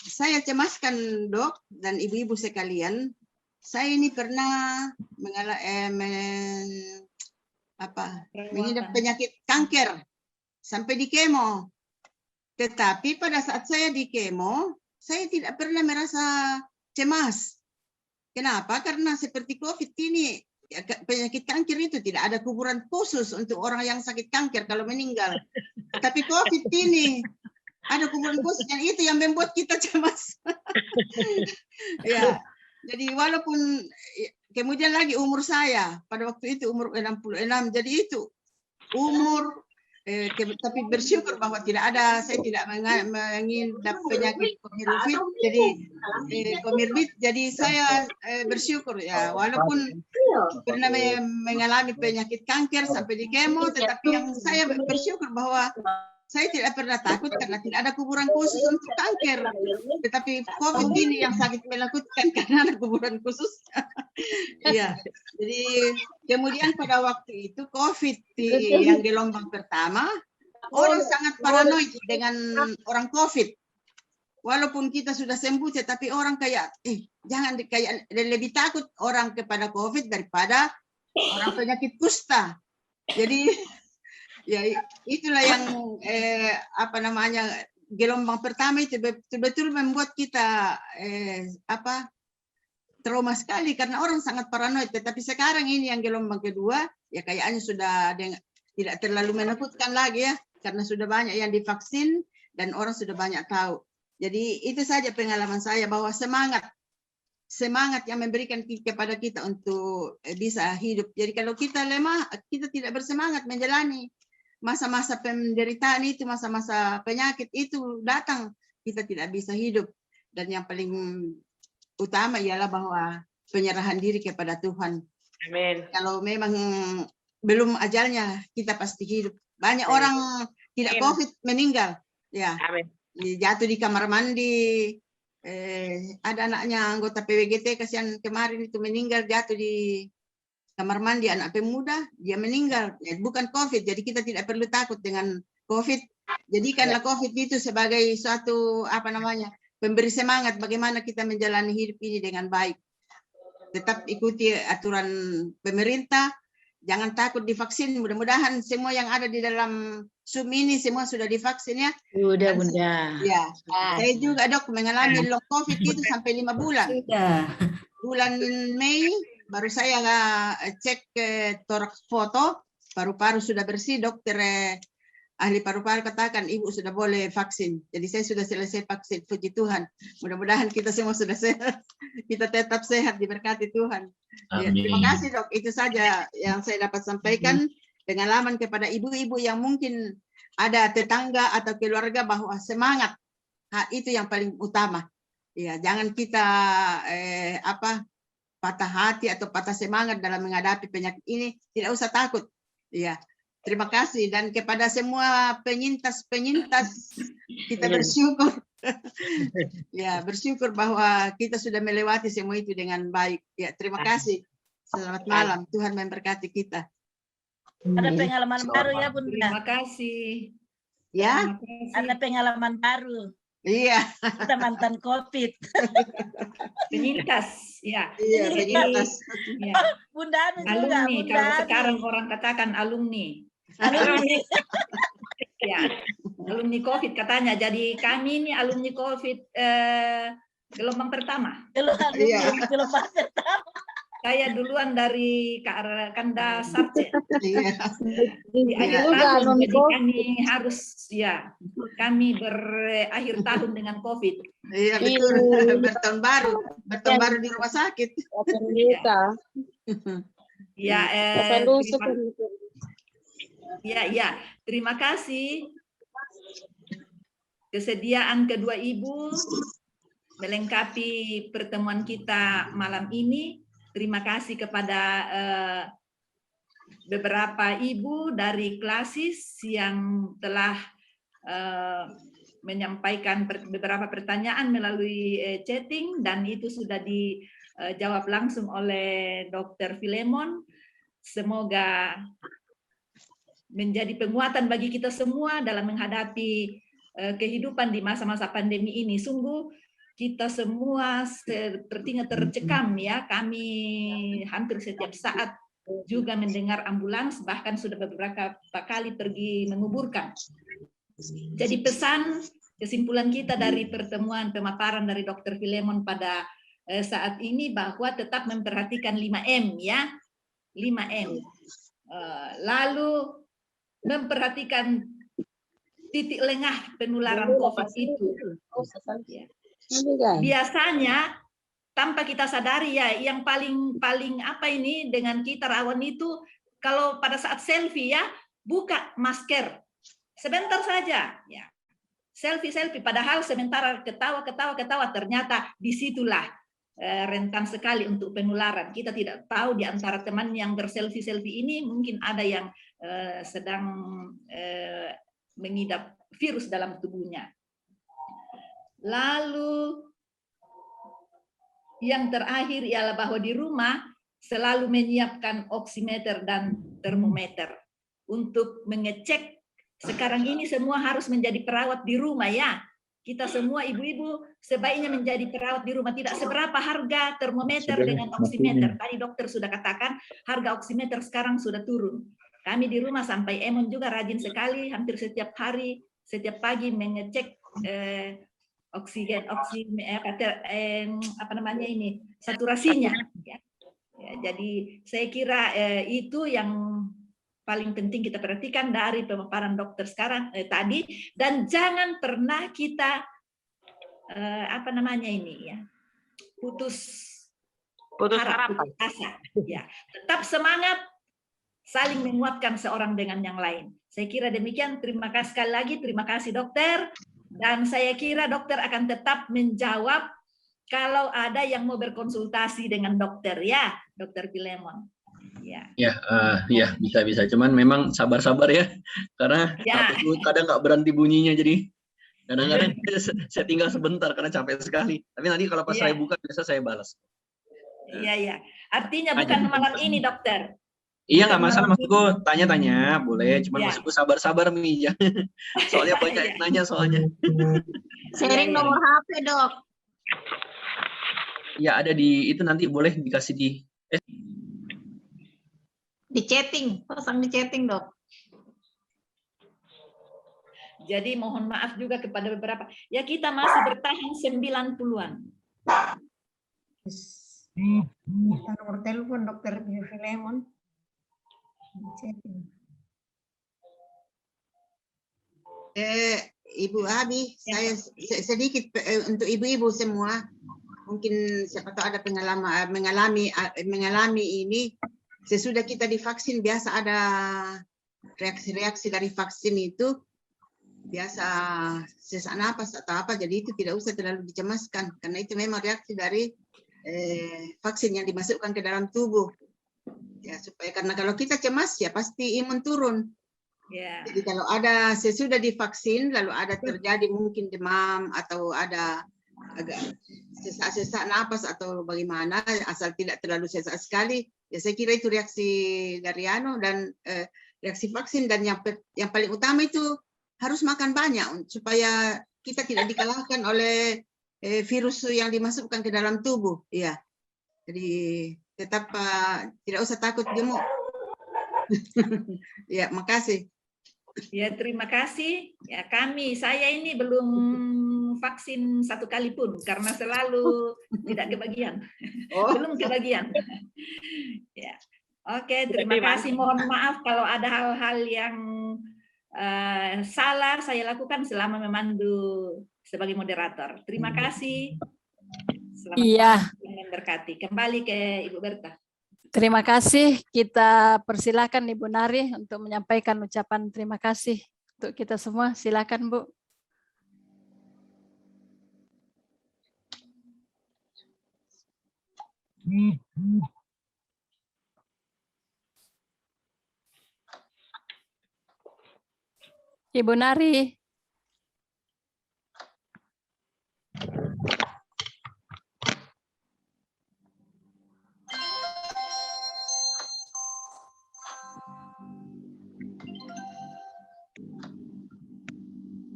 saya cemaskan, Dok dan ibu-ibu sekalian, saya ini pernah mengidap penyakit kanker sampai di kemo. Tetapi pada saat saya di kemo, saya tidak pernah merasa cemas. Kenapa? Karena seperti COVID ini, penyakit kanker itu tidak ada kuburan khusus untuk orang yang sakit kanker kalau meninggal. Tapi COVID ini ada kuburan khusus, yang itu yang membuat kita cemas. Ya, jadi walaupun kemudian lagi umur saya pada waktu itu umur 66, jadi itu umur tapi bersyukur bahwa saya tidak mengidap penyakit komorbid, jadi saya bersyukur ya, walaupun pernah mengalami penyakit kanker sampai di kemo, tetapi yang saya bersyukur bahwa saya tidak pernah takut karena tidak ada kuburan khusus untuk kanker. Tetapi COVID ini yang sangat menakutkan karena ada kuburan khusus. Ya, jadi kemudian pada waktu itu COVID yang gelombang pertama, orang sangat paranoid dengan orang COVID. Walaupun kita sudah sembuh, tetapi orang kayak kayak lebih takut orang kepada COVID daripada orang penyakit kusta. Jadi ya itulah yang gelombang pertama itu betul-betul membuat kita trauma sekali karena orang sangat paranoid. Tetapi sekarang ini yang gelombang kedua ya kayaknya sudah tidak terlalu menakutkan lagi ya, karena sudah banyak yang divaksin dan orang sudah banyak tahu. Jadi itu saja pengalaman saya, bahwa semangat yang memberikan kepada kita untuk bisa hidup. Jadi kalau kita lemah, kita tidak bersemangat menjalani masa-masa penderitaan itu, masa-masa penyakit itu datang, kita tidak bisa hidup. Dan yang paling utama ialah bahwa penyerahan diri kepada Tuhan. Amin. Kalau memang belum ajalnya, kita pasti hidup. Banyak orang tidak COVID meninggal, ya. Amin. Jatuh di kamar mandi. Ada anaknya anggota PWGT kasihan kemarin itu meninggal, jatuh di kamar mandi, anak pemuda, dia meninggal. Bukan COVID, jadi kita tidak perlu takut dengan COVID. Jadikanlah COVID itu sebagai suatu pemberi semangat bagaimana kita menjalani hidup ini dengan baik. Tetap ikuti aturan pemerintah, jangan takut divaksin. Mudah-mudahan semua yang ada di dalam Zoom ini semua sudah divaksin ya. Sudah, Bunda. Ya, saya juga Dok mengalami long COVID itu sampai 5 bulan. Sudah. Bulan Mei baru saya cek toraks foto, paru-paru sudah bersih, dokter ahli paru-paru katakan ibu sudah boleh vaksin. Jadi saya sudah selesai vaksin, puji Tuhan. Mudah-mudahan kita semua sudah sehat, kita tetap sehat, diberkati Tuhan. Ya, terima kasih Dok, itu saja yang saya dapat sampaikan. pengalaman kepada ibu-ibu yang mungkin ada tetangga atau keluarga bahwa semangat, itu yang paling utama. Ya, jangan kita patah hati atau patah semangat dalam menghadapi penyakit ini. Tidak usah takut. Ya, terima kasih, dan kepada semua penyintas kita bersyukur. Ya, bersyukur bahwa kita sudah melewati semua itu dengan baik. Ya, terima kasih. Selamat malam. Tuhan memberkati kita. Ada pengalaman baru ya Bunda. Terima kasih. Ya, Terima kasih. Ada pengalaman baru. iya. Kita mantan COVID. Penyintas, ya. Iya, Jadi, penyintas. ya. Bunda Ani juga. Alumni, Bunda kalau Ani. sekarang orang katakan alumni. Alumni. Ya, alumni COVID katanya. Jadi kami ini alumni COVID gelombang pertama. Iya. Gelombang pertama. Saya duluan dari Kanda Sarce. Iya. Di akhir tahun, jadi kami harus, ya, kami berakhir tahun dengan COVID. Iya, betul. Bertahun baru di rumah sakit. Ya, terima kasih kesediaan kedua ibu melengkapi pertemuan kita malam ini. Terima kasih kepada beberapa ibu dari Klasis yang telah menyampaikan beberapa pertanyaan melalui chatting, dan itu sudah dijawab langsung oleh Dr. Filemon. Semoga menjadi penguatan bagi kita semua dalam menghadapi kehidupan di masa-masa pandemi ini. Sungguh kita semua sepertinya tercekam ya. Kami hampir setiap saat juga mendengar ambulans, bahkan sudah beberapa kali pergi menguburkan. Jadi pesan kesimpulan kita dari pertemuan pemaparan dari Dr. Filemon pada saat ini bahwa tetap memperhatikan 5M ya. 5M. Lalu memperhatikan titik lengah penularan COVID itu. Ya. Biasanya tanpa kita sadari ya, yang paling apa ini dengan kita rawan itu kalau pada saat selfie ya, buka masker sebentar saja ya, selfie padahal sementara ketawa ternyata disitulah rentan sekali untuk penularan. Kita tidak tahu di antara teman yang berselfie ini mungkin ada yang sedang mengidap virus dalam tubuhnya. Lalu yang terakhir ialah bahwa di rumah selalu menyiapkan oximeter dan termometer untuk mengecek. Sekarang ini semua harus menjadi perawat di rumah ya. Kita semua ibu-ibu sebaiknya menjadi perawat di rumah. Tidak seberapa harga termometer dengan oximeter. Tadi dokter sudah katakan harga oximeter sekarang sudah turun. Kami di rumah sampai Emon juga rajin sekali, hampir setiap hari, setiap pagi mengecek oksigen, apa namanya ini, saturasinya. Ya, jadi saya kira itu yang paling penting kita perhatikan dari pemaparan dokter sekarang tadi, dan jangan pernah kita apa namanya ini ya, putus harapan, asa. Ya, tetap semangat, saling menguatkan seorang dengan yang lain. Saya kira demikian. Terima kasih sekali lagi, terima kasih dokter. Dan saya kira dokter akan tetap menjawab kalau ada yang mau berkonsultasi dengan dokter ya, Dokter Filemon. Ya. Ya, bisa. Cuman memang sabar-sabar ya, karena aku kadang nggak berhenti bunyinya, jadi kadang-kadang saya tinggal sebentar karena capek sekali. Tapi nanti kalau pas saya buka biasa saya balas. Iya. Artinya bukan malam ini dokter. Iya, nggak masalah, maksudku tanya-tanya boleh, cuman maksudku sabar-sabar Mi, soalnya banyak yang nanya soalnya. Sharing nomor HP dok. Ya ada di itu, nanti boleh dikasih di chatting, pasang di chatting dok. Jadi mohon maaf juga kepada beberapa, ya kita masih bertahan 90-an. Nomor telepon Dokter Filemon. Ibu Abi, saya sedikit untuk ibu-ibu semua, mungkin siapa tahu ada mengalami ini. Sesudah kita divaksin biasa ada reaksi-reaksi dari vaksin itu biasa sesak napas atau apa, jadi itu tidak usah terlalu dicemaskan karena itu memang reaksi dari vaksin yang dimasukkan ke dalam tubuh. Ya, supaya karena kalau kita cemas ya pasti imun turun. Ya. Jadi kalau ada sesudah divaksin lalu ada terjadi mungkin demam atau ada agak sesak-sesak napas atau bagaimana, asal tidak terlalu sesak sekali, ya saya kira itu reaksi dari dan reaksi vaksin. Dan yang paling utama itu harus makan banyak supaya kita tidak dikalahkan oleh virus yang dimasukkan ke dalam tubuh. Ya, jadi tetap tidak usah takut gemuk. Ya, makasih. Ya, terima kasih. Ya, saya ini belum vaksin 1 kali pun karena selalu tidak kebagian. Belum kebagian. Ya. Oke, terima kasih. Mohon maaf kalau ada hal-hal yang salah saya lakukan selama memandu sebagai moderator. Terima kasih. Selamat malam, memberkati. Kembali ke Ibu Berta. Terima kasih. Kita persilakan Ibu Nari untuk menyampaikan ucapan terima kasih untuk kita semua. Silakan, Bu. Ibu Nari.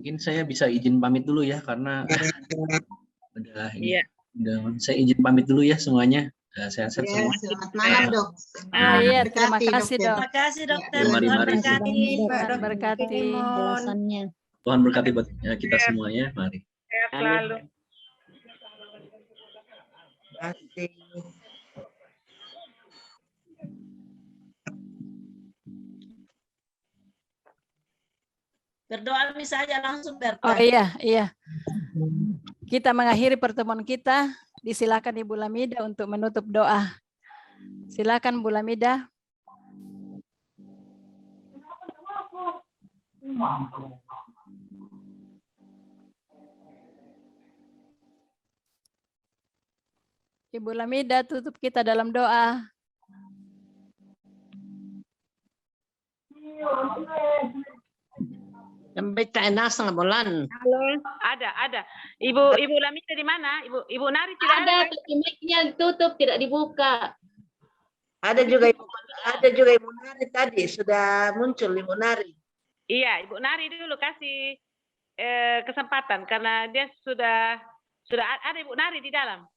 Mungkin saya bisa izin pamit dulu ya karena udah ini. Udah, saya izin pamit dulu ya semuanya. Sehat-sehat semua. Selamat malam, Dok. Iya, terima kasih, Dok. Terima kasih, Dokter. Mari, Tuhan mari. berkati. Tuhan berkati. Tuhan berkati buat kita semuanya. Mari. Sehat selalu. Terima kasih. Berdoa saja langsung, Berta. Oh iya. Kita mengakhiri pertemuan kita. Disilakan Ibu Lamida untuk menutup doa. Silakan Bu Lamida. Ibu Lamida tutup kita dalam doa. Halo, ada. Ibu Lamida di mana? Ibu Nari tidak ada. Mic-nya tutup, tidak dibuka. Ada juga Ibu Nari tadi sudah muncul Ibu Nari. Iya, Ibu Nari dulu kasih kesempatan karena dia sudah ada Ibu Nari di dalam.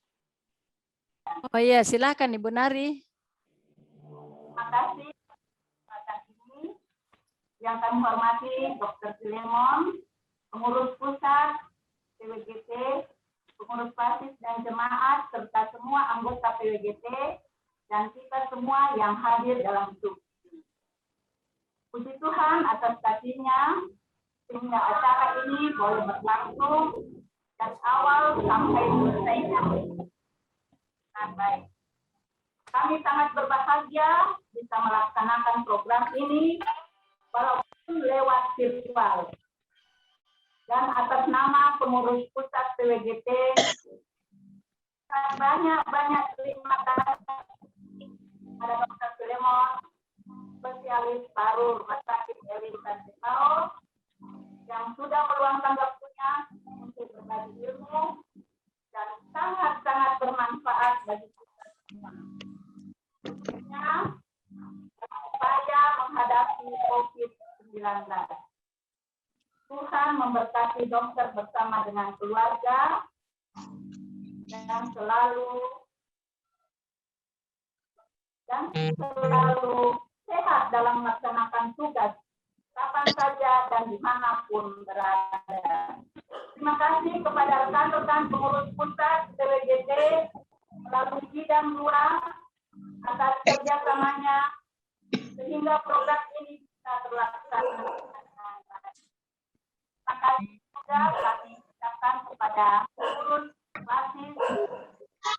Oh iya, silakan Ibu Nari. Terima kasih atas ini. Yang kami hormati Dr. Filemon, pengurus pusat PWGT, pengurus basis dan jemaat serta semua anggota PWGT dan kita semua yang hadir dalam Zoom. Puji Tuhan atas kasih-Nya sehingga acara ini boleh berlangsung dari awal sampai selesainya. Nah, baik. Kami sangat berbahagia bisa melaksanakan program ini walaupun lewat virtual. Dan atas nama pengurus pusat PWGT, banyak terima kasih pada Dr. Filemon, spesialis paru Rumah Sakit Elim Tanjung, yang sudah meluangkan waktunya untuk berbagi ilmu dan sangat-sangat bermanfaat bagi kita semua. Khususnya upaya menghadapi COVID-19. Tuhan memberkati dokter bersama dengan keluarga dan selalu sehat dalam melaksanakan tugas kapan saja dan dimanapun berada. Terima kasih kepada rekan-rekan pengurus pusat PWGT melalui bidang 2 atas kerjasamanya sehingga program ini bisa terlaksana. Terima kasih juga kami ucapkan kepada pengurus basis,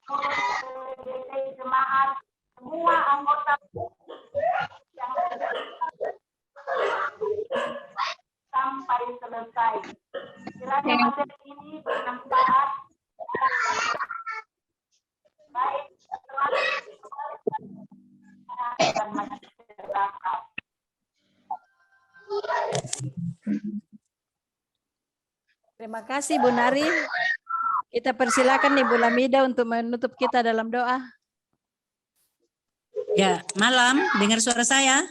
pengurus PWGT jemaat, semua anggota yang selesai. Kiranya materi ini bermanfaat baik setelah dan masyarakat. Terima kasih Bu Nari. Kita persilakan Ibu Lamida untuk menutup kita dalam doa. Ya, malam. Dengar suara saya?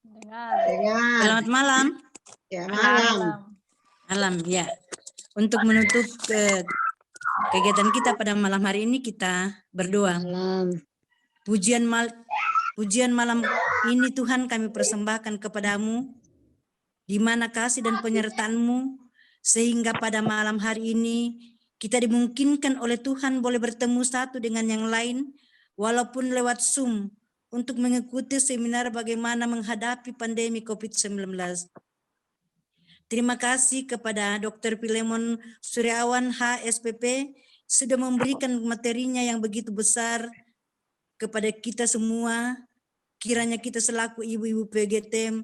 Dengar. Selamat malam. Ya, malam. Malam, ya. Untuk menutup kegiatan kita pada malam hari ini, kita berdoa. Pujian malam ini Tuhan kami persembahkan kepadamu, di mana kasih dan penyertaan-Mu, sehingga pada malam hari ini kita dimungkinkan oleh Tuhan boleh bertemu satu dengan yang lain, walaupun lewat Zoom, untuk mengikuti seminar bagaimana menghadapi pandemi COVID-19. Terima kasih kepada Dr. Filemon Suryawan, HSPP, sudah memberikan materinya yang begitu besar kepada kita semua. Kiranya kita selaku ibu-ibu PGT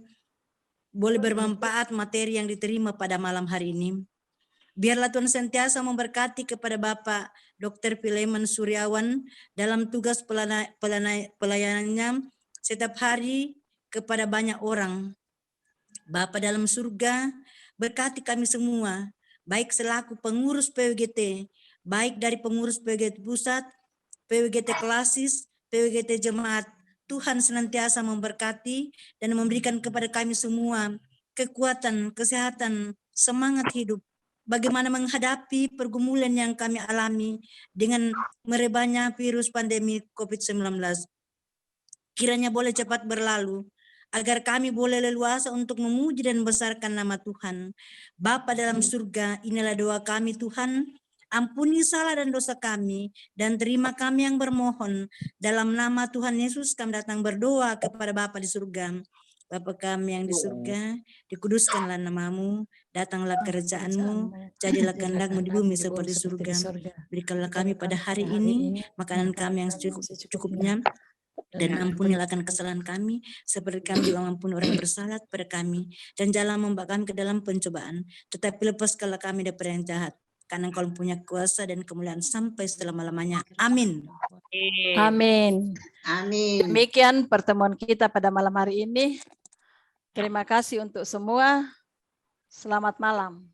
boleh bermanfaat materi yang diterima pada malam hari ini. Biarlah Tuhan sentiasa memberkati kepada Bapak Dr. Filemon Suryawan dalam tugas pelayanannya setiap hari kepada banyak orang. Bapa dalam surga, berkati kami semua, baik selaku pengurus PWGT, baik dari pengurus PWGT Pusat, PWGT Klasis, PWGT Jemaat. Tuhan senantiasa memberkati dan memberikan kepada kami semua kekuatan, kesehatan, semangat hidup, bagaimana menghadapi pergumulan yang kami alami dengan merebaknya virus pandemi COVID-19. Kiranya boleh cepat berlalu, agar kami boleh leluasa untuk memuji dan membesarkan nama Tuhan. Bapa dalam surga, inilah doa kami Tuhan. Ampuni salah dan dosa kami, dan terima kami yang bermohon. Dalam nama Tuhan Yesus kami datang berdoa kepada Bapa di surga. Bapa kami yang di surga, dikuduskanlah namamu, datanglah kerajaan-Mu, jadilah kehendak-Mu di bumi seperti surga. Berikanlah kami pada hari ini makanan kami yang secukupnya, dan ampunilah akan kesalahan kami, seperti kami juga mengampuni orang bersalah pada kami. Dan jangan membawa kami ke dalam pencobaan, tetapi lepaskanlah kami dari yang jahat. Karena Engkau punya kuasa dan kemuliaan sampai selama-lamanya. Amin. Amin. Amin. Demikian pertemuan kita pada malam hari ini. Terima kasih untuk semua. Selamat malam.